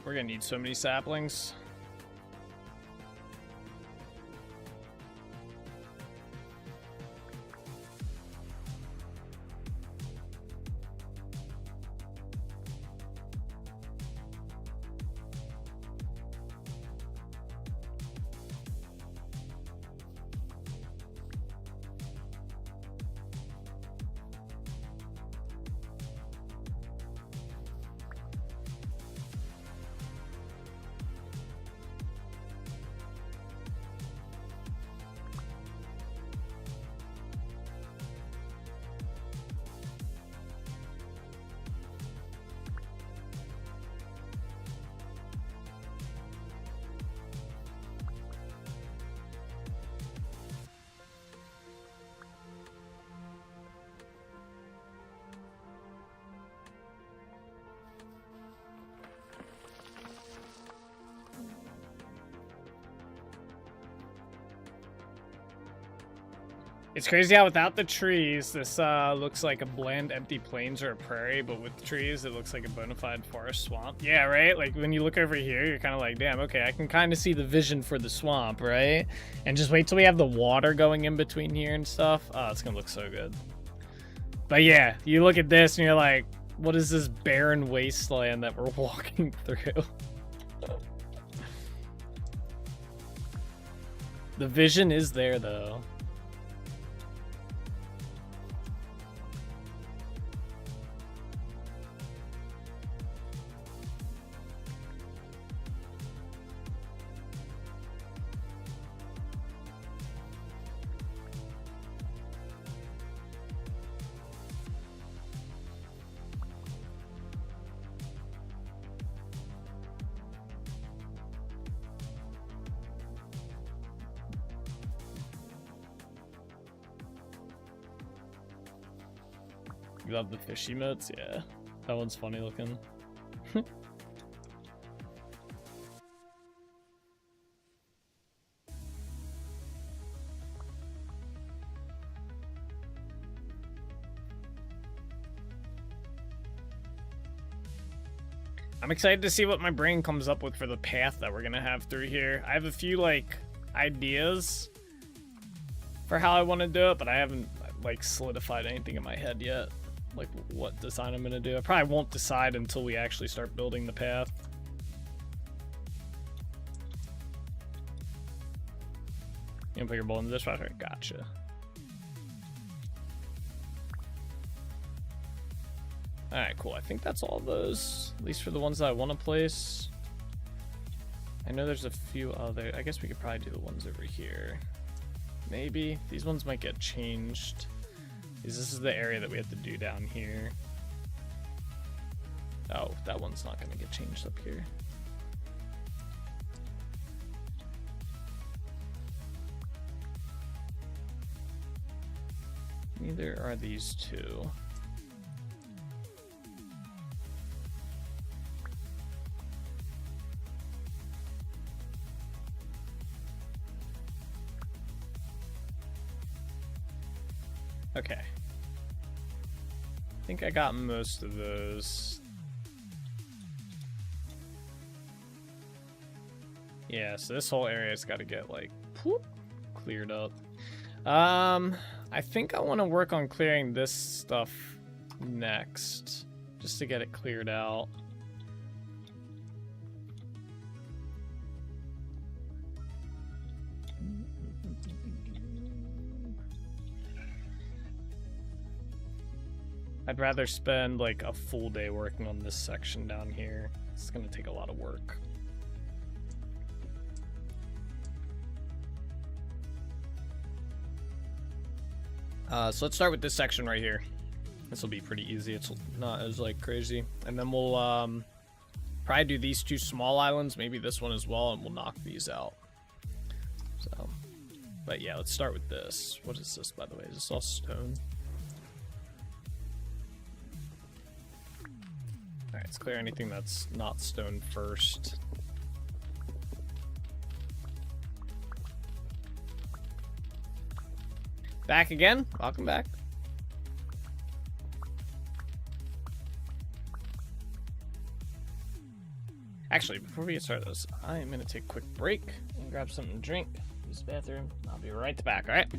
We're gonna need so many saplings. It's crazy how without the trees, this looks like a bland empty plains or a prairie, but with the trees, it looks like a bona fide forest swamp. Yeah, right? Like, when you look over here, you're kind of like, damn, okay, I can kind of see the vision for the swamp, right? And just wait till we have the water going in between here and stuff. Oh, it's gonna look so good. But yeah, you look at this and you're like, what is this barren wasteland that we're walking through? The vision is there, though. You love the fish emotes? Yeah. That one's funny looking. I'm excited to see what my brain comes up with for the path that we're gonna have through here. I have a few, like, ideas for how I want to do it, but I haven't, like, solidified anything in my head yet. Like, what design I'm gonna do. I probably won't decide until we actually start building the path. You gonna put your bowl in the dishwasher? Gotcha. Alright, cool. I think that's all those, at least for the ones that I want to place. I know there's a few other. I guess we could probably do the ones over here. Maybe. These ones might get changed. This is the area that we have to do down here. Oh, that one's not going to get changed up here. Neither are these two. Okay. I think I got most of those. Yeah, so this whole area's got to get, like, whoop, cleared up. I think I want to work on clearing this stuff next, just to get it cleared out. I'd rather spend like a full day working on this section down here. It's gonna take a lot of work. So let's start with this section right here. This will be pretty easy. It's not as like crazy. And then we'll probably do these two small islands, maybe this one as well, and we'll knock these out. So, but yeah, let's start with this. What is this, by the way? Is this all stone? Alright, let's clear anything that's not stone first. Back again? Welcome back. Actually, before we get started this, I am gonna take a quick break and grab something to drink. Use the bathroom. I'll be right back, alright?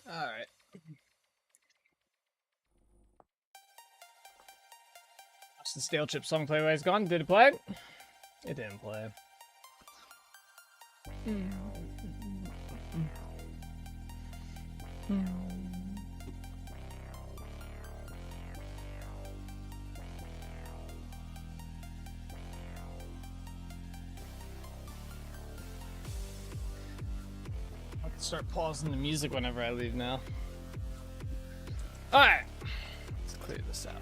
Alright. Watch the Stale Chip song play while he's gone. Did it play? It didn't play. I'll start pausing the music whenever I leave now. Alright. Let's clear this out.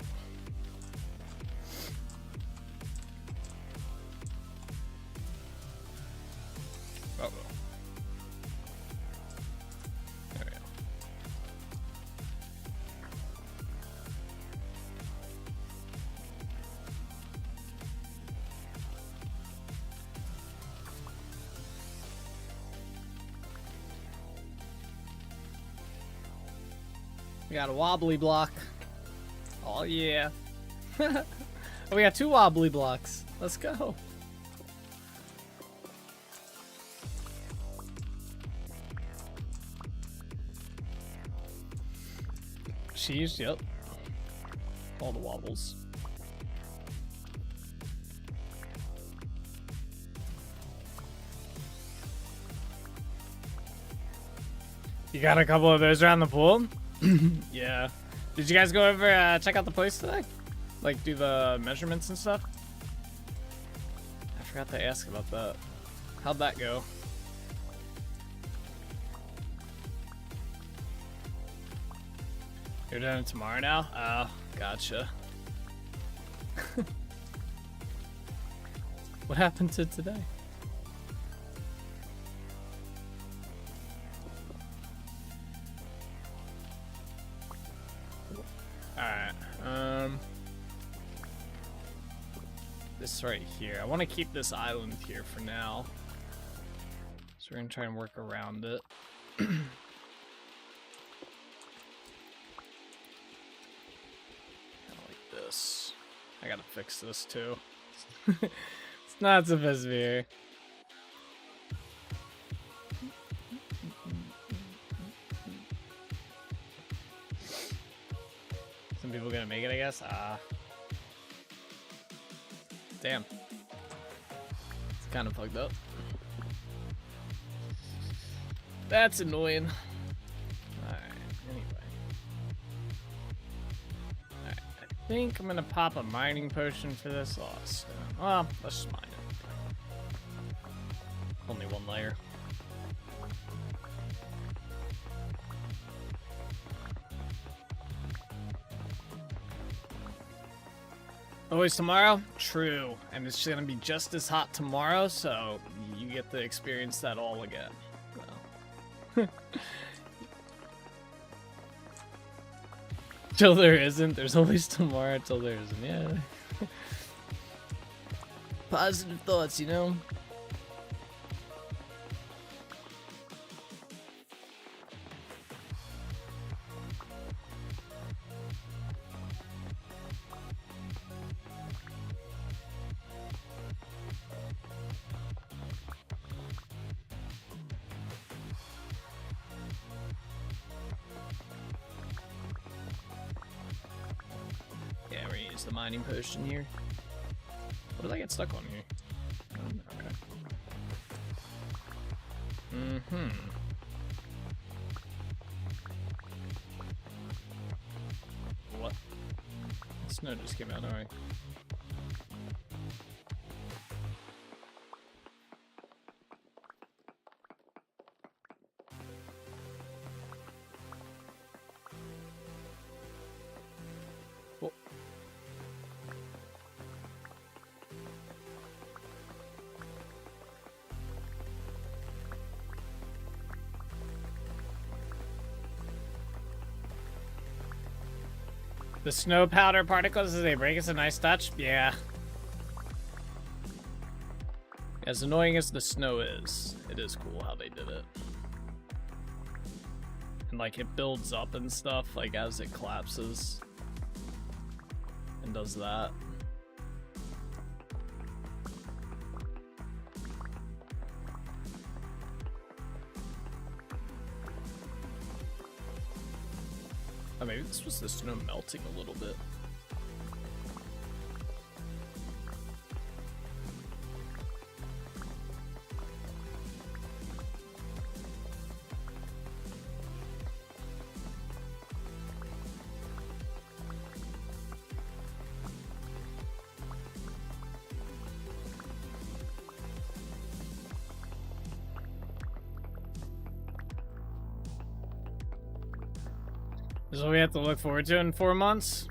Uh-oh. There we go. We got a wobbly block. Oh yeah. Oh, we got 2 wobbly blocks. Let's go. Cheese, yep. All the wobbles. You got a couple of those around the pool? Yeah. Did you guys go over check out the place today? Like do the measurements and stuff? I forgot to ask about that. How'd that go? You're doing it tomorrow now? Oh, gotcha. What happened to today? Alright, this right here. I want to keep this island here for now. So we're gonna try and work around it. I gotta fix this too. It's not supposed to be here. Some people gonna make it, I guess. Damn. It's kind of fucked up. That's annoying. I think I'm gonna pop a mining potion for this loss. Well, let's just mine it. Only 1 layer. Always tomorrow? True. And it's gonna be just as hot tomorrow, so you get to experience that all again. So. Till there isn't. There's always tomorrow till there isn't. Yeah. Positive thoughts, you know? The mining potion here. What did I get stuck on here? Okay. What? The snow just came out, alright. The snow powder particles as they break is a nice touch. Yeah. As annoying as the snow is, it is cool how they did it. And like it builds up and stuff, like as it collapses. And does that. Oh, maybe this was the snow melting a little bit. This is what we have to look forward to in 4 months.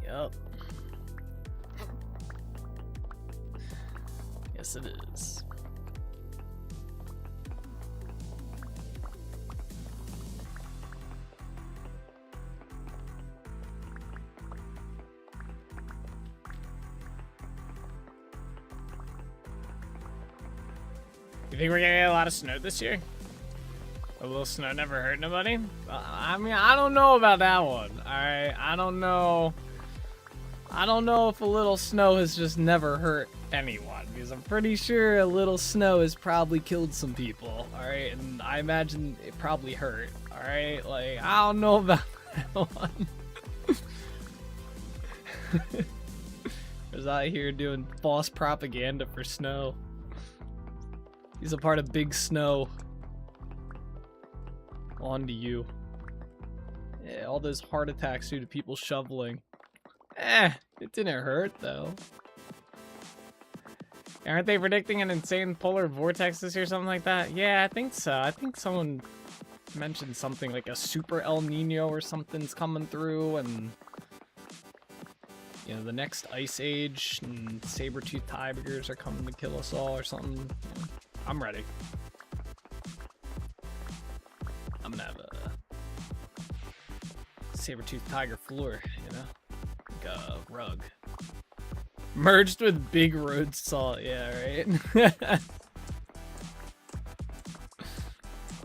Yup. Yes, it is. You think we're gonna get a lot of snow this year? A little snow never hurt nobody? I mean, I don't know about that one. Alright, I don't know. I don't know if a little snow has just never hurt anyone, because I'm pretty sure a little snow has probably killed some people. Alright, and I imagine it probably hurt. Alright, like, I don't know about that one. I was out here doing false propaganda for snow. He's a part of Big Snow. On to you. Yeah, all those heart attacks due to people shoveling. It didn't hurt though. Aren't they predicting an insane polar vortex this year, something like that? Yeah, I think so. I think someone mentioned something like a super El Nino or something's coming through, and you know, the next ice age and saber-toothed tigers are coming to kill us all or something. Yeah. I'm ready. I'm gonna have a saber-toothed tiger floor, you know? Like a rug. Merged with big road salt, yeah, right?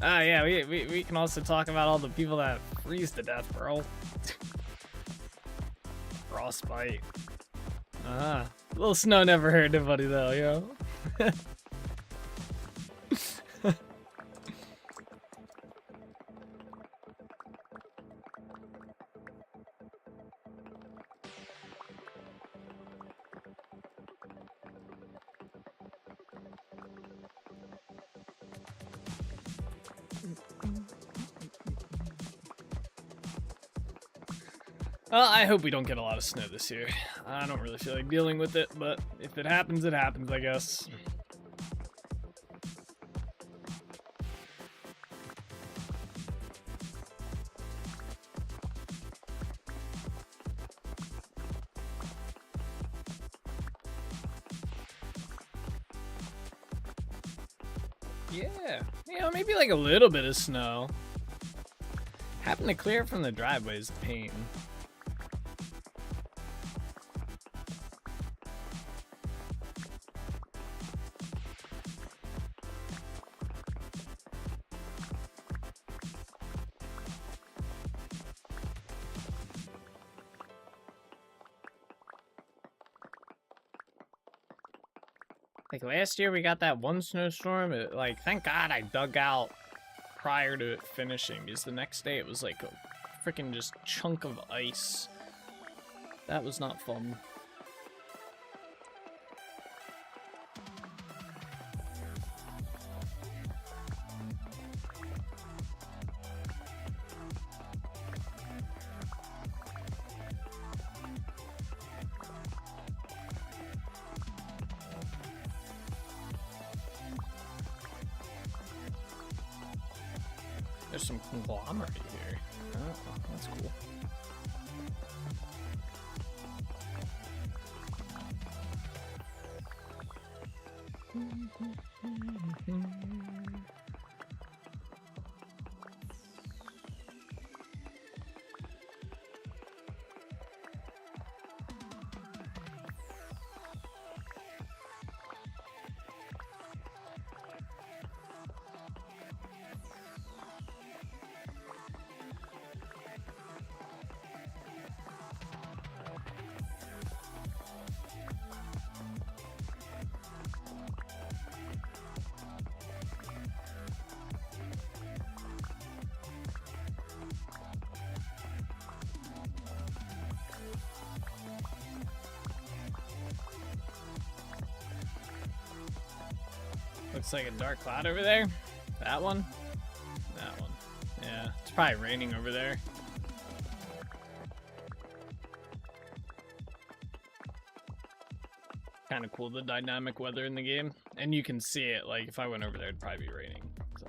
Yeah, we can also talk about all the people that freeze to death, bro. Frostbite. A little snow never hurt anybody though, yo. Well, I hope we don't get a lot of snow this year. I don't really feel like dealing with it, but if it happens, I guess. Yeah, you know, maybe like a little bit of snow. Having to clear it from the driveway is a pain. Like last year we got that one snowstorm, like thank God I dug out prior to it finishing, because the next day it was like a freaking just chunk of ice. That was not fun. There's some conglomerate here. Oh, that's cool. Looks like a dark cloud over there. That one? That one. Yeah, it's probably raining over there. Kind of cool, the dynamic weather in the game. And you can see it, like, if I went over there, it'd probably be raining, so.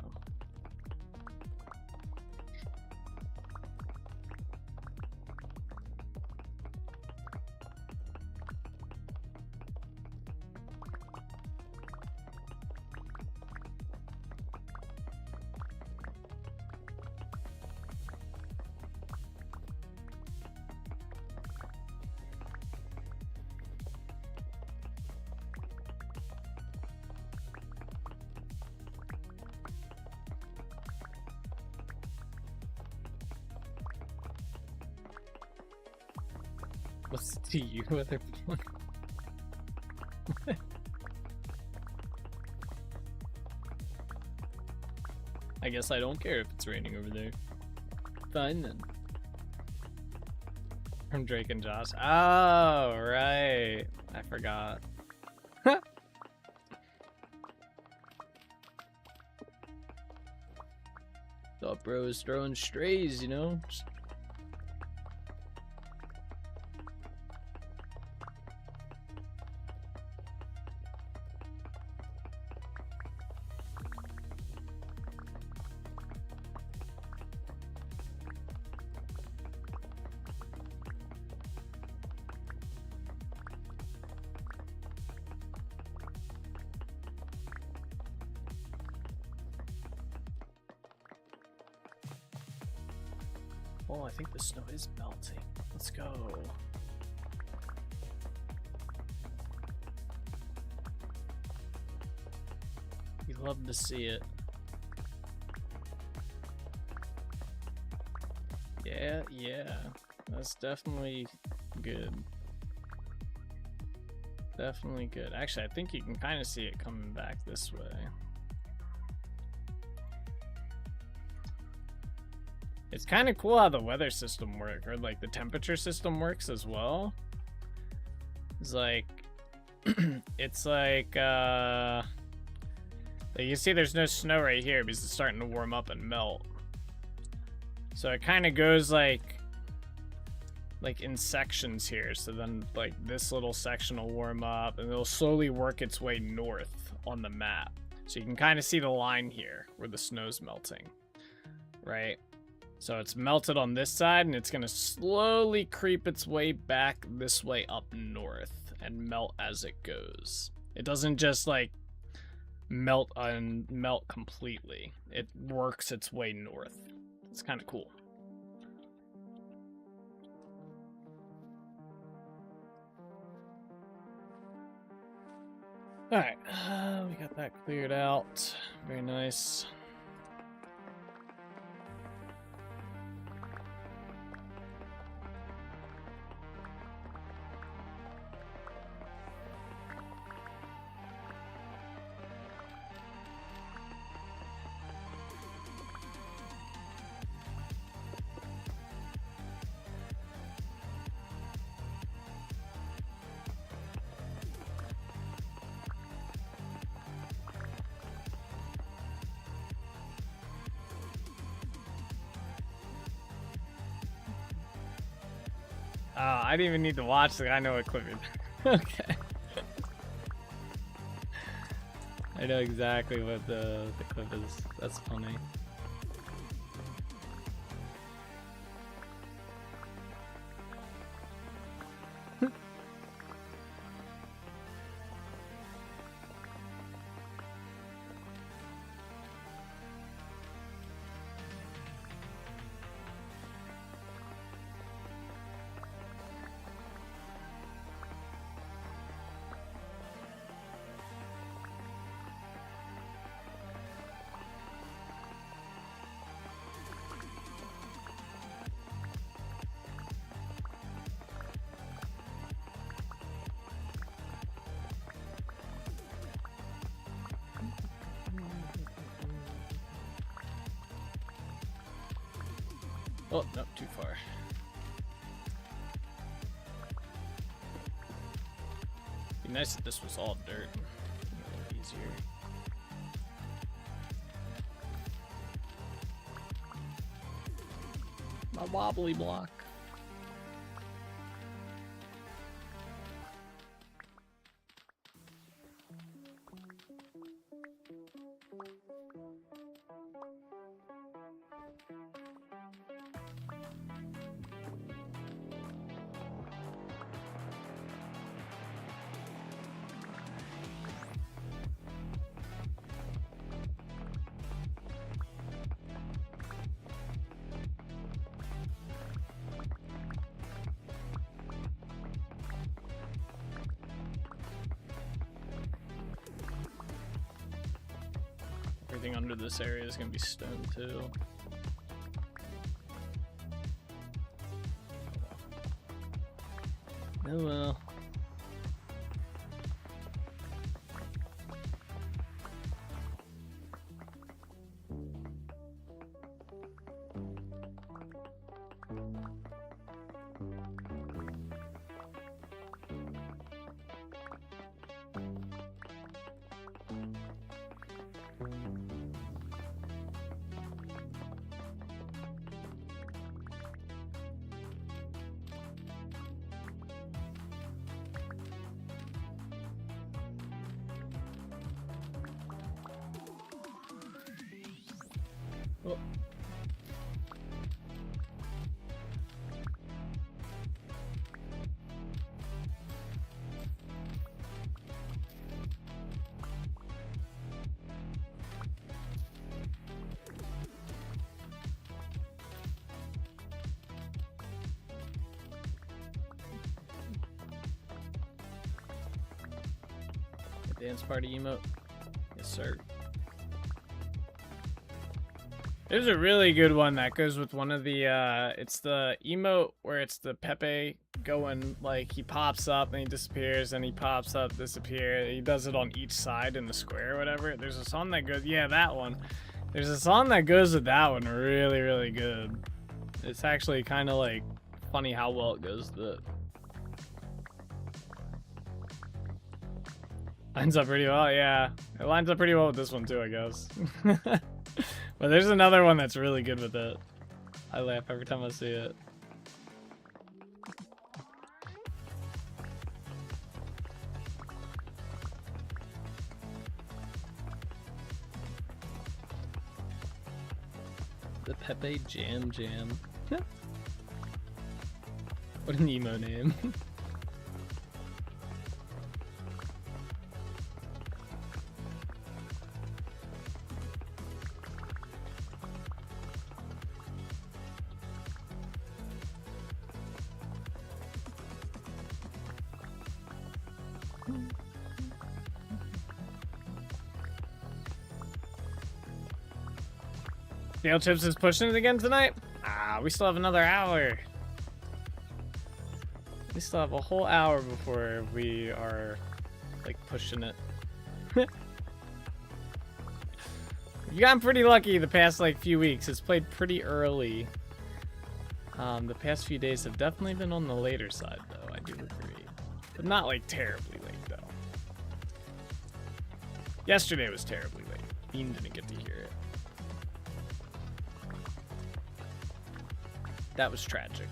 What's to you with her phone? I guess I don't care if it's raining over there. Fine then. From Drake and Josh. Oh, right. I forgot. Thought bro was throwing strays, you know? Just oh, I think the snow is melting. Let's go. You love to see it. Yeah. That's definitely good. Definitely good. Actually, I think you can kind of see it coming back this way. It's kind of cool how the weather system works, or like the temperature system works as well. It's like, it's like, you see there's no snow right here because it's starting to warm up and melt. So it kind of goes like in sections here. So then like this little section will warm up and it'll slowly work its way north on the map. So you can kind of see the line here where the snow's melting, right? So it's melted on this side and it's gonna slowly creep its way back this way up north and melt as it goes. It doesn't just like melt completely. It works its way north. It's kind of cool. All right, we got that cleared out. Very nice. I didn't even need to watch it. I know what clip it. Okay. I know exactly what the clip is. That's funny. Oh, no, too far. Be nice if this was all dirt. A little easier. A wobbly block. Everything under this area is gonna be stone too. Oh well. Oh. Dance party emote. Yes, sir. There's a really good one that goes with one of the, it's the emote where it's the Pepe going, like, he pops up and he disappears, and he pops up, disappears. He does it on each side in the square or whatever. There's a song that goes, yeah, that one. There's a song that goes with that one really, really good. It's actually kind of, like, funny how well it goes with it. Lines up pretty well, yeah. It lines up pretty well with this one too, I guess. But there's another one that's really good with it. I laugh every time I see it. The Pepe Jam Jam. What an emo name. Dale Chips is pushing it again tonight? Ah, we still have another hour. We still have a whole hour before we are, like, pushing it. You gotten pretty lucky the past, like, few weeks. It's played pretty early. The past few days have definitely been on the later side, though. I do agree. But not, like, terribly late, though. Yesterday was terribly late. Bean didn't get to hear it. That was tragic.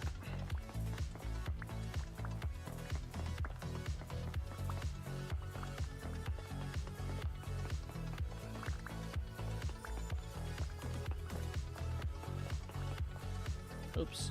Oops.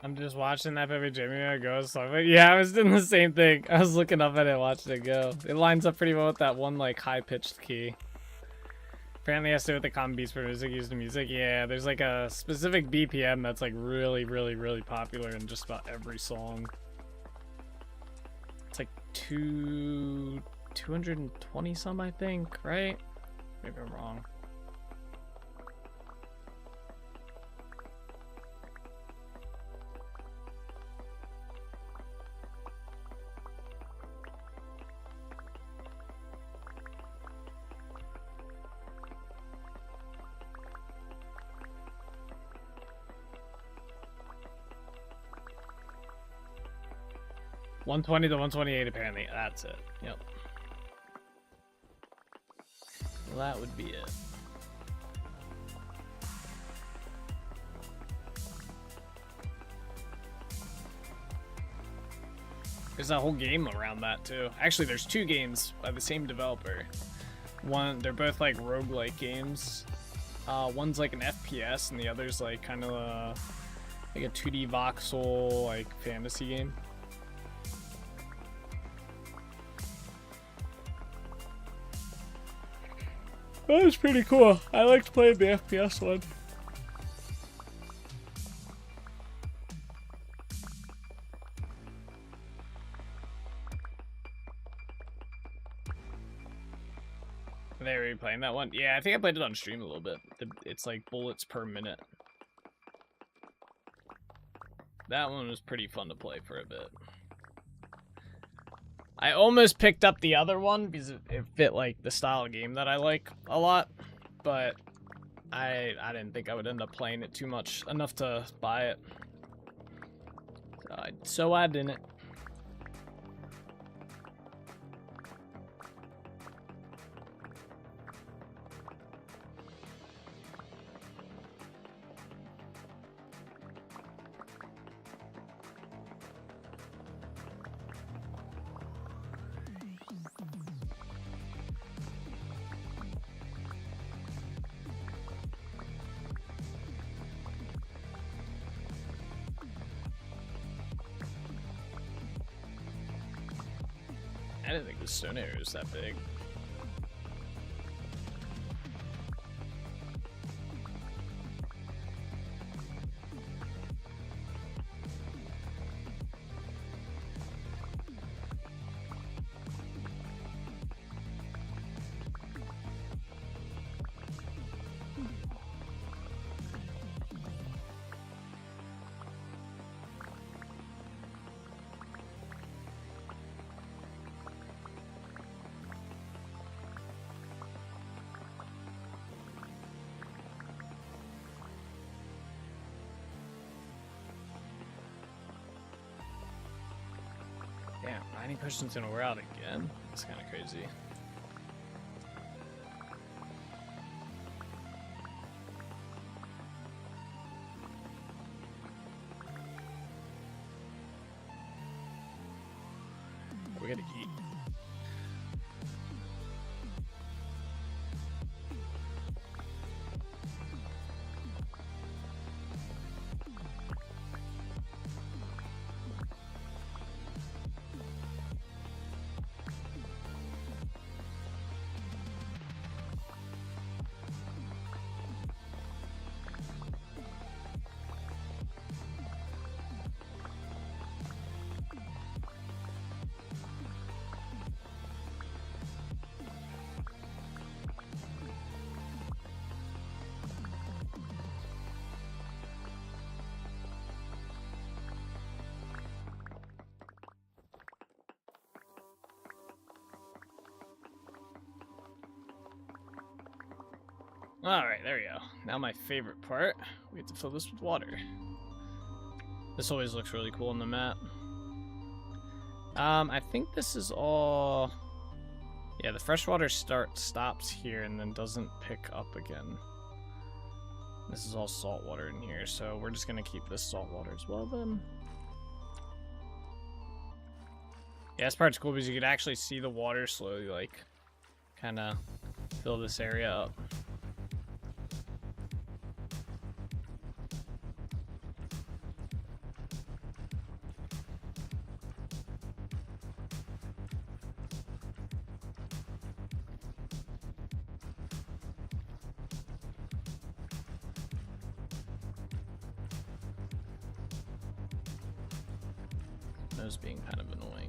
I'm just watching that baby Jamie go. So yeah, I was doing the same thing. I was looking up at it, watching it go. It lines up pretty well with that one like high-pitched key. Apparently, it has to do with the common beats for music used in music. Yeah, there's like a specific BPM that's like really, really, really popular in just about every song. It's like 220 some, I think, right? Maybe I'm wrong. $120 to $128 apparently. That's it. Yep. Well, that would be it. There's a whole game around that too. Actually, there's two games by the same developer. They're both like roguelike games. One's like an FPS and the other's like kind of like a 2D voxel like fantasy game. That was pretty cool. I liked playing the FPS one. They were playing that one? Yeah, I think I played it on stream a little bit. It's like bullets per minute. That one was pretty fun to play for a bit. I almost picked up the other one because it fit like the style of game that I like a lot, but I didn't think I would end up playing it too much enough to buy it. So I didn't. I didn't think the stone area was that big. Damn, 90 questions in a row again? That's kind of crazy. We gotta eat. Alright, there we go. Now my favorite part. We get to fill this with water. This always looks really cool on the map. I think this is all... Yeah, the freshwater stops here and then doesn't pick up again. This is all salt water in here, so we're just gonna keep this salt water as well then. Yeah, this part's cool because you could actually see the water slowly, like, kind of fill this area up. snow's being kind of annoying.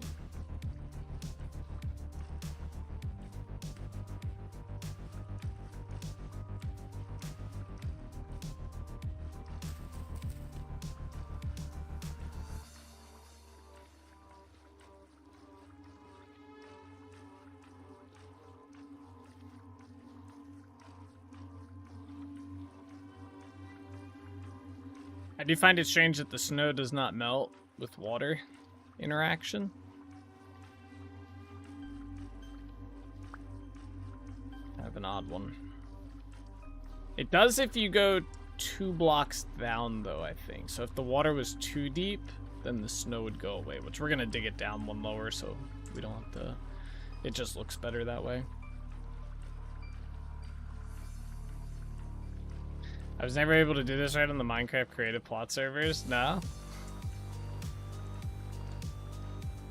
I do find it strange that the snow does not melt with water interaction. Kind of an odd one. It does if you go 2 blocks down, though, I think. So if the water was too deep, then the snow would go away, which we're going to dig it down 1 lower, so we don't have to... It just looks better that way. I was never able to do this right on the Minecraft creative plot servers. No.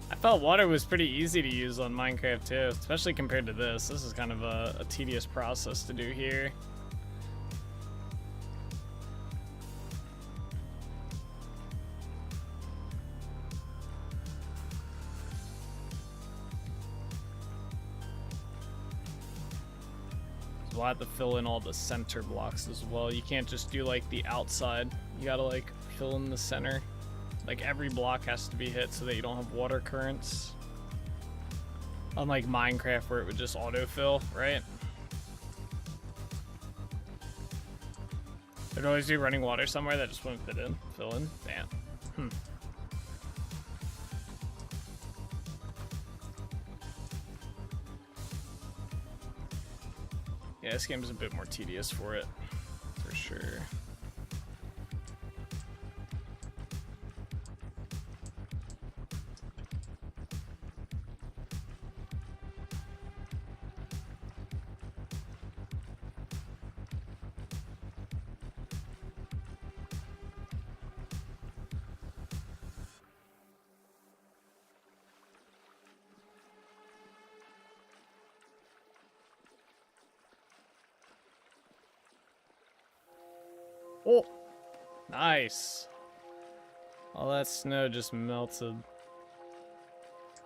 I felt water was pretty easy to use on Minecraft too, especially compared to this. This is kind of a tedious process to do here. We'll have to fill in all the center blocks as well. You can't just do like the outside. You gotta like fill in the center. Like every block has to be hit so that you don't have water currents. Unlike Minecraft where it would just autofill, right? There'd always be running water somewhere that just wouldn't fit in. Fill in. Damn. Yeah, this game is a bit more tedious for it, for sure. Oh, nice. All that snow just melted.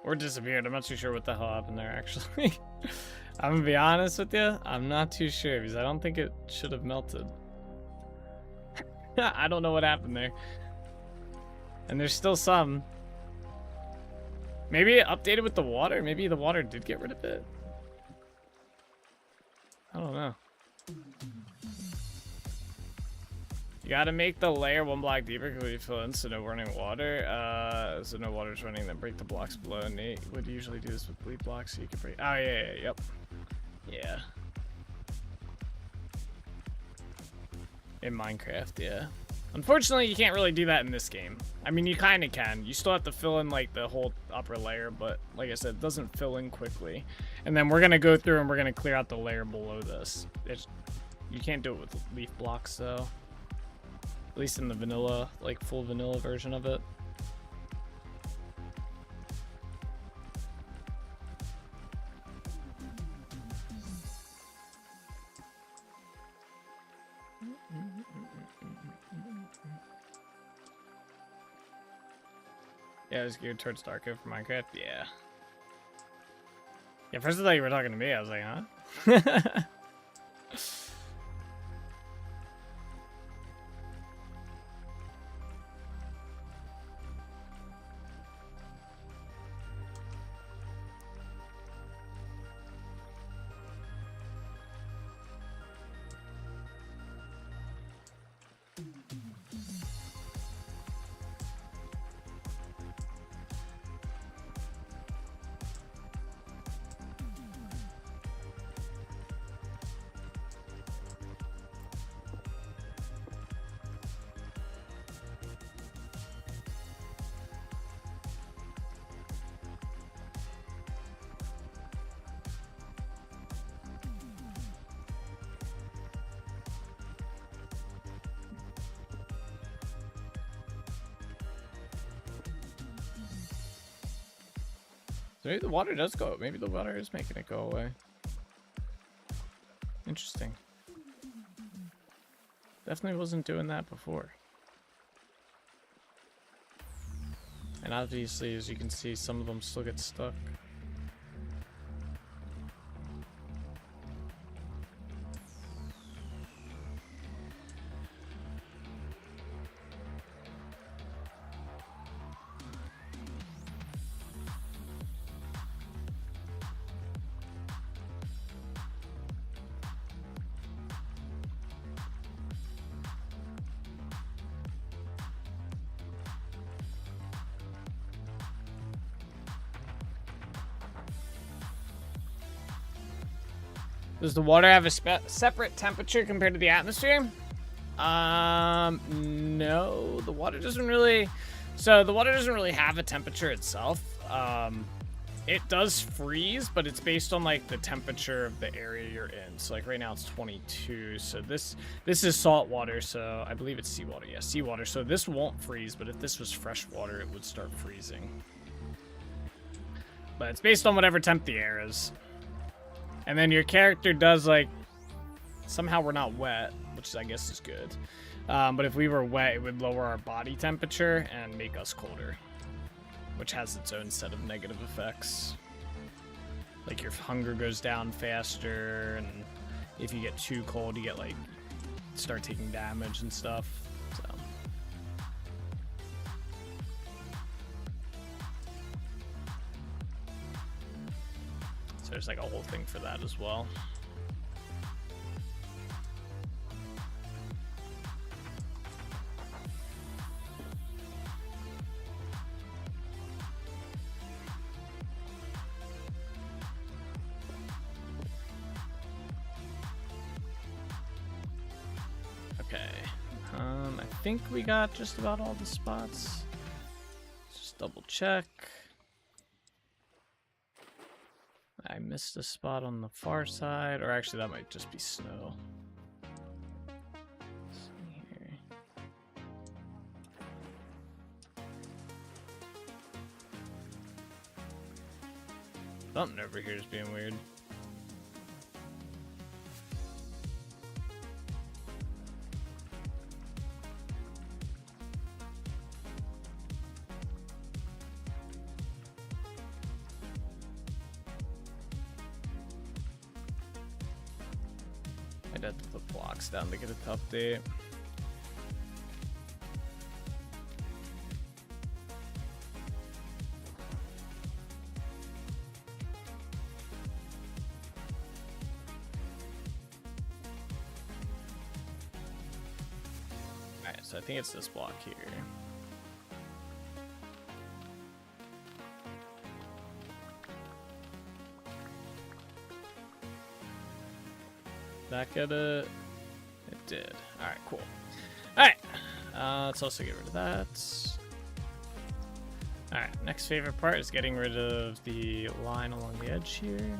Or disappeared. I'm not too sure what the hell happened there, actually. I'm gonna be honest with you. I'm not too sure because I don't think it should have melted. I don't know what happened there. And there's still some. Maybe it updated with the water. Maybe the water did get rid of it. I don't know. You gotta make the layer 1 block deeper because you fill in so no running water. So no water's running, then break the blocks below. Nate would usually do this with bleed blocks so you can break. Oh, yeah, yep. Yeah. In Minecraft, yeah. Unfortunately, you can't really do that in this game. I mean, you kind of can. You still have to fill in, like, the whole upper layer, but like I said, it doesn't fill in quickly. And then we're gonna go through and we're gonna clear out the layer below this. You can't do it with leaf blocks, though. At least in the vanilla, like full vanilla version of it. Yeah, it was geared towards Darko for Minecraft. Yeah. Yeah, first I thought you were talking to me. I was like, huh? So maybe the water does go. Maybe the water is making it go away. Interesting. Definitely wasn't doing that before. And obviously, as you can see, some of them still get stuck. Does the water have a separate temperature compared to the atmosphere? No, the water doesn't really. So the water doesn't really have a temperature itself. It does freeze, but it's based on like the temperature of the area you're in. So like right now it's 22. So this is salt water. So I believe it's seawater. Yeah, seawater. So this won't freeze, but if this was fresh water, it would start freezing. But it's based on whatever temp the air is. And then your character does, like, somehow we're not wet, which I guess is good. But if we were wet, it would lower our body temperature and make us colder, which has its own set of negative effects. Like your hunger goes down faster, and if you get too cold, you get, like, start taking damage and stuff. So there's like a whole thing for that as well. Okay. I think we got just about all the spots. Let's just double check. I missed a spot on the far side, or actually that might just be snow. Let's see here. Something over here is being weird. I'd have to put blocks down to get it to update. Alright, so I think it's this block here. That get it? It did. Alright, cool. Alright. Let's also get rid of that. Alright, next favorite part is getting rid of the line along the edge here.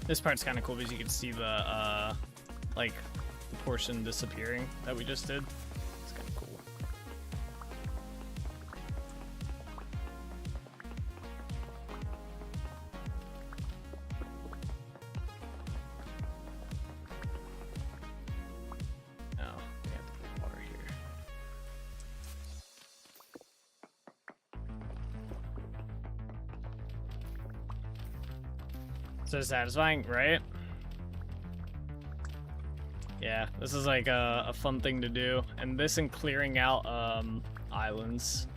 This part's kind of cool because you can see the, like, the portion disappearing that we just did. It's kind of cool. Oh, we have to put water here. So satisfying, right? Yeah, this is like a fun thing to do. And this and clearing out islands.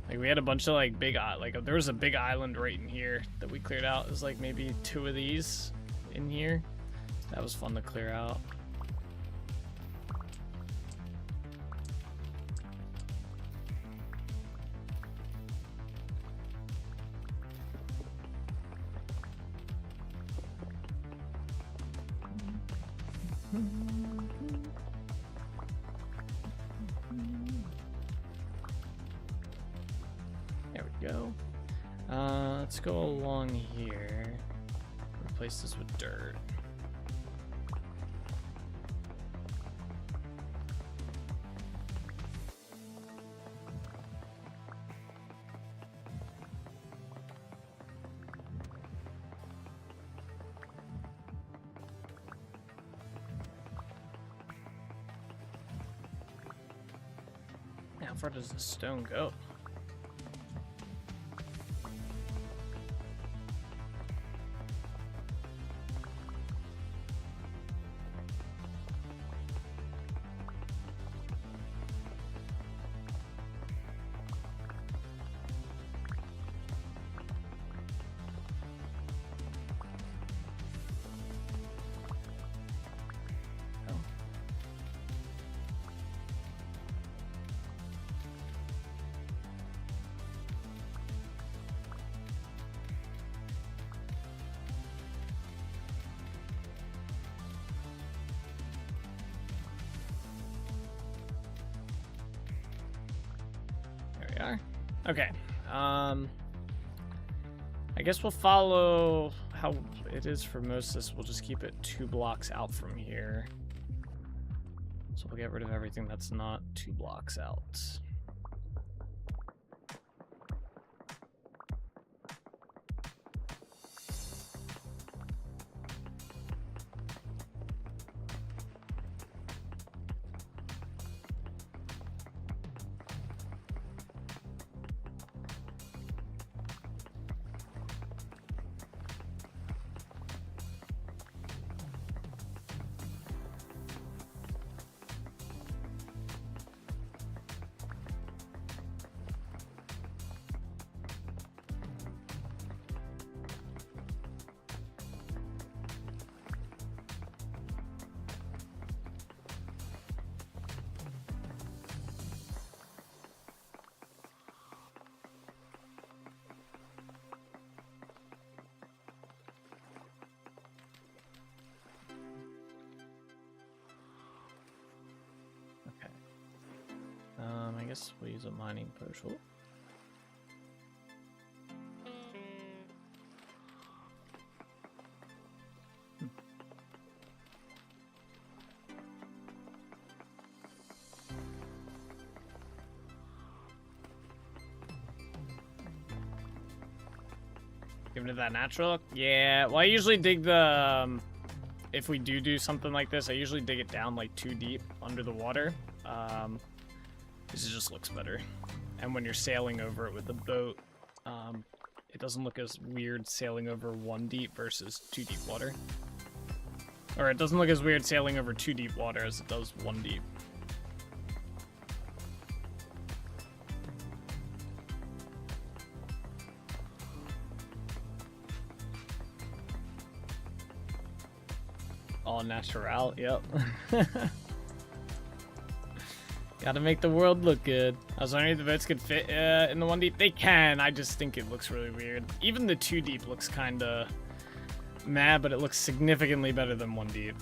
Like we had a bunch of like big, like there was a big island right in here that we cleared out. There's like maybe 2 of these in here. That was fun to clear out. There we go. Let's go along here. Replace this with dirt. How far does the stone go? Are. Okay. I guess we'll follow how it is for most of this. We'll just keep it 2 blocks out from here. So we'll get rid of everything that's not 2 blocks out. I guess we'll use a mining potion. Give it that natural? Yeah, well I usually dig the, if we do something like this, I usually dig it down like 2 deep under the water. Because it just looks better. And when you're sailing over it with the boat, it doesn't look as weird sailing over 1 deep versus 2 deep water. Or it doesn't look as weird sailing over 2 deep water as it does 1 deep. All natural, yep. Gotta make the world look good. I was wondering if the boats could fit in the 1 deep. They can, I just think it looks really weird. Even the 2 deep looks kinda mad, but it looks significantly better than 1 deep.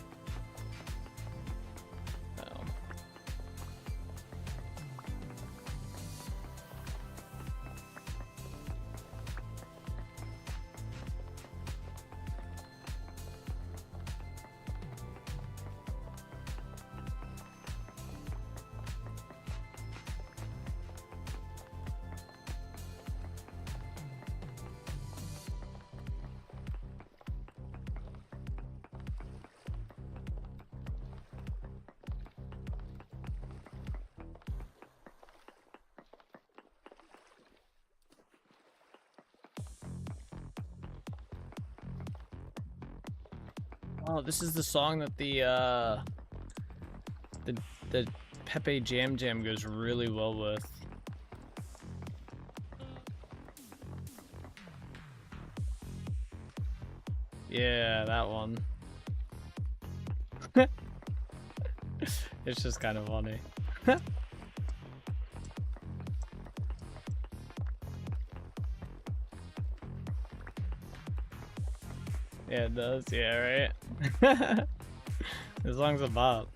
Oh, this is the song that the Pepe Jam Jam goes really well with. Yeah, that one. It's just kind of funny. Yeah, it does. Yeah, right? This song's a bop.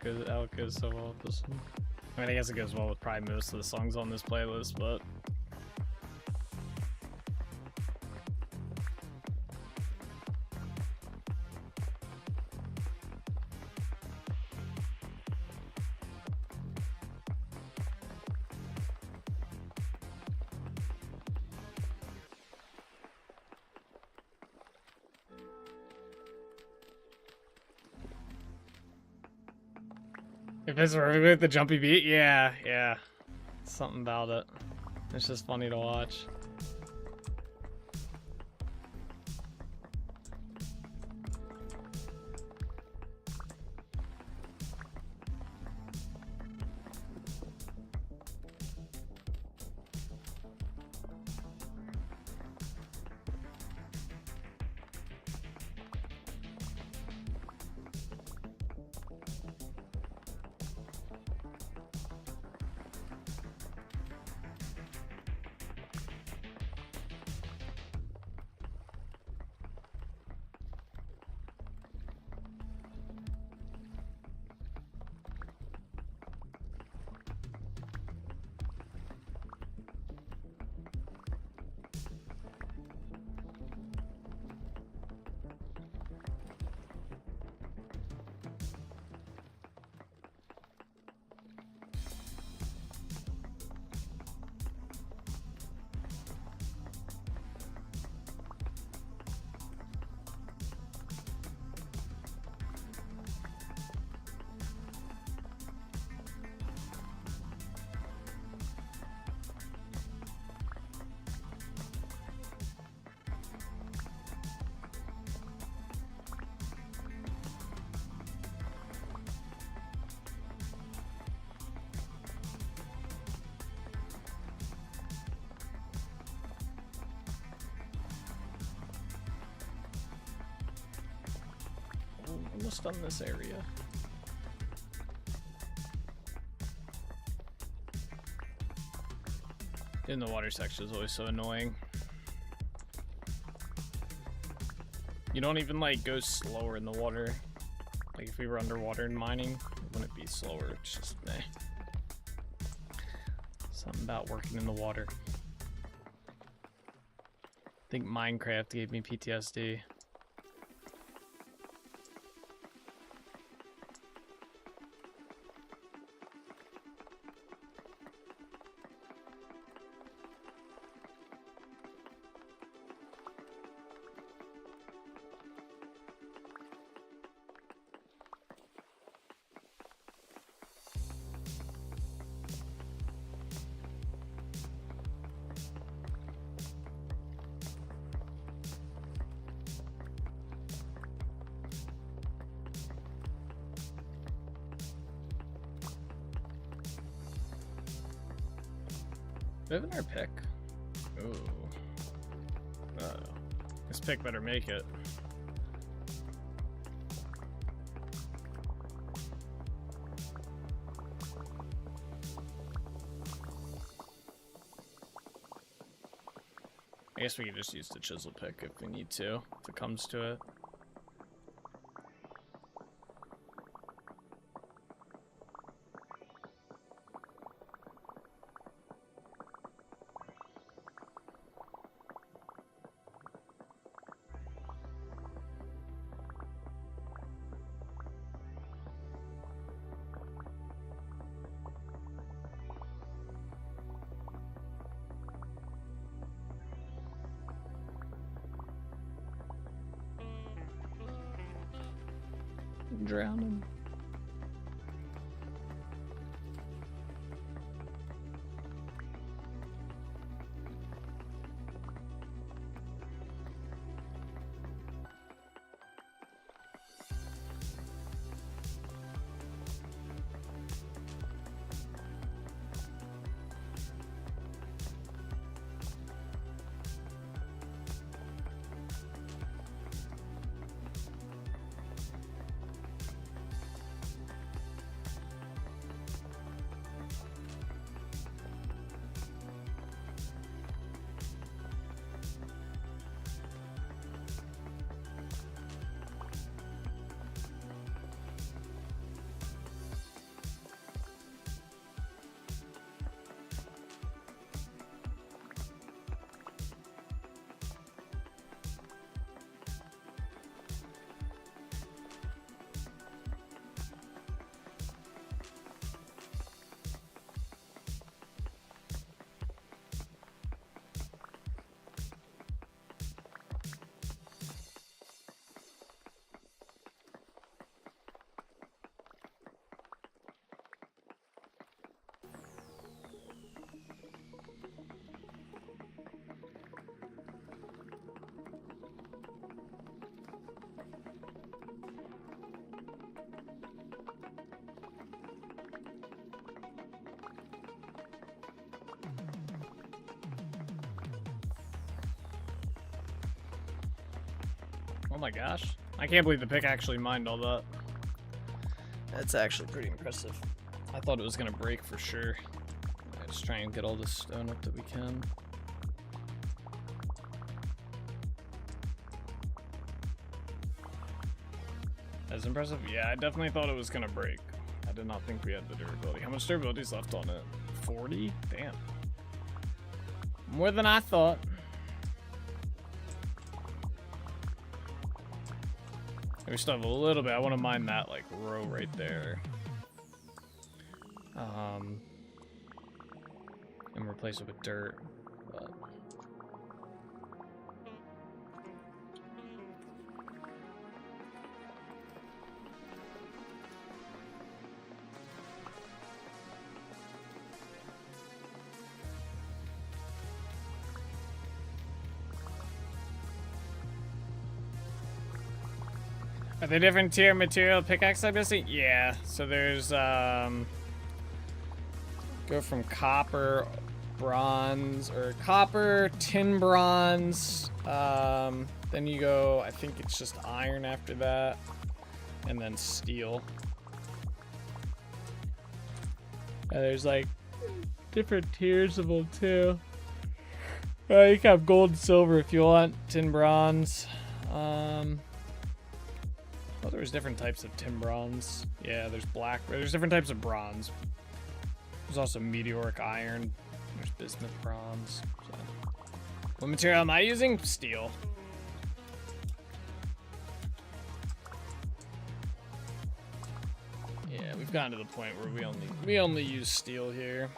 how it goes so well with this one. I mean, I guess it goes well with probably most of the songs on this playlist, but if it's with the jumpy beat, yeah. Something about it. It's just funny to watch. Almost done this area. In the water section is always so annoying. You don't even like go slower in the water. Like if we were underwater and mining, it wouldn't be slower. It's just something about working in the water. I think Minecraft gave me PTSD. Moving our pick. Ooh. This pick better make it. I guess we could just use the chisel pick if we need to, if it comes to it. Drowning. Oh my gosh. I can't believe the pick actually mined all that. That's actually pretty impressive. I thought it was gonna break for sure. Let's try and get all this stone up that we can. That's impressive? Yeah, I definitely thought it was gonna break. I did not think we had the durability. How much durability is left on it? 40? Damn. More than I thought. We still have a little bit. I want to mine that like row right there. And replace it with dirt. But are there different tier material pickaxe I'm missing? Yeah, so there's go from copper, bronze, or copper, tin, bronze, then you go, I think it's just iron after that, and then steel. And there's like different tiers of them too. You can have gold and silver if you want, tin, bronze. Oh, there's different types of tin bronze. Yeah, there's black. There's different types of bronze. There's also meteoric iron. There's bismuth bronze. So. What material am I using? Steel. Yeah, we've gotten to the point where we only use steel here.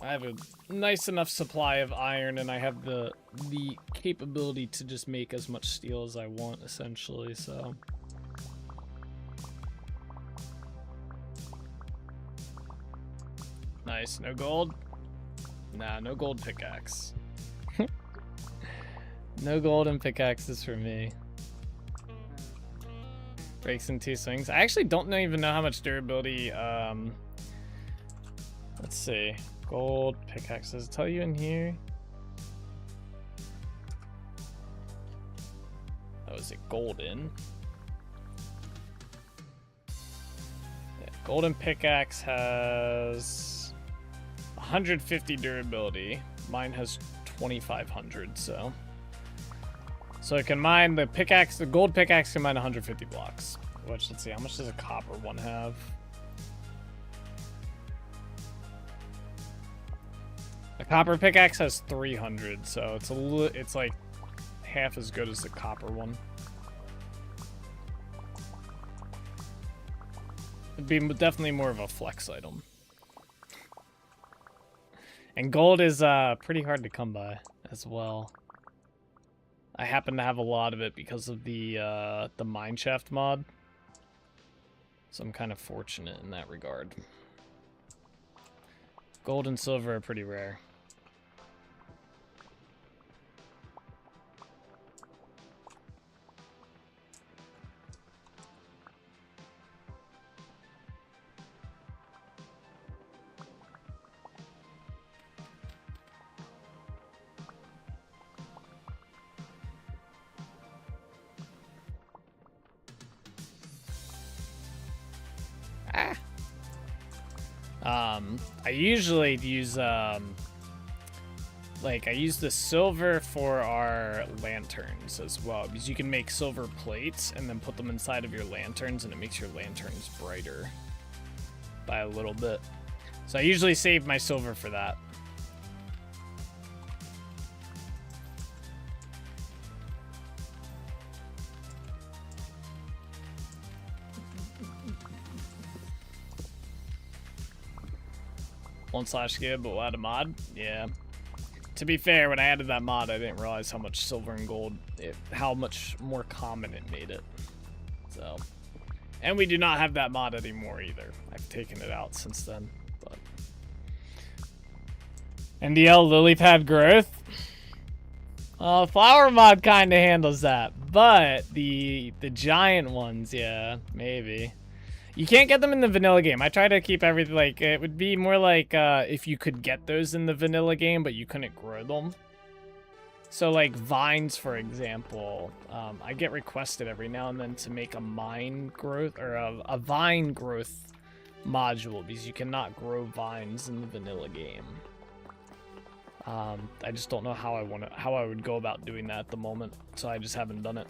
I have a nice enough supply of iron, and I have the capability to just make as much steel as I want, essentially, so. Nice. No gold? Nah, no gold pickaxe. No golden pickaxes for me. Breaks in 2 swings. I actually don't even know how much durability, let's see. Gold pickaxe. Does it tell you in here? Oh, is it golden? Yeah, golden pickaxe has 150 durability. Mine has 2,500, so it can mine the pickaxe. The gold pickaxe can mine 150 blocks. Which, let's see, how much does a copper one have? A copper pickaxe has 300, so it's like half as good as the copper one. It'd be definitely more of a flex item. And gold is pretty hard to come by as well. I happen to have a lot of it because of the mineshaft mod. So I'm kind of fortunate in that regard. Gold and silver are pretty rare. I usually use, I use the silver for our lanterns as well, because you can make silver plates and then put them inside of your lanterns, and it makes your lanterns brighter by a little bit. So I usually save my silver for that. /skib, but we'll add a mod. Yeah. To be fair, when I added that mod, I didn't realize how much silver and gold, how much more common it made it. So, and we do not have that mod anymore either. I've taken it out since then. But NDL lily pad growth. Flower mod kind of handles that, but the giant ones, yeah, maybe. You can't get them in the vanilla game. I try to keep everything, like, it would be more like if you could get those in the vanilla game, but you couldn't grow them. So, like, vines, for example, I get requested every now and then to make a vine growth module, because you cannot grow vines in the vanilla game. I just don't know how I would go about doing that at the moment, so I just haven't done it.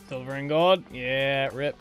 Silver and gold? Yeah, rip.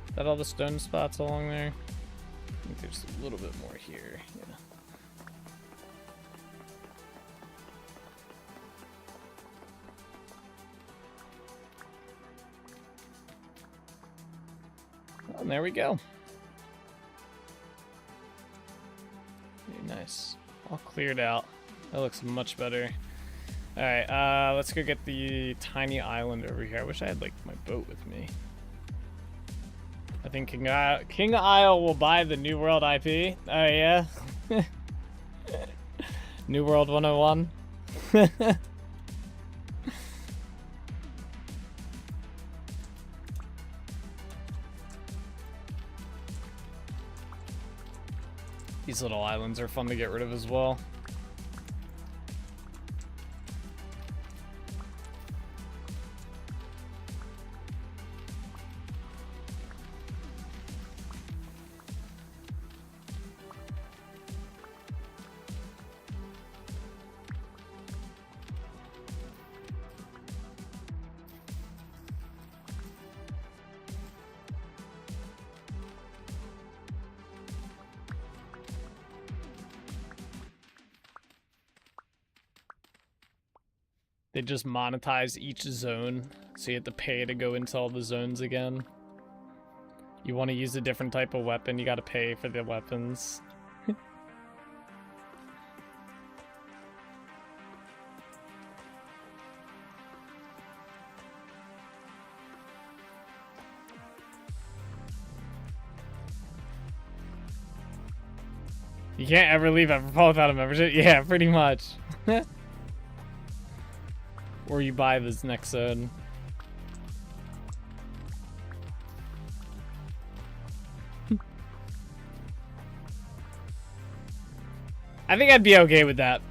Is that all the stone spots along there? I think there's a little bit more here. Yeah. Oh, and there we go. Very nice. All cleared out. That looks much better. Alright, let's go get the tiny island over here. I wish I had, like, my boat with me. I think King Isle will buy the New World IP. Oh, yeah? New World 101. These little islands are fun to get rid of as well. They just monetize each zone, so you have to pay to go into all the zones again. You want to use a different type of weapon, you gotta pay for the weapons. You can't ever leave Everfall without a membership? Yeah, pretty much. Or you buy this next zone. I think I'd be okay with that.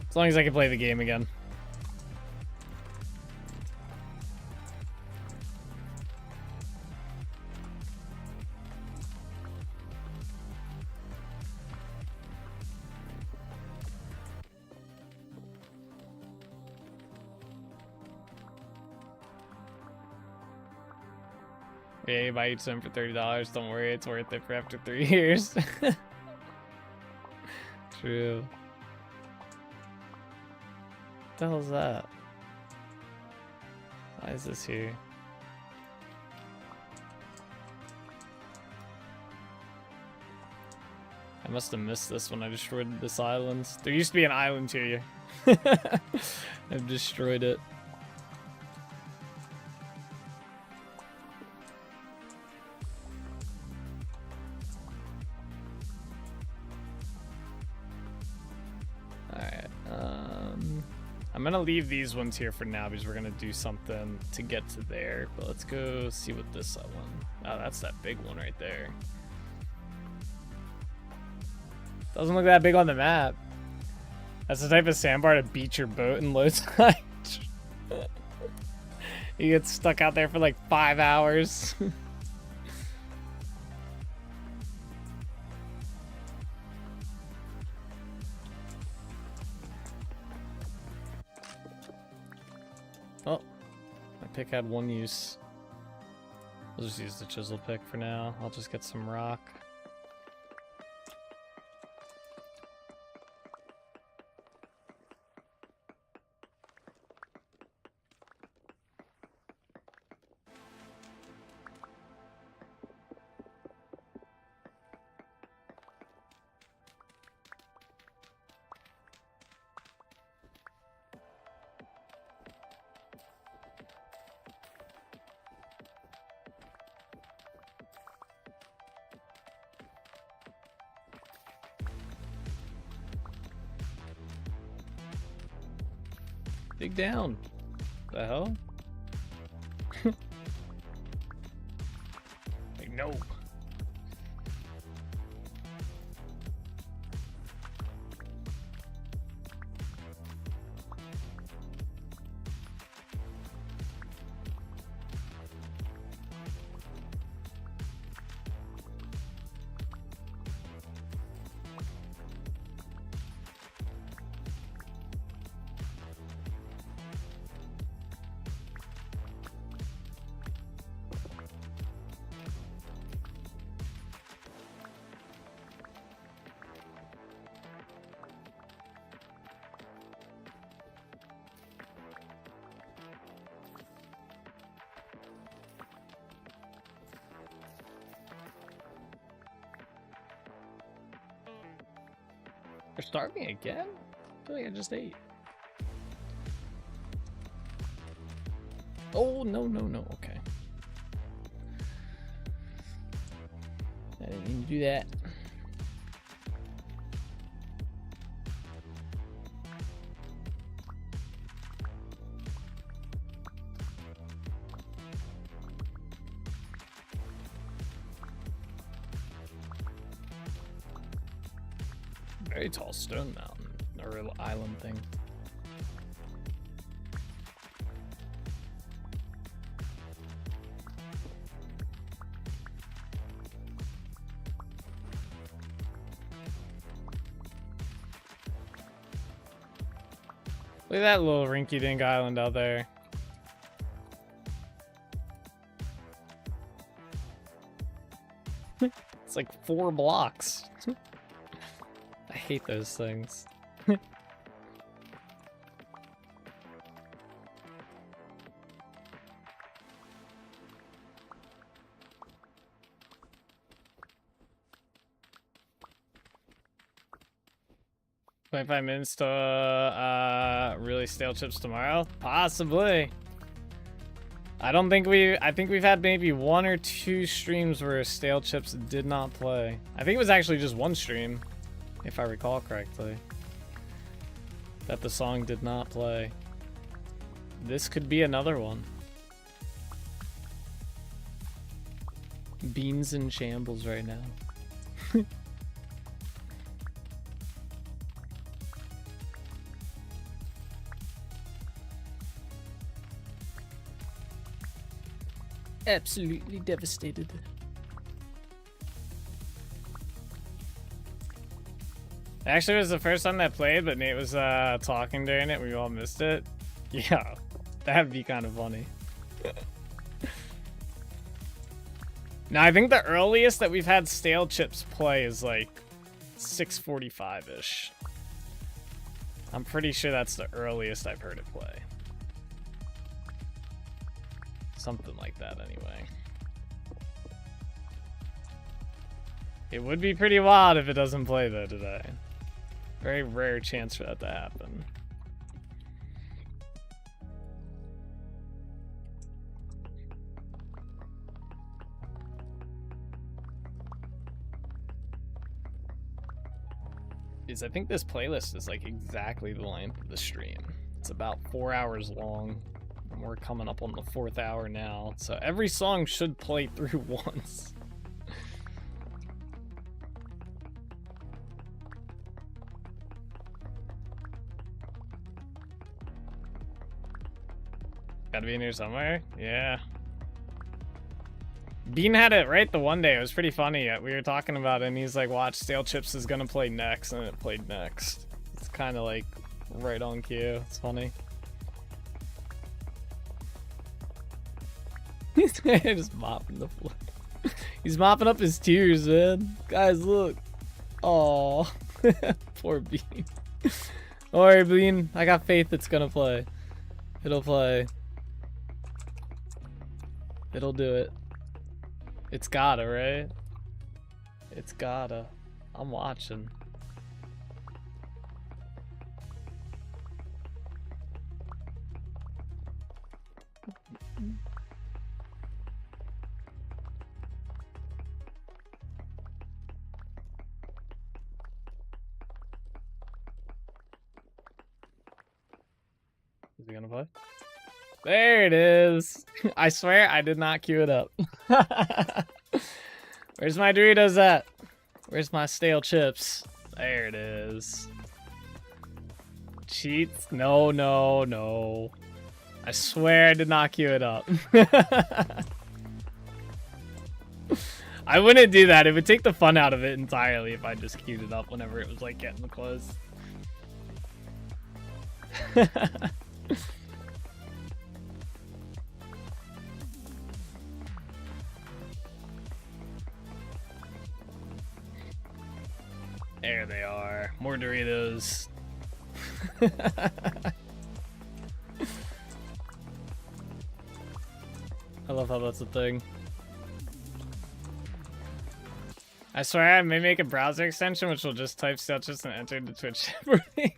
As long as I can play the game again. Yeah, you buy each zone for $30. Don't worry, it's worth it for after 3 years. True. What the hell is that? Why is this here? I must have missed this when I destroyed this island. There used to be an island here. I've destroyed it. I'm gonna leave these ones here for now because we're gonna do something to get to there. But let's go see what this one. Oh, that's that big one right there. Doesn't look that big on the map. That's the type of sandbar to beat your boat in low tide. You get stuck out there for like 5 hours. Oh, pick had one use. We'll just use the chisel pick for now. I'll just get some rock. Dig down. The hell? Like, no. They're starving again? I feel like I just ate. Oh, no, no, no. Okay. I didn't mean to do that. Very tall stone mountain, or island thing. Look at that little rinky-dink island out there. It's like 4 blocks. I hate those things. "25 minutes to really stale chips tomorrow? Possibly. I think we've had maybe 1 or 2 streams where stale chips did not play. I think it was actually just 1 stream, if I recall correctly, that the song did not play. This could be another one. Beans in shambles right now. Absolutely devastated. Actually, it was the first time that played, but Nate was talking during it. We all missed it. Yeah, that'd be kind of funny. Now, I think the earliest that we've had stale chips play is like 6:45-ish. I'm pretty sure that's the earliest I've heard it play. Something like that, anyway. It would be pretty wild if it doesn't play, though, today. Very rare chance for that to happen. I think this playlist is like exactly the length of the stream. It's about 4 hours long. And we're coming up on the 4th hour now, so every song should play through once. Gotta be in here somewhere? Yeah. Bean had it right the one day. It was pretty funny. We were talking about it, and he's like, watch, Stale Chips is gonna play next, and it played next. It's kind of like right on cue. It's funny. He's just mopping the floor. He's mopping up his tears, man. Guys, look. Oh, poor Bean. Don't worry, Bean. I got faith it's gonna play. It'll play. It'll do it. It's gotta, right? It's gotta. I'm watching. Is he gonna play? There it is. I swear I did not queue it up. Where's my Doritos at? Where's my stale chips? There it is. Cheats? No, no, no. I swear I did not queue it up. I wouldn't do that. It would take the fun out of it entirely if I just queued it up whenever it was like getting close. There they are. More Doritos. I love how that's a thing. I swear I may make a browser extension which will just type Celsius and enter the Twitch for me.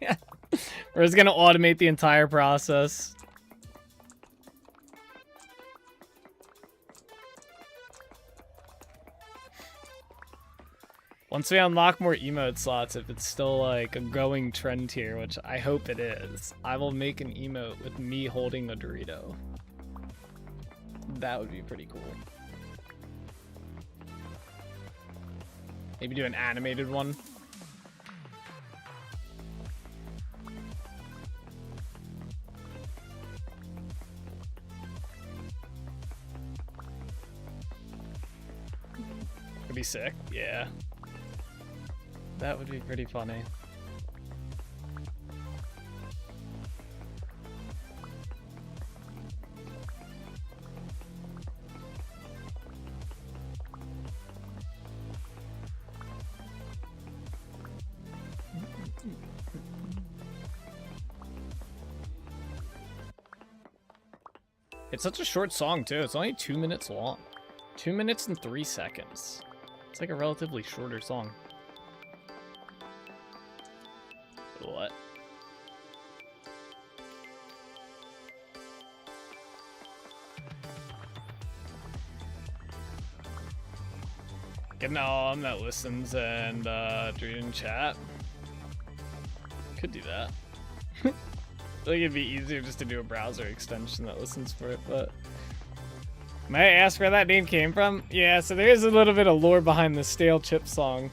Or it's gonna automate the entire process. Once we unlock more emote slots, if it's still like a growing trend here, which I hope it is, I will make an emote with me holding a Dorito. That would be pretty cool. Maybe do an animated one. Could be sick, yeah. That would be pretty funny. It's such a short song too. It's only 2 minutes long. 2 minutes and 3 seconds. It's like a relatively shorter song. What? Getting on that listens and during chat. Could do that. I think it'd be easier just to do a browser extension that listens for it, but may I ask where that name came from? Yeah, so there is a little bit of lore behind the Stale Chip song.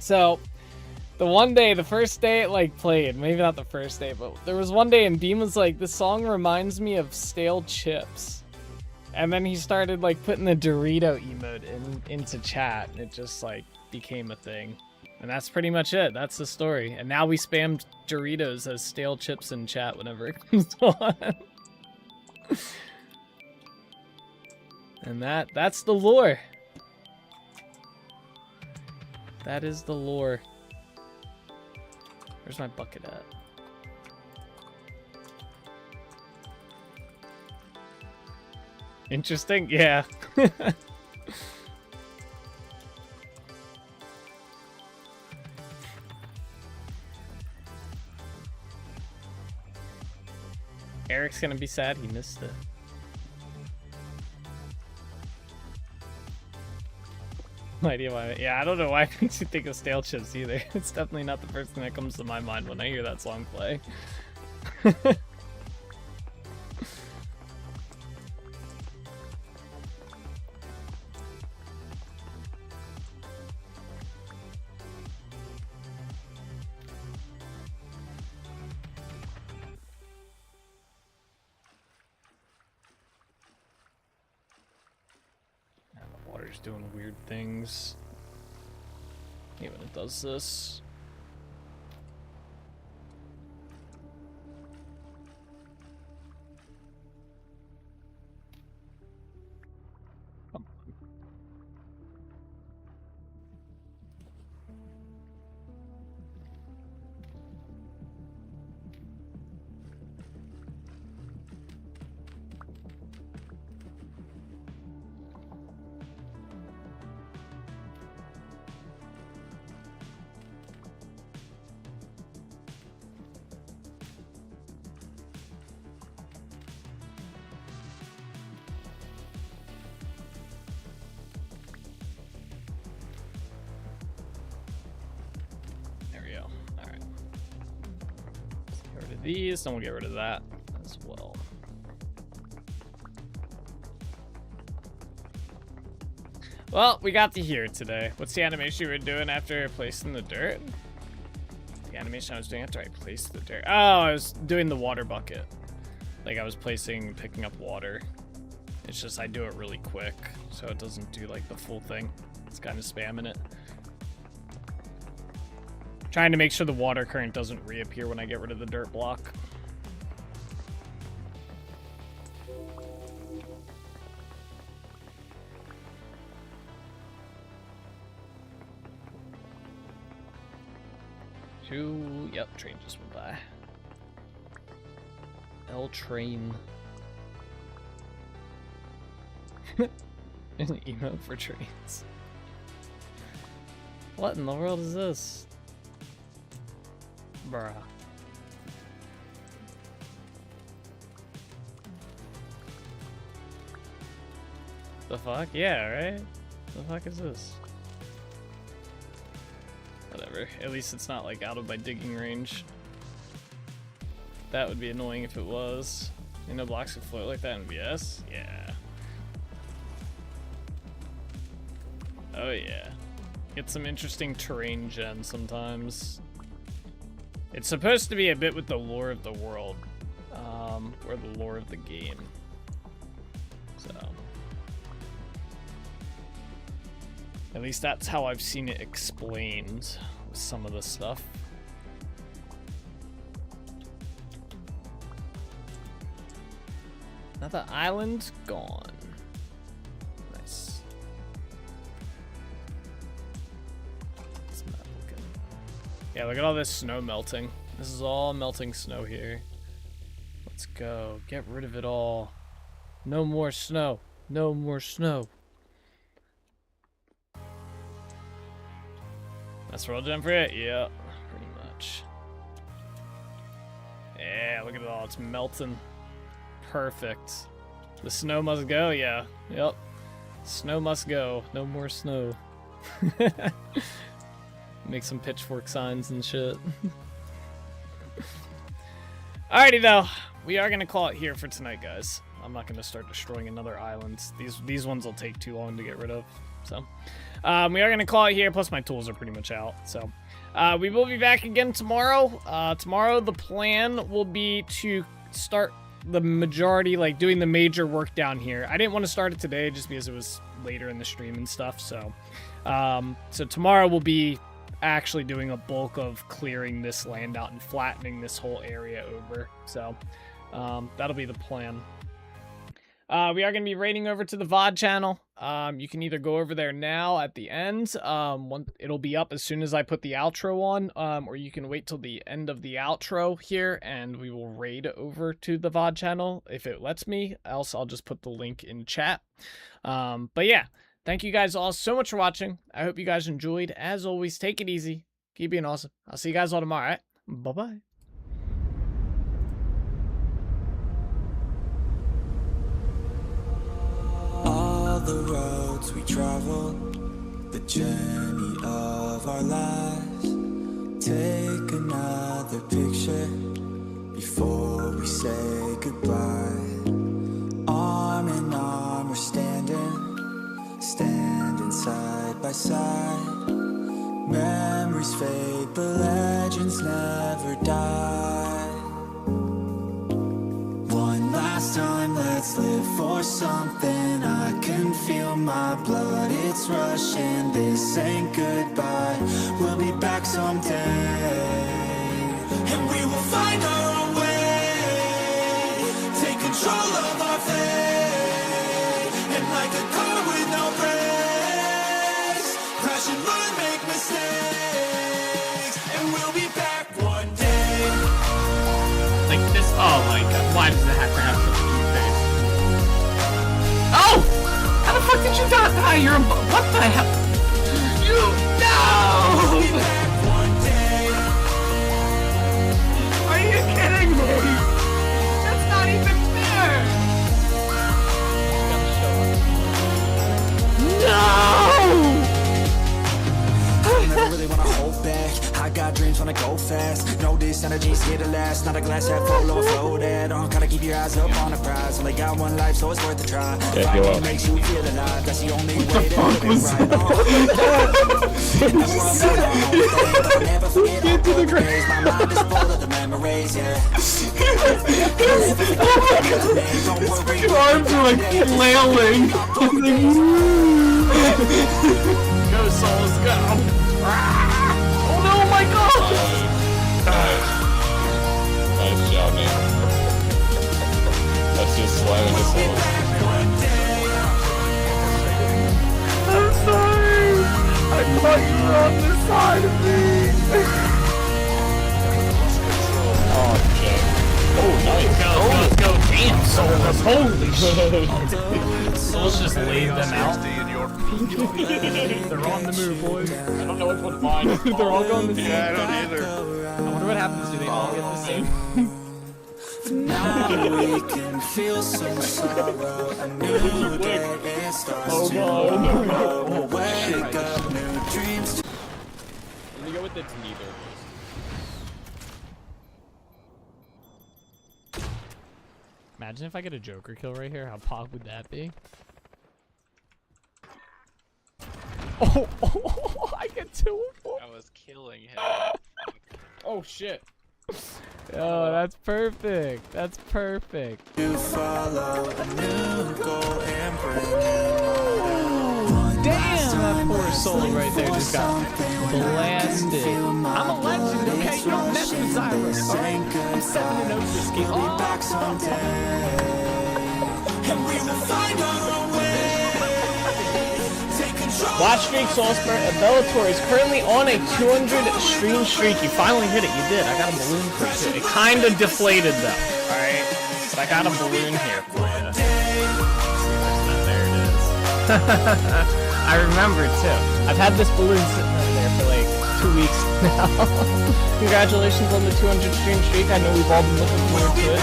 So the one day, the first day it like played, maybe not the first day, but there was one day and Beam was like, this song reminds me of stale chips. And then he started like putting the Dorito emote into chat, and it just like became a thing. And that's pretty much it. That's the story. And now we spam Doritos as stale chips in chat whenever it comes on. And that's the lore. That is the lore. Where's my bucket at? Interesting, yeah. Eric's gonna be sad he missed it. No idea why. Yeah, I don't know why it makes you think of stale chips either. It's definitely not the first thing that comes to my mind when I hear that song play. Water's doing weird things. Even it does this. these, then we'll get rid of that as well. Well, we got to here today. What's the animation you were doing after placing the dirt? The animation I was doing after I placed the dirt. Oh, I was doing the water bucket. Like I was picking up water. It's just I do it really quick, so it doesn't do like the full thing. It's kind of spamming it. Trying to make sure the water current doesn't reappear when I get rid of the dirt block. Yep, train just went by. L train. An emote for trains. What in the world is this? Bruh. The fuck? Yeah, right? The fuck is this? Whatever. At least it's not like out of my digging range. That would be annoying if it was. You know, blocks could float like that in VS? Yeah. Oh yeah. Get some interesting terrain gen sometimes. It's supposed to be a bit with the lore of the world. Or the lore of the game. So. At least that's how I've seen it explained with some of the stuff. Another island gone. Nice. What's map looking? Yeah, look at all this snow melting. This is all melting snow here. Let's go. Get rid of it all. No more snow. No more snow. That's world gem for it? Yeah, pretty much. Yeah, look at it all. It's melting. Perfect. The snow must go? Yeah. Yep. Snow must go. No more snow. Make some pitchfork signs and shit. Alrighty though. We are gonna call it here for tonight, guys. I'm not gonna start destroying another island. These ones will take too long to get rid of. So we are gonna call it here, plus my tools are pretty much out. So we will be back again tomorrow. Tomorrow the plan will be to start the majority, like doing the major work down here. I didn't want to start it today just because it was later in the stream and stuff. So so tomorrow we'll be actually doing a bulk of clearing this land out and flattening this whole area over. So that'll be the plan. We are going to be raiding over to the VOD channel. You can either go over there now at the end. It'll be up as soon as I put the outro on, or you can wait till the end of the outro here, and we will raid over to the VOD channel if it lets me. Else, I'll just put the link in chat. But yeah, thank you guys all so much for watching. I hope you guys enjoyed. As always, take it easy. Keep being awesome. I'll see you guys all tomorrow, all right? Bye-bye. The roads we travel, the journey of our lives. Take another picture before we say goodbye. Arm in arm we're standing side by side. Memories fade, but legends never die. One last time, let's live for something. I can feel my blood, it's rushing. This ain't goodbye, we'll be back someday. And we will find our own way. Take control of our fate. And like a car with no brakes, crash and learn, make mistakes. And we'll be back one day. Like this, oh my god, why does it have to have such a cute face? Oh! How the fuck did you die? You're a, what the hell? You, no! Are you kidding me? That's not even fair! No! I never really wanna hold back. I got dreams, wanna go fast. No, this energy's here to last, not a glass half full or floated. Gotta keep your eyes up on the prize. Only got one life, so it's worth a try. Yeah, go up. Makes you feel alive. That's the only way to live it right. Get to the grave. My mind is full of the memories, yeah. His arms are like flailing. Go, souls, go! Oh no, my God! Nice job, man. That's just slamming his soul. I'm sorry! I thought you were on this side of me! Oh, shit. Oh, nice. Let's go! Damn, souls! Holy shit! Souls just laid them out. They're on the move, boys. I don't know which one's mine. They're all going the same. Yeah, I don't either. I wonder what happens. Do they all get the same? Now we can feel some sorrow. A new day it starts tomorrow. Wake up, new dreams. Let me go with it's neither. Imagine if I get a Joker kill right here. How pog would that be? Oh, I get 2 of 4. I was killing him. Oh shit. Oh, that's perfect. That's perfect. You follow a new goal and bring Damn, that poor soul right there just got blasted. I'm a legend, okay? You don't mess with Cyrus, alright? I'm 7-0 this game. back someday. And we will find our way. Take control. Watch Streak Soulspur Bellator is currently on a 200 stream streak. You finally hit it. You did. I got a balloon for it. It kind of deflated though. Alright? But I got a balloon here for you. There it is. I remember too. I've had this balloon sitting in there for like 2 weeks now. Congratulations on the 200 stream streak. I know we've all been looking forward to it.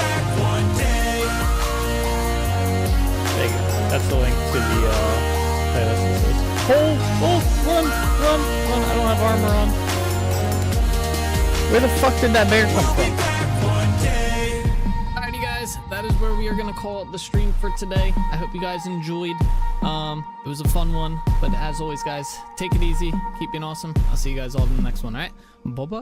There you go. That's the link to the playlist. Run! I don't have armor on. Where the fuck did that bear come from? Alrighty guys, that is where we are gonna call the stream for today. I hope you guys enjoyed. It was a fun one, but as always guys, take it easy, keep being awesome. I'll see you guys all in the next one, alright? Bye-bye.